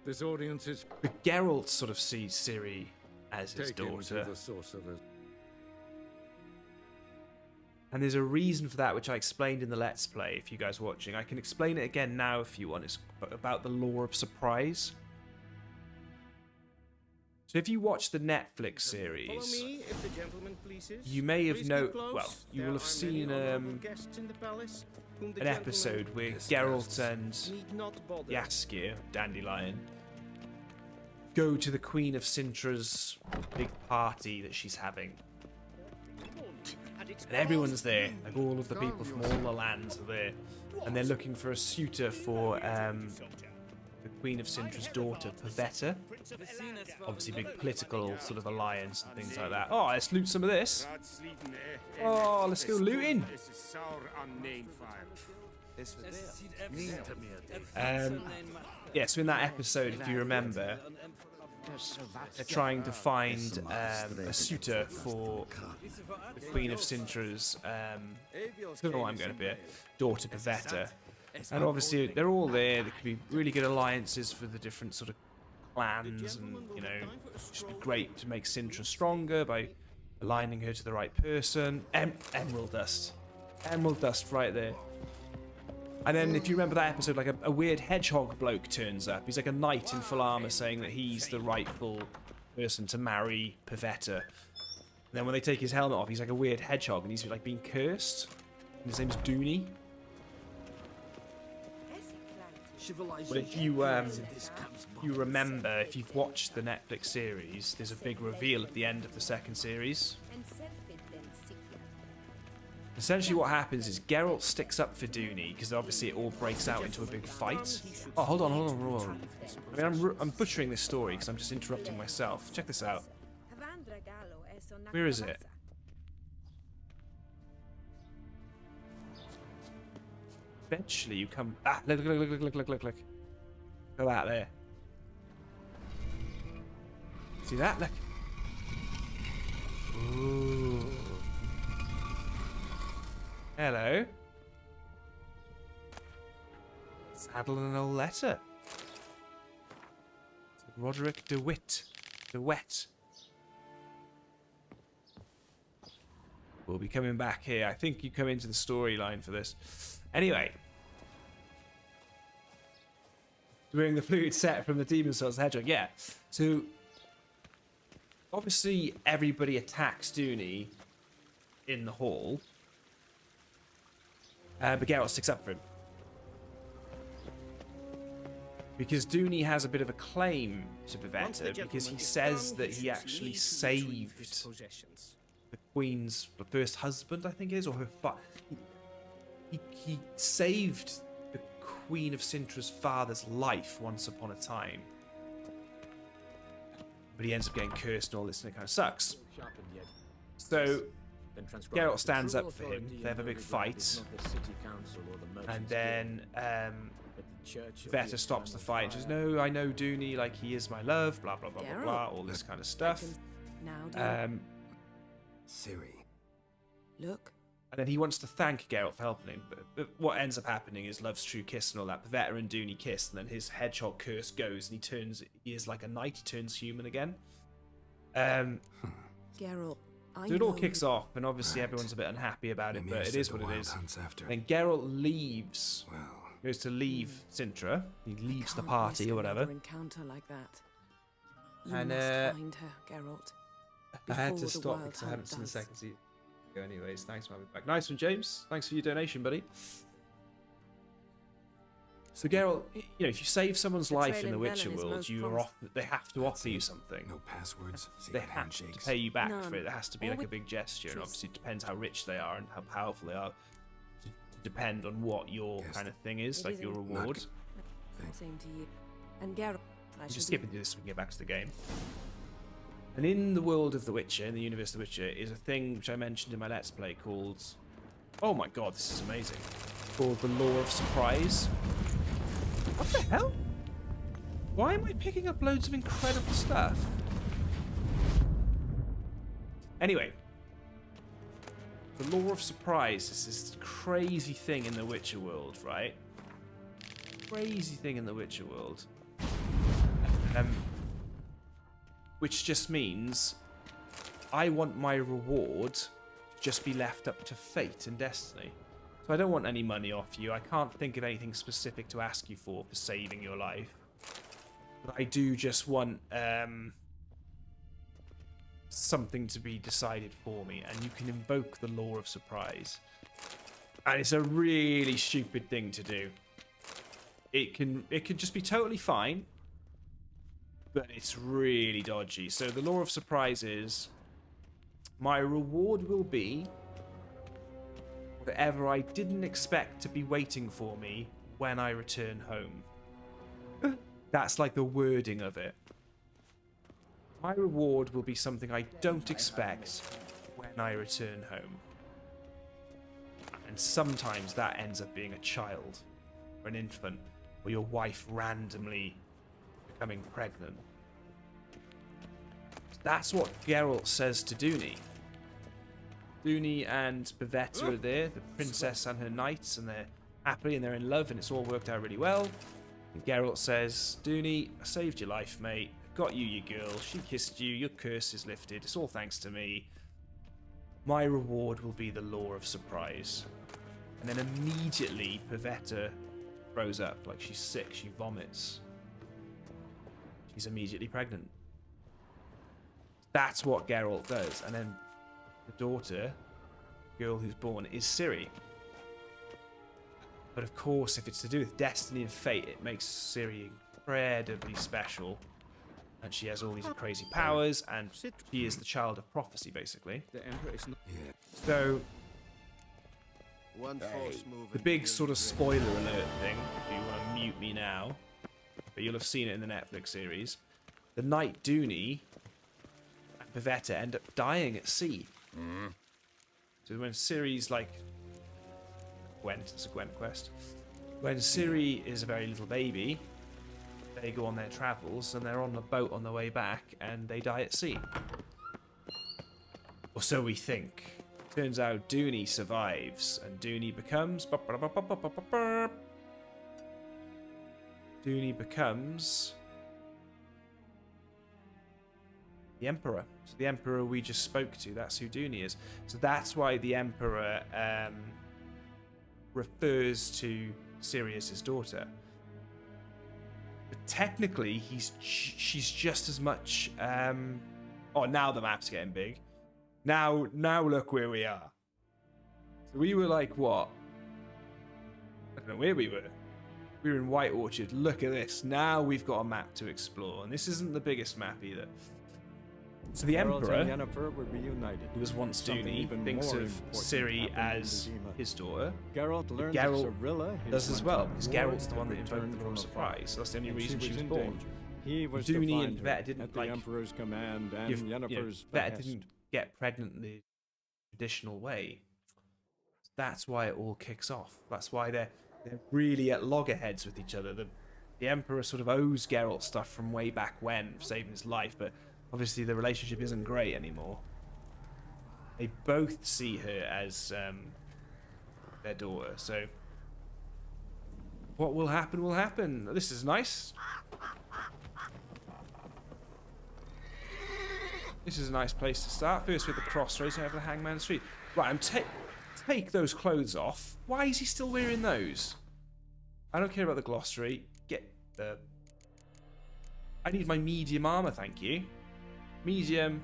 This audience is But Geralt sort of sees Ciri as his taken daughter. to the sorcerer's. And there's a reason for that, which I explained in the Let's Play, if you guys are watching. I can explain it again now if you want. It's about the law of surprise. So if you watch the Netflix Follow series, me, if the gentleman pleases. you may have Please known... keep close. Well, you There will have are many seen honorable guests in the palace whom the an gentleman episode where Yes, Geralt yes. and need not bother. Jaskier, Dandelion, go to the Queen of Sintra's big party that she's having. And everyone's there, like all of the people from all the lands are there. And they're looking for a suitor for the Queen of Sintra's daughter, Pavetta. Obviously big political sort of alliance and things like that. Oh, let's loot some of this. Oh, let's go looting. Yeah, so in that episode, if you remember, they're trying to find a suitor for the Queen of Sintra's, I don't know what I'm going to be, daughter Pavetta. And obviously, they're all there. There could be really good alliances for the different sort of clans, and, you know, just be great to make Sintra stronger by aligning her to the right person. Emerald Dust. Emerald Dust right there. And then, if you remember that episode, like a weird hedgehog bloke turns up. He's like a knight in full armor saying that he's the rightful person to marry Pavetta. And then when they take his helmet off, he's like a weird hedgehog and he's like being cursed. And his name's Dooney. But if you remember, if you've watched the Netflix series, there's a big reveal at the end of the second series. Essentially what happens is Geralt sticks up for Dooney, because obviously it all breaks out into a big fight. Oh, hold on. I mean, I'm butchering this story because I'm just interrupting myself. Check this out. Where is it? Eventually you come... Ah, look. Look at that there. See that? Look. Ooh. Hello. Saddle and an old letter. Roderick DeWitt. DeWitt. We'll be coming back here. I think you come into the storyline for this. Anyway. Wearing the fluid set from the Demon Souls Hedgehog. Yeah. So, obviously, everybody attacks Dooney in the hall. But Geralt sticks up for him. Because Dooney has a bit of a claim to Pavetta, because he says that he actually saved the Queen's first husband, I think it is, or her he saved the Queen of Sintra's father's life once upon a time. But he ends up getting cursed and all this, and it kind of sucks. So Geralt stands up for him. They have a big fight. And then Veta stops the fight and says, no, I know Dooney, like, he is my love, blah, blah, blah, blah, blah, all this kind of stuff. Ciri. Look. And then he wants to thank Geralt for helping him, but what ends up happening is Love's True Kiss and all that. Veta and Dooney kiss, and then his hedgehog curse goes, and he is like a knight, he turns human again. Geralt, so it all kicks off, and obviously everyone's a bit unhappy about it, but it is what it is. Then Geralt leaves, goes to leave Sintra. He leaves the party or whatever. Encounter like that. You And must find her, Geralt. I had to before the stop wild because I haven't hunt seen the does. second season. Anyways, thanks for having me back. Nice one, James. Thanks for your donation, buddy. So Geralt, you know, if you save someone's life in the Witcher world, they have to offer you something. No passwords. They have to pay you back for it. There has to be like a big gesture, and obviously it depends how rich they are and how powerful they are. To depend on what your kind of thing is, like your reward. Same to you. And Geralt, I'm just skipping through this so we can get back to the game. And in the world of The Witcher, in the universe of The Witcher, is a thing which I mentioned in my Let's Play called... Oh my god, this is amazing. Called the Law of Surprise. What the hell? Why am I picking up loads of incredible stuff? Anyway. The Law of Surprise is this crazy thing in the Witcher world, right? Crazy thing in the Witcher world. Which just means I want my reward to just be left up to fate and destiny. So I don't want any money off you. I can't think of anything specific to ask you for saving your life. But I do just want something to be decided for me. And you can invoke the Law of Surprise. And it's a really stupid thing to do. It can just be totally fine. But it's really dodgy. So the Law of Surprise is my reward will be whatever I didn't expect to be waiting for me when I return home. That's like the wording of it. My reward will be something I don't expect when I return home. And sometimes that ends up being a child or an infant or your wife randomly becoming pregnant. That's what Geralt says to Dooney. Dooney and Bavetta are there, the princess and her knights, and they're happy and they're in love and it's all worked out really well. And Geralt says, Dooney, I saved your life, mate. Got you your girl. She kissed you. Your curse is lifted. It's all thanks to me. My reward will be the Law of Surprise. And then immediately Bavetta throws up. Like she's sick. She vomits. She's immediately pregnant. That's what Geralt does. And then the daughter, girl who's born, is Ciri. But of course, if it's to do with destiny and fate, it makes Ciri incredibly special. And she has all these crazy powers, and she is the child of prophecy, basically. The Emperor is not... So, the big sort of spoiler alert thing, if you want to mute me now, but you'll have seen it in the Netflix series, the Knight Dooney and Bavetta end up dying at sea. So when Ciri's like... Gwent, it's a Gwent quest. When Ciri is a very little baby, they go on their travels and they're on a boat on the way back and they die at sea. Or so we think. Turns out Dooney survives and Dooney becomes... Dooney becomes... the Emperor. So the Emperor we just spoke to, that's who Dooney is. So that's why the Emperor refers to Ciri as his daughter. But technically, she's just as much... oh, now the map's getting big. Now look where we are. So we were like, what? I don't know where we were. We were in White Orchard. Look at this. Now we've got a map to explore. And this isn't the biggest map either. So the Emperor, and Yennefer were reunited. who was once Dooney, thinks of Ciri as his daughter. Geralt learned Geralt does as well, because Geralt's the one that invoked the Law of Surprise. So that's the only reason she was born. He was Dooney and Veta didn't at the like Emperor's command and Yennefer's Veta behest. didn't get pregnant the traditional way. That's why it all kicks off. That's why they're really at loggerheads with each other. The Emperor sort of owes Geralt stuff from way back when for saving his life, but obviously the relationship isn't great anymore. They both see her as their daughter, so what will happen will happen. This is nice. This is a nice place to start. First with the crossroads and over the Hangman Street. Right, take those clothes off. Why is he still wearing those? I don't care about the glossary. Get the... I need my medium armor, thank you. Medium.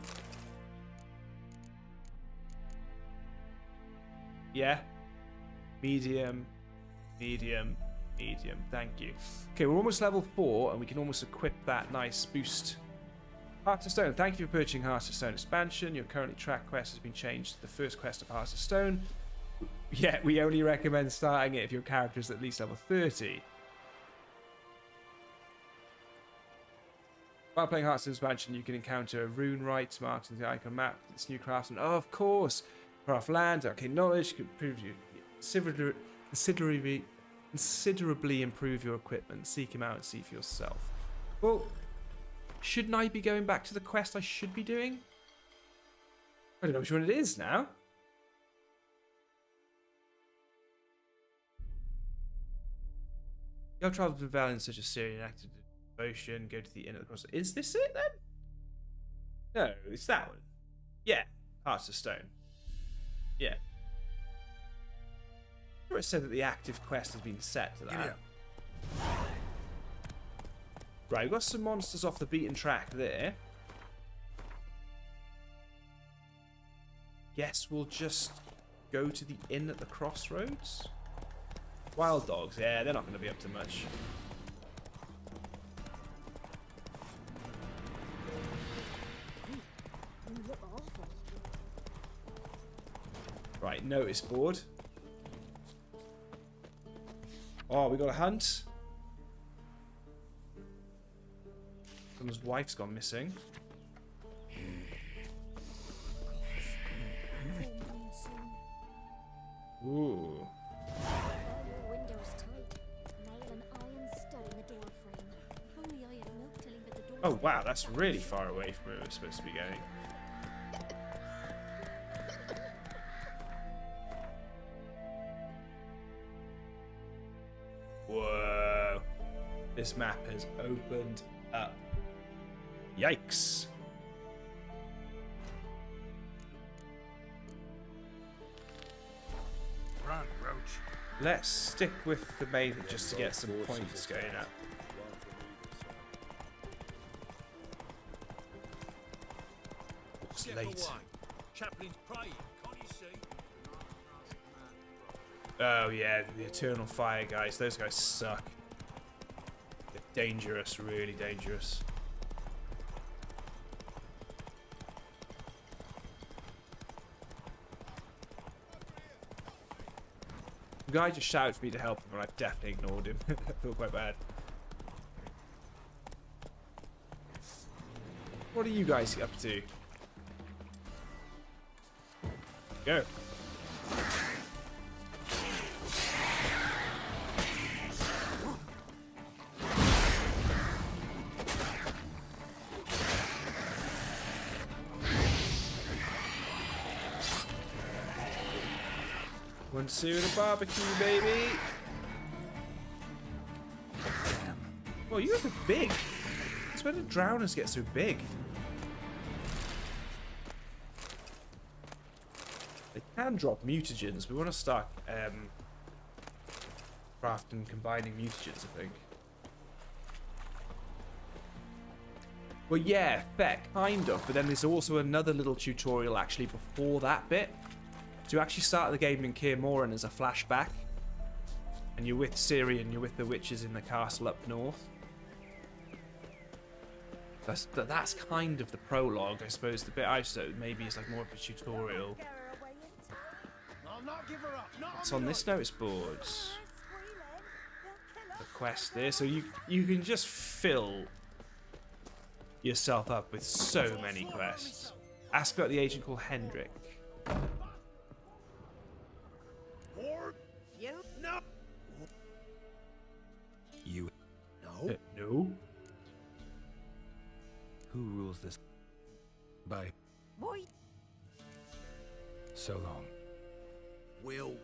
Yeah. Medium. Medium. Medium. Thank you. Okay, we're almost level 4, and we can almost equip that nice boost. Heart of Stone. Thank you for purchasing Heart of Stone expansion. Your currently track quest has been changed to the first quest of Heart of Stone. Yeah, we only recommend starting it if your character is at least level 30. While playing Heart of Stone expansion, you can encounter a rune rite marked in the icon map. This new craftsman. Oh, of course. Craft land, arcane knowledge, can improve you considerably improve your equipment. Seek him out and see for yourself. Well, shouldn't I be going back to the quest I should be doing? I don't know which one it is now. Go travel to Velen, such as Syrian active devotion. Go to the inn at the cross. Is this it then? No, it's that one. Yeah, Hearts of Stone. Yeah. I'm sure it said that the active quest has been set to that. Right, we've got some monsters off the beaten track there. Guess we'll just go to the inn at the crossroads. Wild dogs, yeah, they're not going to be up to much. Right, notice board. Oh, we got a hunt. Someone's wife's gone missing. Ooh. Oh wow, that's really far away from where we're supposed to be going. Whoa. This map has opened up. Yikes. Run, Roach. Let's stick with the maiden just to get some points going up. It's late. Chaplin's praying, can't you see? Oh yeah, the Eternal Fire guys. Those guys suck. They're dangerous, really dangerous. The guy just shouted for me to help him, and I've definitely ignored him. I feel quite bad. What are you guys up to? Go. One suit of barbecue, baby. Well, you guys are big. That's where the drowners get so big. They can drop mutagens. We want to start crafting, combining mutagens, I think. Well, yeah, fair, kind of. But then there's also another little tutorial actually before that bit. So you actually start the game in Kaer Morhen as a flashback. And you're with Ciri and you're with the witches in the castle up north. That's kind of the prologue, I suppose. The bit I showed maybe is like more of a tutorial. It's on this notice board. The quest there. So you can just fill yourself up with so many quests. Ask about the agent called Hendrik. So long. Will.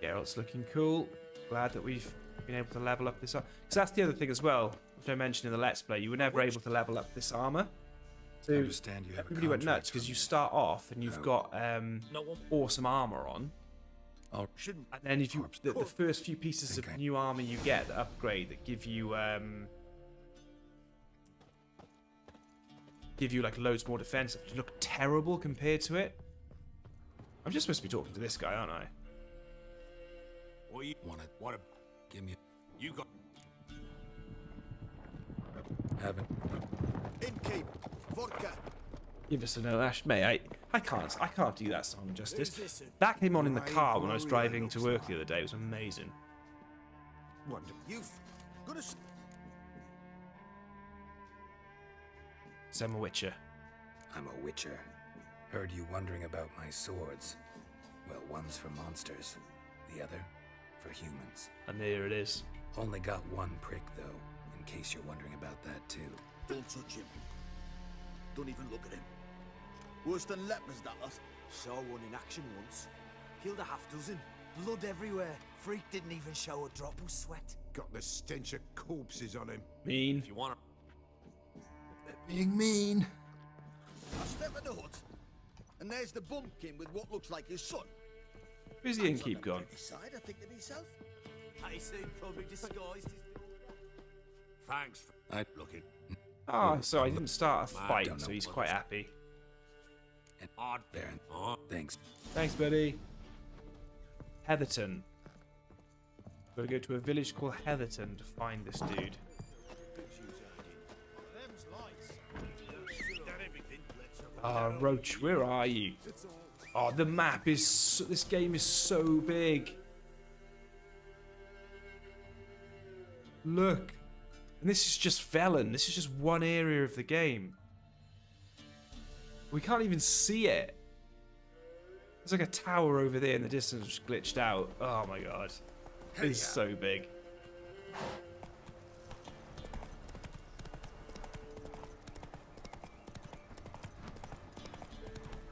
Geralt's looking cool. Glad that we've been able to level up this armor. Because that's the other thing as well, which I mentioned in the Let's Play. You were never able to level up this armor. So Understand you have everybody went nuts because you start off and you've got awesome armor on. And then if you the first few pieces of new armor you get that upgrade that give you like loads more defense, you look terrible compared to it. I'm just supposed to be talking to this guy, aren't I? What you wanna Give me. you got Haven't. Innkeep, vodka. Give us a no, Ash. Mate, I can't do that song justice. That came on in the car when I was driving to work the other day. It was amazing. You've got a So I'm a witcher. I'm a witcher. Heard you wondering about my swords. Well, one's for monsters, the other for humans. And there it is. Only got one prick, though, in case you're wondering about that, too. Don't touch him. Don't even look at him. Worse than lepers, that lot. Saw one in action once. Killed a half dozen. Blood everywhere. Freak didn't even show a drop of sweat. Got the stench of corpses on him. Mean. If you want Being mean. I step in the hut, and there's the bumpkin with what looks like his son. Where's the innkeep gone? Side, I think to myself. I seem probably disguised. Thanks for looking. Ah, so I didn't start a I fight, don't so know he's what quite is- happy. An odd Baron. Thanks. Thanks, buddy. Heatherton. Gotta go to a village called Heatherton to find this dude. Ah, Roach, where are you? Oh, the map is... this game is so big. Look. And this is just Velen. This is just one area of the game. We can't even see it. There's like a tower over there in the distance which glitched out. Oh my god. It's so big.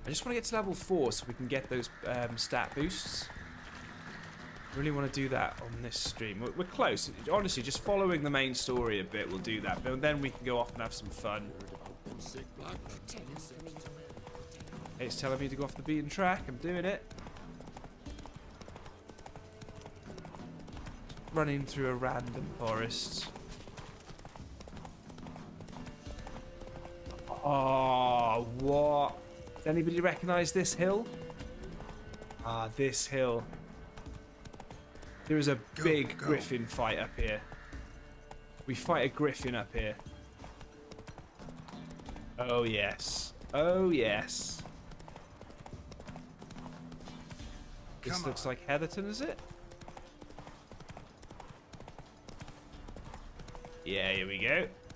I just want to get to level 4 so we can get those stat boosts. Really want to do that on this stream. We're close. Honestly, just following the main story a bit will do that. But then we can go off and have some fun. It's telling me to go off the beaten track. I'm doing it. Running through a random forest. Oh, what? Does anybody recognise this hill? Ah, this hill. There is a big Griffin fight up here. We fight a Griffin up here. Oh, yes. Oh, yes. This looks like Heatherton, is it? Yeah, here we go.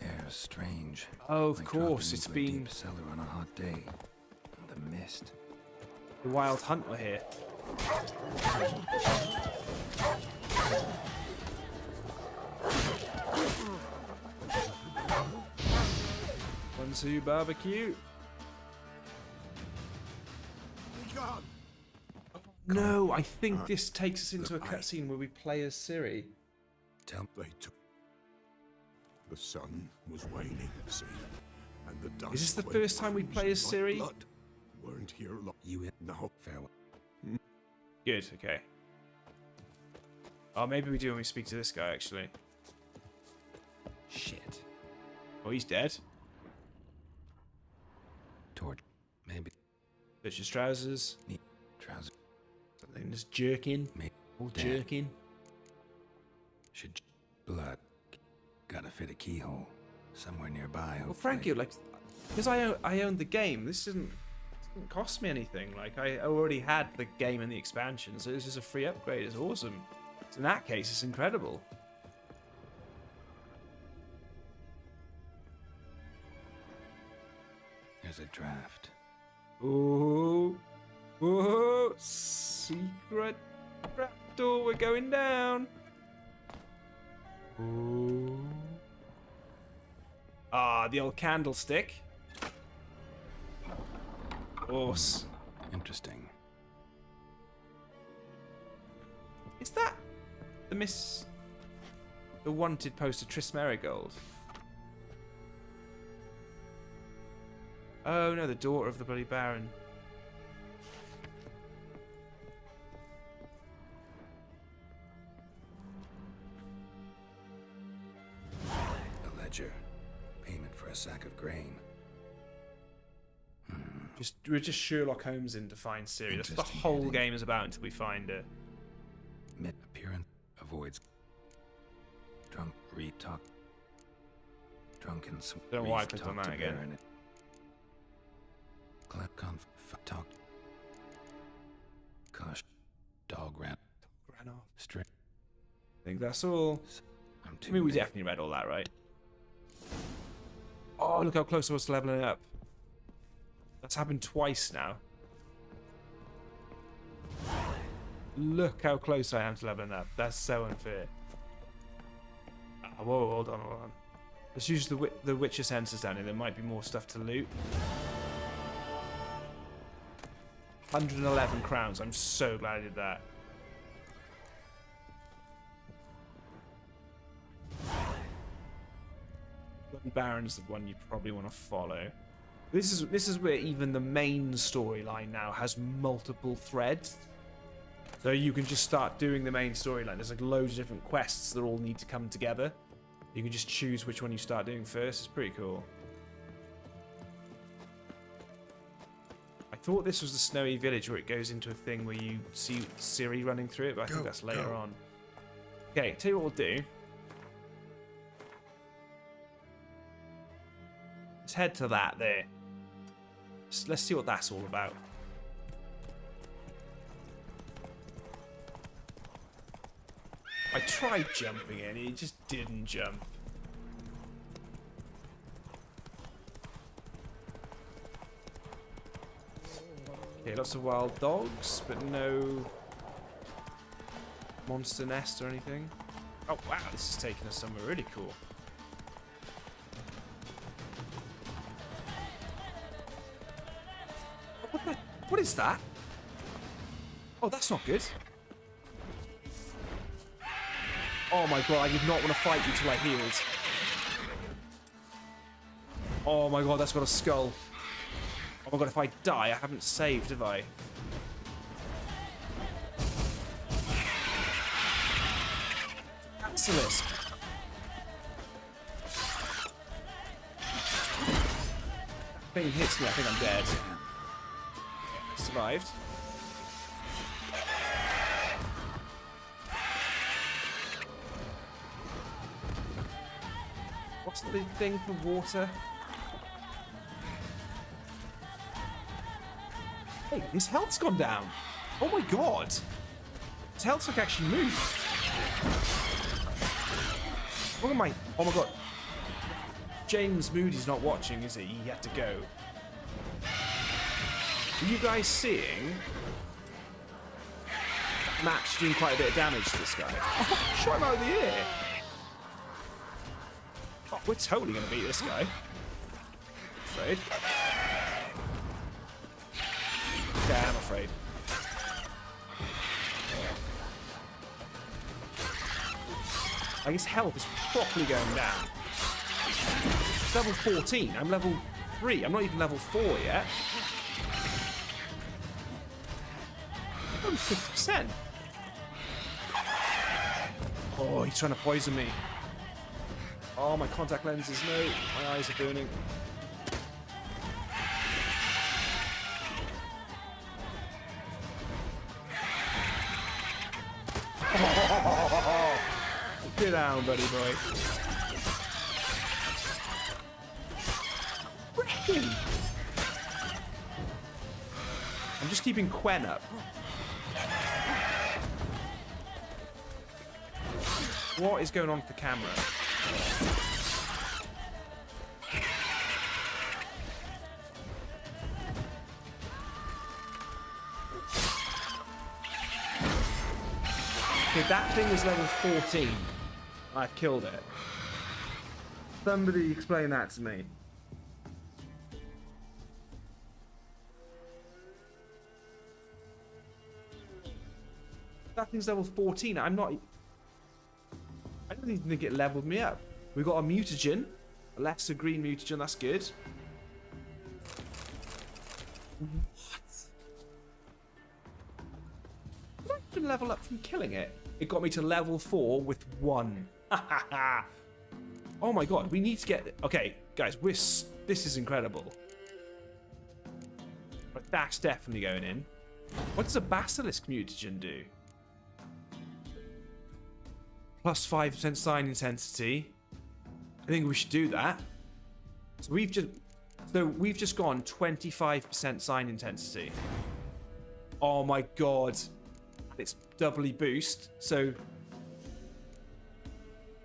Air is strange. Oh, of Like course, dropping it's into a been... deep cellar on a hot day. The mist. The Wild Hunt were here. One, two, barbecue. No, I think this takes us into a cutscene where we play as Ciri. Tell They took. The sun was waning, see, and the dust. Is this the went first time we play as like Ciri? blood. Weren't here long. you in. No. Farewell. Good, okay. Oh, maybe we do when we speak to this guy, actually. Shit. Oh, he's dead. Torch. Maybe. There's his trousers. Trousers. Something that's jerking. Maybe. All Dead. jerking. Should. Blood. Gotta fit a keyhole. Somewhere nearby. Well, hopefully. Frankie, like, because I owned the game, this didn't cost me anything. Like, I already had the game and the expansion, so this is a free upgrade. It's awesome. So in that case, it's incredible. There's a draft. Ooh. Ooh. Secret trapdoor. We're going down. Ooh. Ah, the old candlestick. Awesome. Interesting. Is that the wanted poster Triss Merigold? Oh no, the daughter of the bloody Baron. A ledger. Payment for a sack of grain. We're just Sherlock Holmes in to find Ciri. That's what the Interesting whole heading. game is about until we find her. Mid appearance avoids drunk re-talk. Drunken Don't know why I clicked on that again. Talk. Gosh. Dog ran. Ran off. Straight. I think that's all. I'm I too mean, we late. definitely read all that, right? Oh, look how close I was to leveling up. That's happened twice now. Look how close I am to leveling up. That's so unfair. Whoa, hold on. Let's use the Witcher sensors down here. There might be more stuff to loot. 111 crowns. I'm so glad I did that. Bloody Baron's the one you probably want to follow. This is where even the main storyline now has multiple threads. So you can just start doing the main storyline. There's like loads of different quests that all need to come together. You can just choose which one you start doing first. It's pretty cool. I thought this was the snowy village where it goes into a thing where you see Ciri running through it, but I think that's later on. Okay, tell you what we'll do. Let's head to that there. Let's see what that's all about. I tried jumping in, he just didn't jump. Okay, lots of wild dogs, but no monster nest or anything. Oh wow, this is taking us somewhere really cool. What is that? Oh, that's not good. Oh my god, I did not want to fight you till I healed. Oh my god, that's got a skull. Oh my god, if I die, I haven't saved, have I? Basilisk. That thing hits me, I think I'm dead. Survived. What's the thing for water? Hey, his health's gone down. Oh my god. His health's like actually moved. Look at my... Oh my god. James Moody's not watching, is he? He had to go. Are you guys seeing Match doing quite a bit of damage to this guy? Oh, shot him out of the air. Oh, we're totally going to beat this guy. Afraid. Yeah, I'm afraid. Like, his health is properly going down. It's level 14. I'm level 3. I'm not even level 4 yet. I'm 50%. Oh, he's trying to poison me. Oh, my contact lenses, no. My eyes are burning. Oh, get down, buddy boy. Griffin! I'm just keeping Quen up. What is going on with the camera? Okay, that thing was level 14. I killed it. Somebody explain that to me. that thing's level 14. I don't even think it leveled me up. We've got a mutagen. A lesser green mutagen, that's good. What? Did I even level up from killing it? It got me to level 4 with 1. Oh my god, we need to get... Okay, guys, this is incredible. But that's definitely going in. What does a basilisk mutagen do? Plus 5% sign intensity. I think we should do that. So we've just gone 25% sign intensity. Oh my god. It's doubly boost. So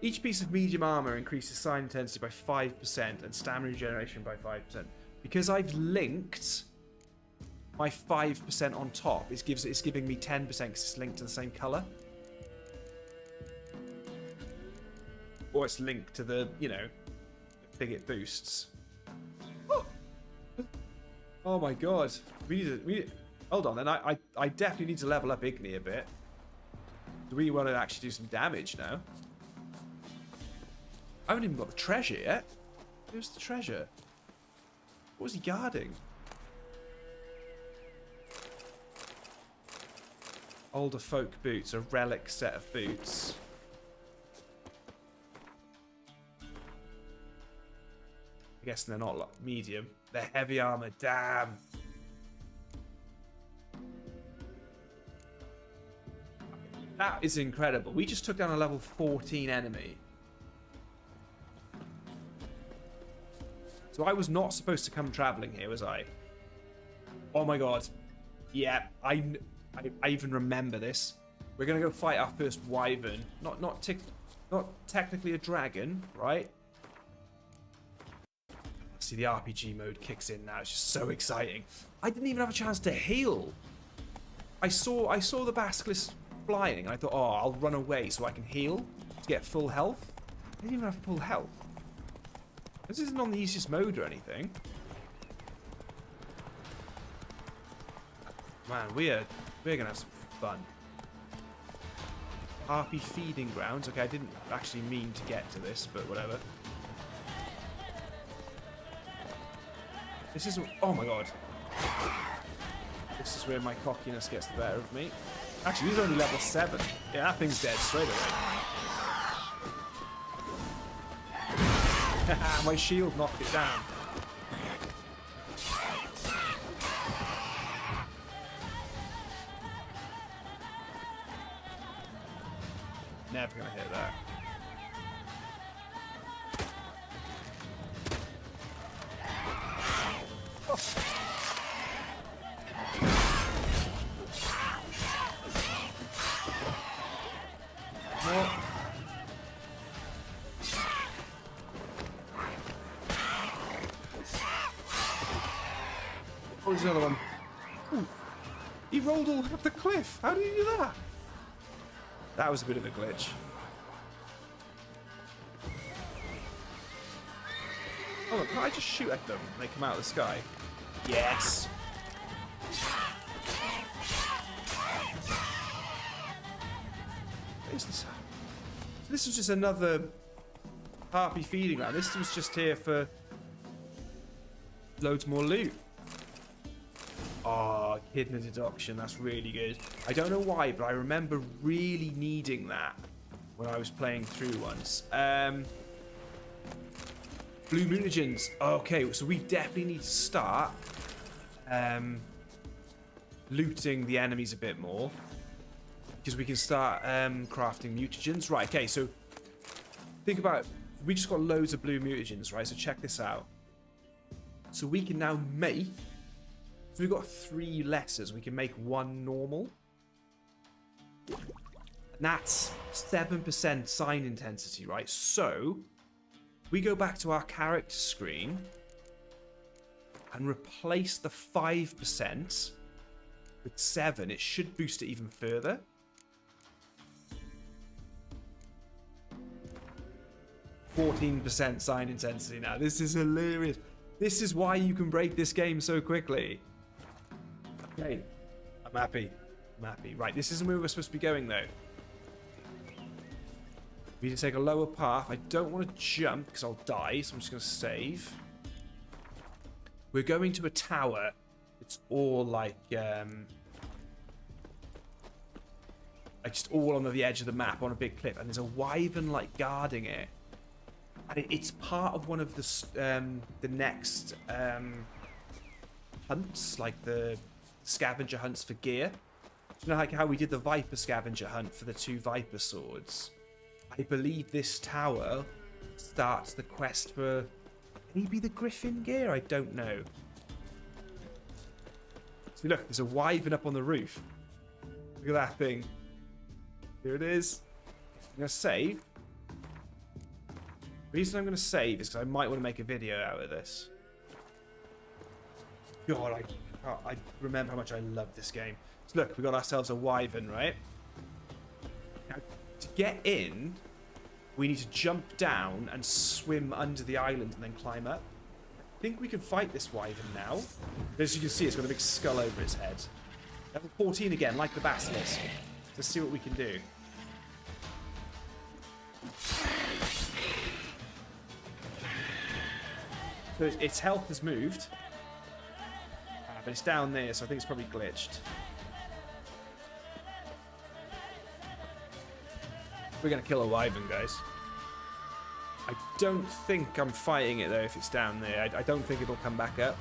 each piece of medium armor increases sign intensity by 5% and stamina regeneration by 5%. Because I've linked my 5% on top, it's giving me 10% because it's linked to the same color. Or it's linked to the, you know, the thing it boosts. Oh my god. We need hold on then, I definitely need to level up Igni a bit. Do we want to actually do some damage now? I haven't even got the treasure yet. Where's the treasure? What was he guarding? Older folk boots, a relic set of boots. I guess they're not like medium. They're heavy armor, damn. That is incredible. We just took down a level 14 enemy. So I was not supposed to come traveling here, was I? Oh my god. Yeah, I even remember this. We're gonna go fight our first Wyvern. Not technically a dragon, right? See, the RPG mode kicks in now. It's just so exciting. I didn't even have a chance to heal. I saw the basilisk flying, and I thought, oh, I'll run away so I can heal to get full health. I didn't even have full health. This isn't on the easiest mode or anything. Man, we're gonna have some fun. Harpy feeding grounds. Okay, I didn't actually mean to get to this, but whatever. This is... Oh my god. This is where my cockiness gets the better of me. Actually, he's only level 7. Yeah, that thing's dead straight away. My shield knocked it down. Never gonna hit that. Oh. What? Oh, there's another one. Ooh. He rolled all up the cliff. How did he do that? That was a bit of a glitch. Oh, look, can I just shoot at them and they come out of the sky? Yes! What is this? This was just another harpy feeding ground. This was just here for loads more loot. Oh, hidden deduction. That's really good. I don't know why, but I remember really needing that when I was playing through once. Blue mutagens. Okay, so we definitely need to start looting the enemies a bit more. Because we can start crafting mutagens. Right, okay, so think about it. We just got loads of blue mutagens, right? So check this out. So we can now make... So we've got 3 lessers. We can make 1 normal. And that's 7% sign intensity, right? So we go back to our character screen and replace the 5% with 7. It should boost it even further. %, sign intensity now. This is hilarious. This is why you can break this game so quickly. Okay, I'm happy. mappy. Right, this isn't where we're supposed to be going, though. We need to take a lower path. I don't want to jump because I'll die, so I'm just going to save. We're going to a tower. It's all like just all on the edge of the map on a big cliff, and there's a wyvern like guarding it, and it's part of one of the next hunts, like the scavenger hunts for gear. Do you know like how we did the viper scavenger hunt for the 2 viper swords? I believe this tower starts the quest for maybe the Griffin gear. I don't know. See, look, there's a wyvern up on the roof. Look at that thing. Here it is. I'm going to save. The reason I'm going to save is because I might want to make a video out of this. God, I remember how much I love this game. So look, we got ourselves a wyvern, right? Now, to get in, we need to jump down and swim under the island and then climb up. I think we can fight this wyvern now. As you can see, it's got a big skull over its head. Level 14 again, like the basilisk. Let's see what we can do. So its health has moved, but it's down there, so I think it's probably glitched. We're gonna kill a wyvern, guys. I don't think I'm fighting it though if it's down there. I don't think it'll come back up.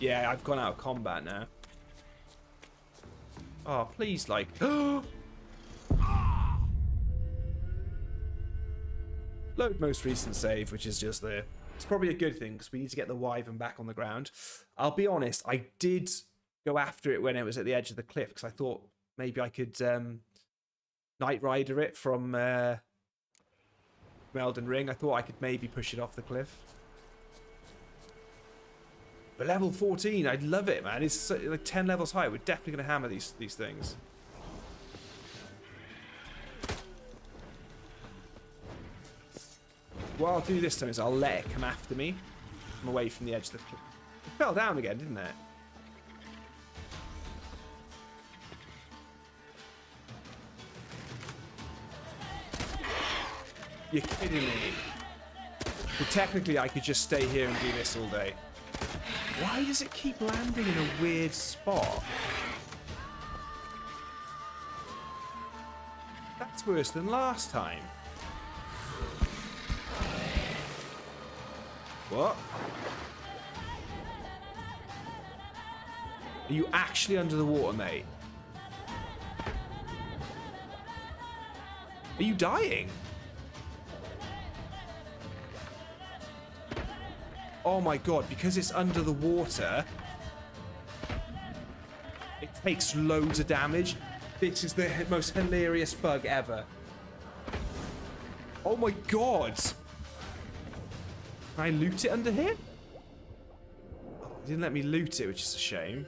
Yeah, I've gone out of combat now. Oh, please, like... Load most recent save, which is just there. It's probably a good thing, because we need to get the wyvern back on the ground. I'll be honest, I did go after it when it was at the edge of the cliff, because I thought maybe I could Knight Rider it from Elden Ring. I thought I could maybe push it off the cliff. But level 14, I'd love it, man. It's so, like 10 levels high. We're definitely going to hammer these things. What I'll do this time is I'll let it come after me. I'm away from the edge of the cliff. It fell down again, didn't it? You're kidding me. But technically, I could just stay here and do this all day. Why does it keep landing in a weird spot? That's worse than last time. What? Are you actually under the water, mate? Are you dying? Oh my god, because it's under the water, it takes loads of damage. This is the most hilarious bug ever. Oh my god! Can I loot it under here? Oh, it didn't let me loot it, which is a shame.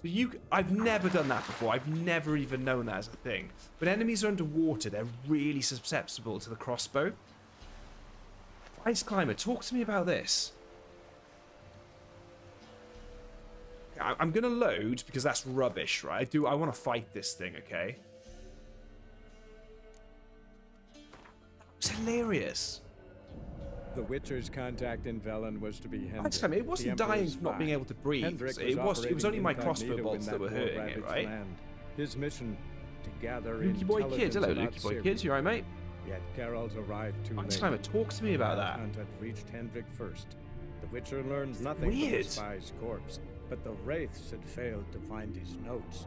So I've never done that before. I've never even known that as a thing. When enemies are underwater, they're really susceptible to the crossbow. Ice Climber, talk to me about this. I'm going to load because that's rubbish, right? I want to fight this thing, okay? It's hilarious. The Witcher's contact in Velen was to be Hendrik. Ice Climber, it wasn't dying from not being able to breathe. It was only my crossbow bolts that were hurting it, right? Land. His mission to gather Lukey Boy Kids. Hello, Lukey Boy Kids. You alright, mate? Yet Geralt arrived too late. Ice Climber, talk to me about that. Hunt had reached Hendrik first. The Witcher learned nothing from the spy's corpse, but the Wraiths had failed to find his notes.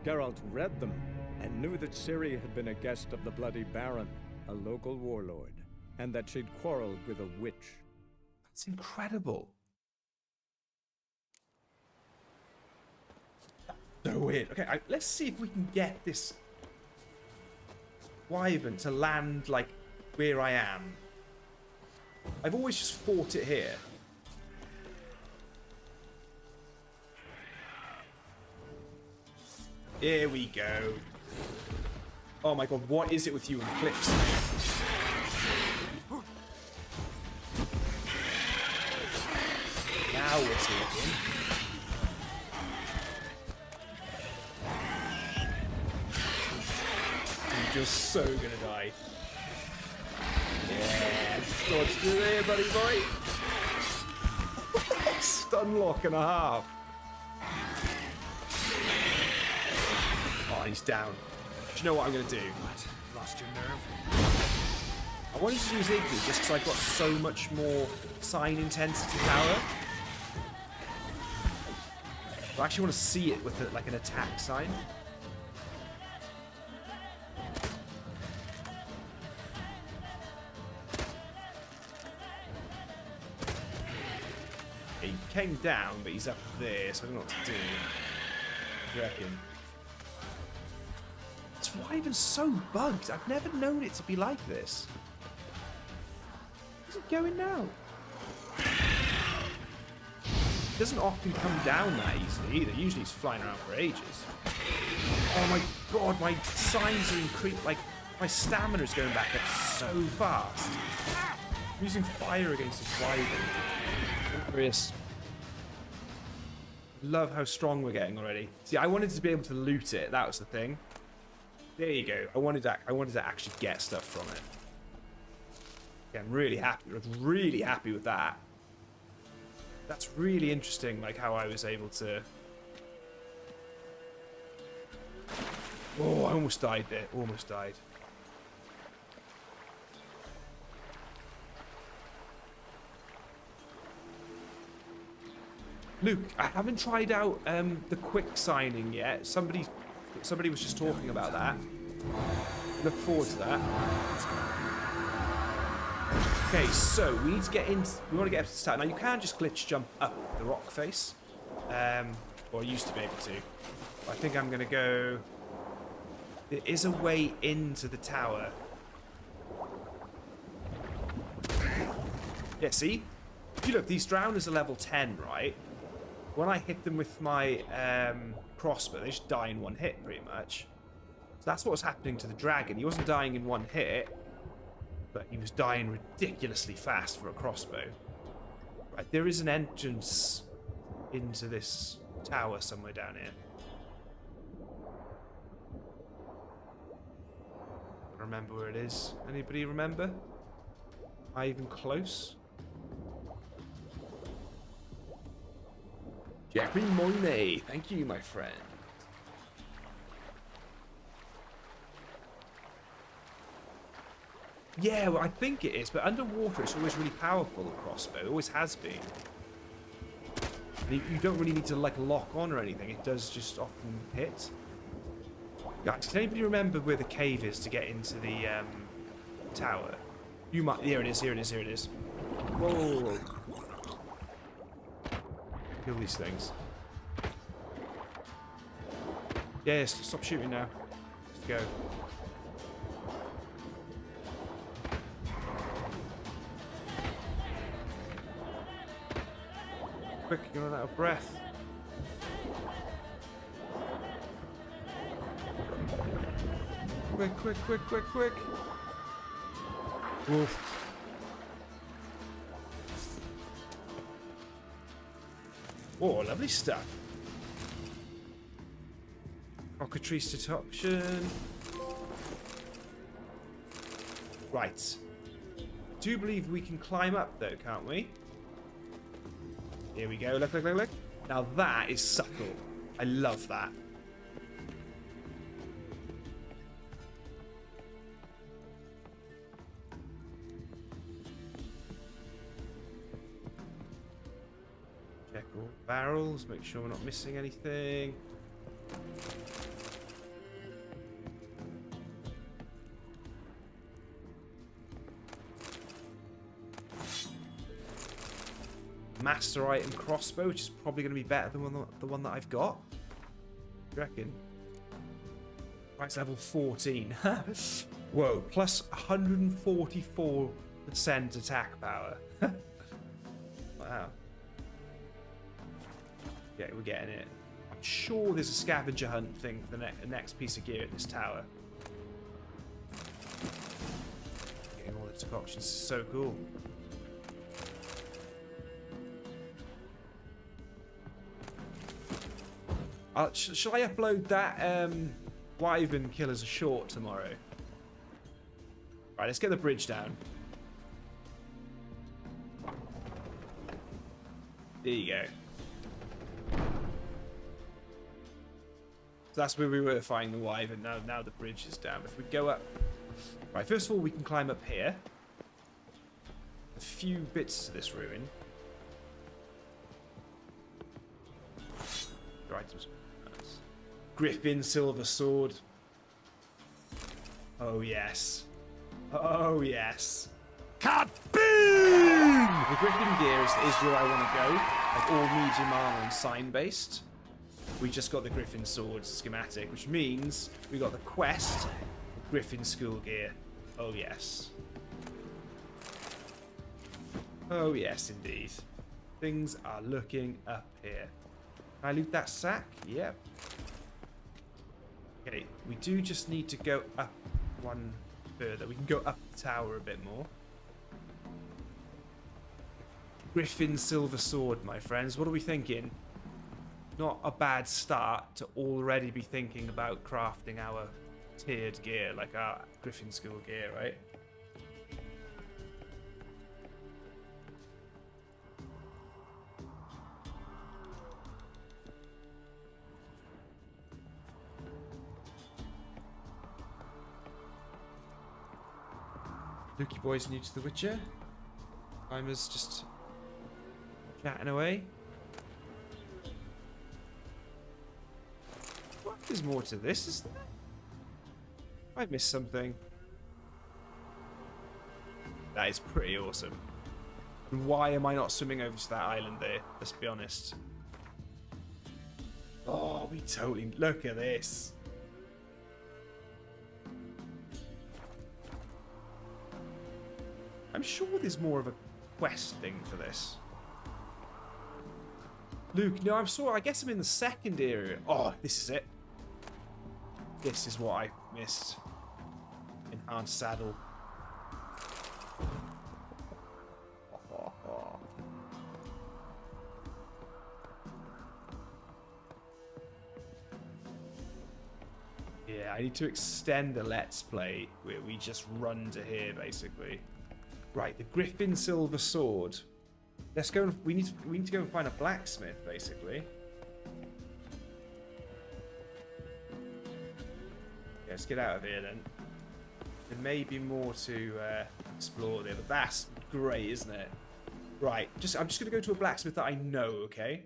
Geralt read them and knew that Ciri had been a guest of the Bloody Baron, a local warlord, and that she'd quarreled with a witch. That's incredible. So weird. Okay, let's see if we can get this wyvern to land like where I am. I've always just fought it here. Here we go. Oh my god, what is it with you and cliffs? Now Now we're talking. You're just so gonna die. Yeah, dodge through there, buddy boy. Stun lock and a half. Oh, he's down. Do you know what I'm gonna do? What? Lost your nerve? I wanted to use Igloo just because I've got so much more sign intensity power. I actually want to see it with like an attack sign. He came down, but he's up there, so I don't know what to do. What do you reckon? This Wyvern's so bugged. I've never known it to be like this. Where's it going now? It doesn't often come down that easily either. Usually it's flying around for ages. Oh my god, my signs are increased. Like, my stamina's going back up so fast. I'm using fire against this Wyvern. Glorious. Love how strong we're getting already. See, I wanted to be able to loot it. That was the thing. There you go. I wanted to actually get stuff from it. Yeah, I'm really happy. I was really happy with that. That's really interesting, like how I was able to. Oh, I almost died there. Almost died. Luke, I haven't tried out the quick signing yet. Somebody was just talking about that. Look forward to that. Okay, so we need to get in. We want to get up to the tower. Now you can just glitch jump up the rock face, or used to be able to. I think I'm gonna go. There is a way into the tower. Yeah, see? If you look, these drowners are level 10, right? When I hit them with my crossbow, they just die in one hit, pretty much. So that's what was happening to the dragon. He wasn't dying in one hit, but he was dying ridiculously fast for a crossbow. Right, there is an entrance into this tower somewhere down here. I remember where it is. Anybody remember? Am I even close? Jeffrey Monet, thank you, my friend. Yeah, well, I think it is, but underwater it's always really powerful, the crossbow. It always has been. You don't really need to, like, lock on or anything. It does just often hit. Guys, can anybody remember where the cave is to get into the tower? You might... Here it is, here it is, here it is. Whoa, whoa, whoa. Kill these things. Yes, stop shooting now. Let's go. Quick, you're running out of breath. Quick, quick, quick, quick, quick. Wolf. Oh, lovely stuff. Cockatrice detection. Right. Do believe we can climb up though, can't we? Here we go. Look, look, look, look. Now that is subtle. I love that. Check all barrels. Make sure we're not missing anything. Master item crossbow, which is probably going to be better than the one that I've got. What do you reckon? Price level 14. Whoa, plus 144% attack power. Wow. Yeah, we're getting it. I'm sure there's a scavenger hunt thing for the next piece of gear at this tower. Getting all the decoctions is so cool. Shall I upload that Wyvern kill as a short tomorrow? Right, let's get the bridge down. There you go. So that's where we were fighting the Wyvern. Now the bridge is down. If we go up... Right, first of all, we can climb up here. A few bits of this ruin. Right, Griffin silver sword. Oh yes. Oh yes. Kaboom! The Griffin gear is where I want to go. Like all medium armor and sign based. We just got the Griffin sword schematic, which means we got the quest, Griffin school gear. Oh yes. Oh yes, indeed. Things are looking up here. Can I loot that sack? Yep. Okay, we do just need to go up one further. We can go up the tower a bit more. Griffin silver sword, my friends. What are we thinking? Not a bad start to already be thinking about crafting our tiered gear, like our Griffin school gear, right? Lukey boy's new to The Witcher. Timer's just chatting away. What? There's more to this, isn't there? I missed something. That is pretty awesome. And why am I not swimming over to that island there? Let's be honest. Oh, we totally... Look at this. I'm sure there's more of a quest thing for this. Luke, no, I guess I'm in the second area. Oh, this is it. This is what I missed. Enhanced saddle. Yeah, I need to extend the Let's Play where we just run to here, basically. Right, the Griffin silver sword. Let's go. We need to go and find a blacksmith, basically. Yeah, let's get out of here then. There may be more to explore there, but that's great, isn't it? Right, I'm just gonna go to a blacksmith that I know. Okay.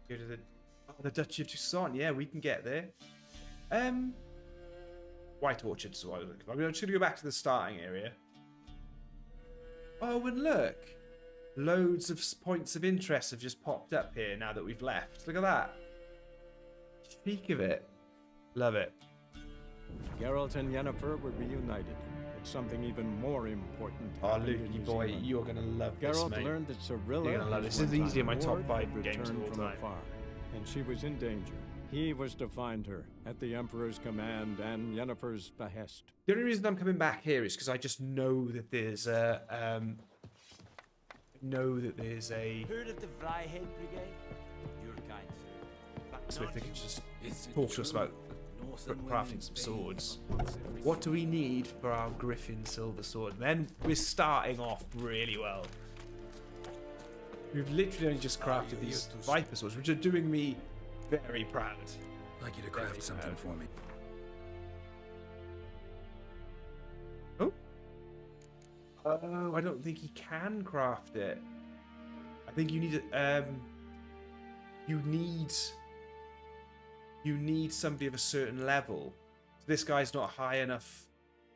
Go to the Duchy of Toussaint. Yeah, we can get there. White Orchard is what I was looking for. I'm just going to go back to the starting area. Oh, and look! Loads of points of interest have just popped up here now that we've left. Look at that. Speak of it. Love it. Geralt and Yennefer were reunited. But something even more important happened in Lukey boy, Vizima. you're going to love this, Geralt mate. learned that Cirilla, You're gonna love this. whose This is easily in my one-time top 5 ward, games of all returned from time. afar, and she was in danger. He was to find her at the Emperor's command and Yennefer's behest. The only reason I'm coming back here is because I just know that there's a Heard of the Vryhead Brigade? Your kind, sir. blacksmith that can just talk to us about crafting some swords. What do we need for our Griffin silver sword? And then we're starting off really well. We've literally only just crafted these Viper swords, which are doing me very proud. I'd like you to craft something for me. Oh? Oh, I don't think he can craft it. I think you need you need somebody of a certain level. So this guy's not high enough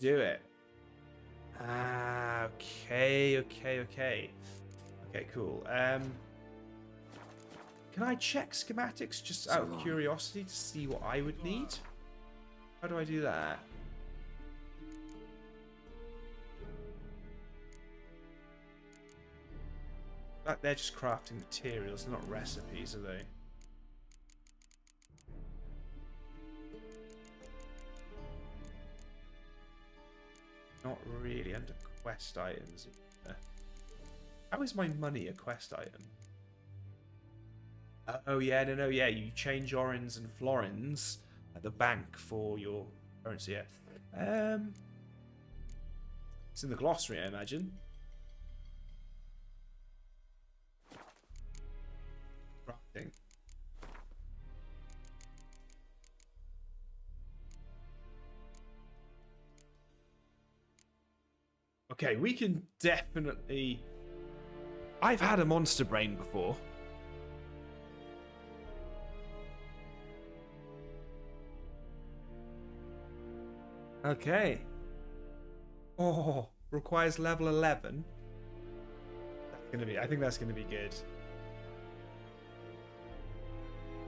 to do it. Ah, okay. Okay, cool. Can I check schematics just out of curiosity to see what I would need? How do I do that? They're just crafting materials, not recipes, are they? Not really under quest items. How is my money a quest item? Oh yeah, no, yeah. You change orins and florins at the bank for your currency. Yeah. It's in the glossary, I imagine. Crafting. Okay, we can definitely. I've had a monster brain before. Okay. Oh, requires level 11. That's gonna be. I think that's gonna be good.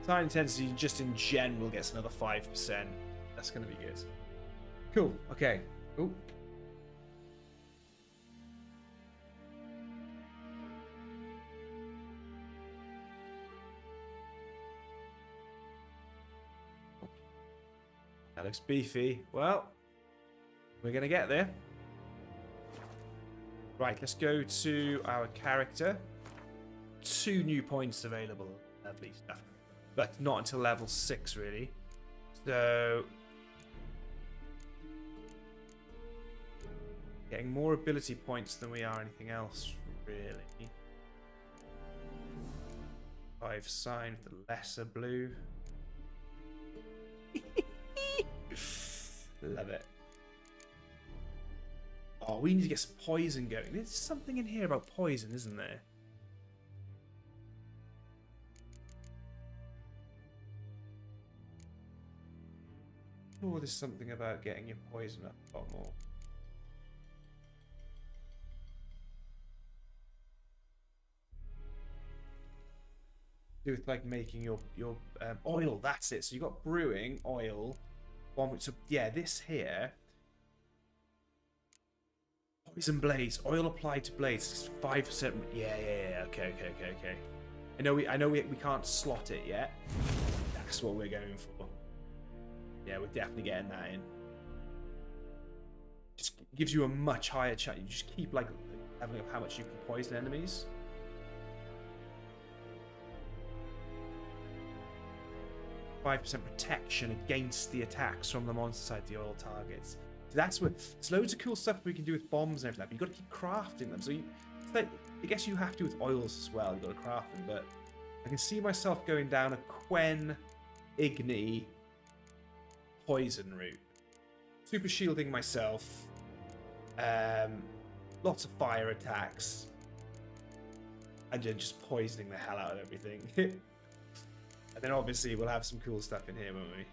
Time intensity, just in general, gets another 5%. That's gonna be good. Cool. Okay. Oh. That looks beefy. Well, we're going to get there. Right, let's go to our character. 2 new points available. Lovely stuff. But not until level 6, really. So, getting more ability points than we are anything else, really. 5 sign with the lesser blue. Love it. Oh, we need to get some poison going. There's something in here about poison, isn't there? Oh, there's something about getting your poison up a lot more. Do with like making your oil. That's it. So you got brewing, oil. So yeah, this here. Poison blades, oil applied to blades, 5%. Yeah. Okay. I know we can't slot it yet. That's what we're going for. Yeah, we're definitely getting that in. Just gives you a much higher chance. You just keep like having up how much you can poison enemies. %5 protection against the attacks from the monster side the oil targets. So that's what. There's loads of cool stuff we can do with bombs and everything. But you've got to keep crafting them. So I guess you have to with oils as well. You've got to craft them. But I can see myself going down a Quen Igni poison route. Super shielding myself. Lots of fire attacks. And then just poisoning the hell out of everything. And then obviously we'll have some cool stuff in here, won't we?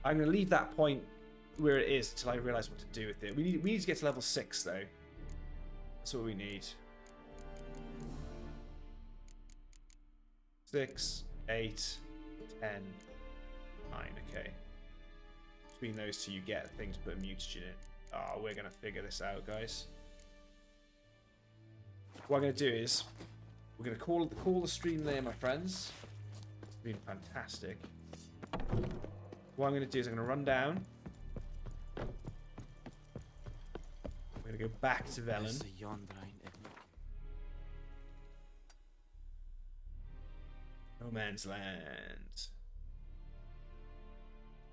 I'm going to leave that point where it is until I realise what to do with it. We need to get to level 6 though. That's what we need. 6, 8, 10, 9. Okay. Between those two, you get things to put a mutagen in. Oh, we're going to figure this out, guys. What I'm going to do is we're going to call the stream there, my friends. It's been fantastic. What I'm going to do is I'm going to run down. I'm going to go back to Velen. No Man's Land.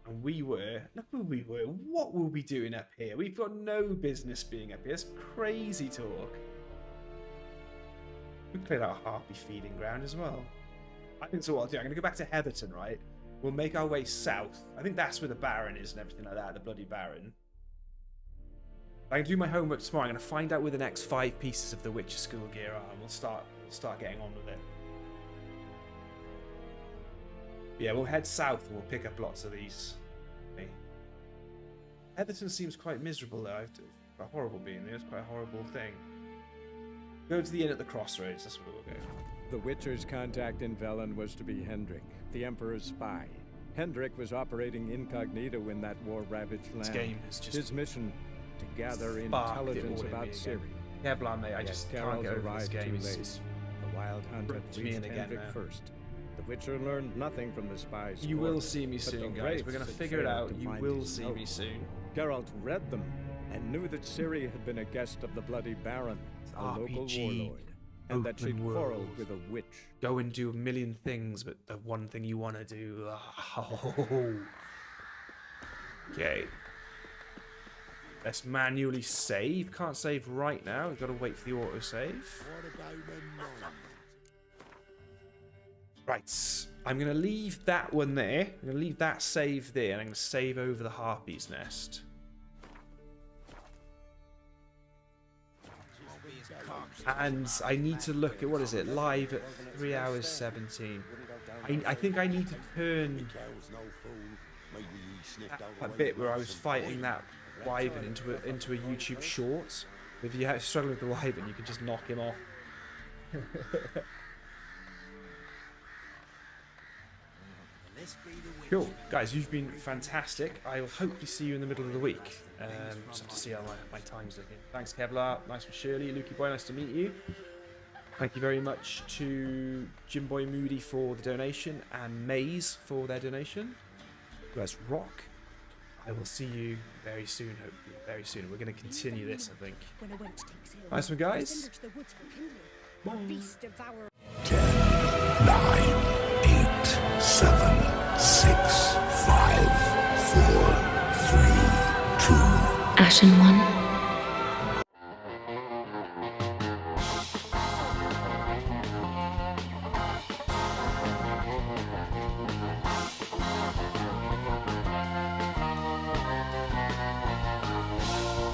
And we were, look where we were. What were we doing up here? We've got no business being up here. It's crazy talk. We cleared out a harpy feeding ground as well. I think so. What I'll do, I'm going to go back to Heatherton, right? We'll make our way south. I think that's where the Baron is and everything like that, the bloody Baron. I can do my homework tomorrow. I'm going to find out where the next 5 pieces of the Witcher school gear are, and we'll start getting on with it. Yeah, we'll head south and we'll pick up lots of these. Okay. Heatherton seems quite miserable though. It's quite horrible being there. It's quite a horrible thing. Go to the inn at the crossroads. That's where we'll go. The Witcher's contact in Velen was to be Hendrik, the Emperor's spy. Hendrik was operating incognito in that war-ravaged land. This game is just his mission to gather intelligence about Ciri. Yeah, blimey, mate. I just can't get over this game. The Wild Hunt had reached Hendrik first. The Witcher learned nothing from the spies. You will see me soon, guys. We're going to figure it out. You will see me soon. Geralt read them and knew that Ciri had been a guest of the Bloody Baron, a local warlord. and that she'd Open quarreled world. with a witch. Go and do a million things, but the one thing you want to do. Oh. Okay. Let's manually save. Can't save right now. We've got to wait for the autosave. Right. I'm going to leave that one there. I'm going to leave that save there, and I'm going to save over the Harpy's Nest. And I need to look at, what is it, live at 3 hours 17. I think I need to turn that bit where I was fighting that Wyvern into a YouTube short. If you struggle with the Wyvern, you can just knock him off. Cool. Guys, you've been fantastic. I will hopefully see you in the middle of the week. Just have to see how my time's looking. Thanks, Kevlar. Nice one, Shirley. Lukey Boy, nice to meet you. Thank you very much to Jim Boy Moody for the donation and Maze for their donation. You guys rock. I will see you very soon, hopefully. Very soon. We're going to continue this, I think. Nice one, guys. 10, 9, 8, 7, 6, 5, 4, 3, 2. Ashen one.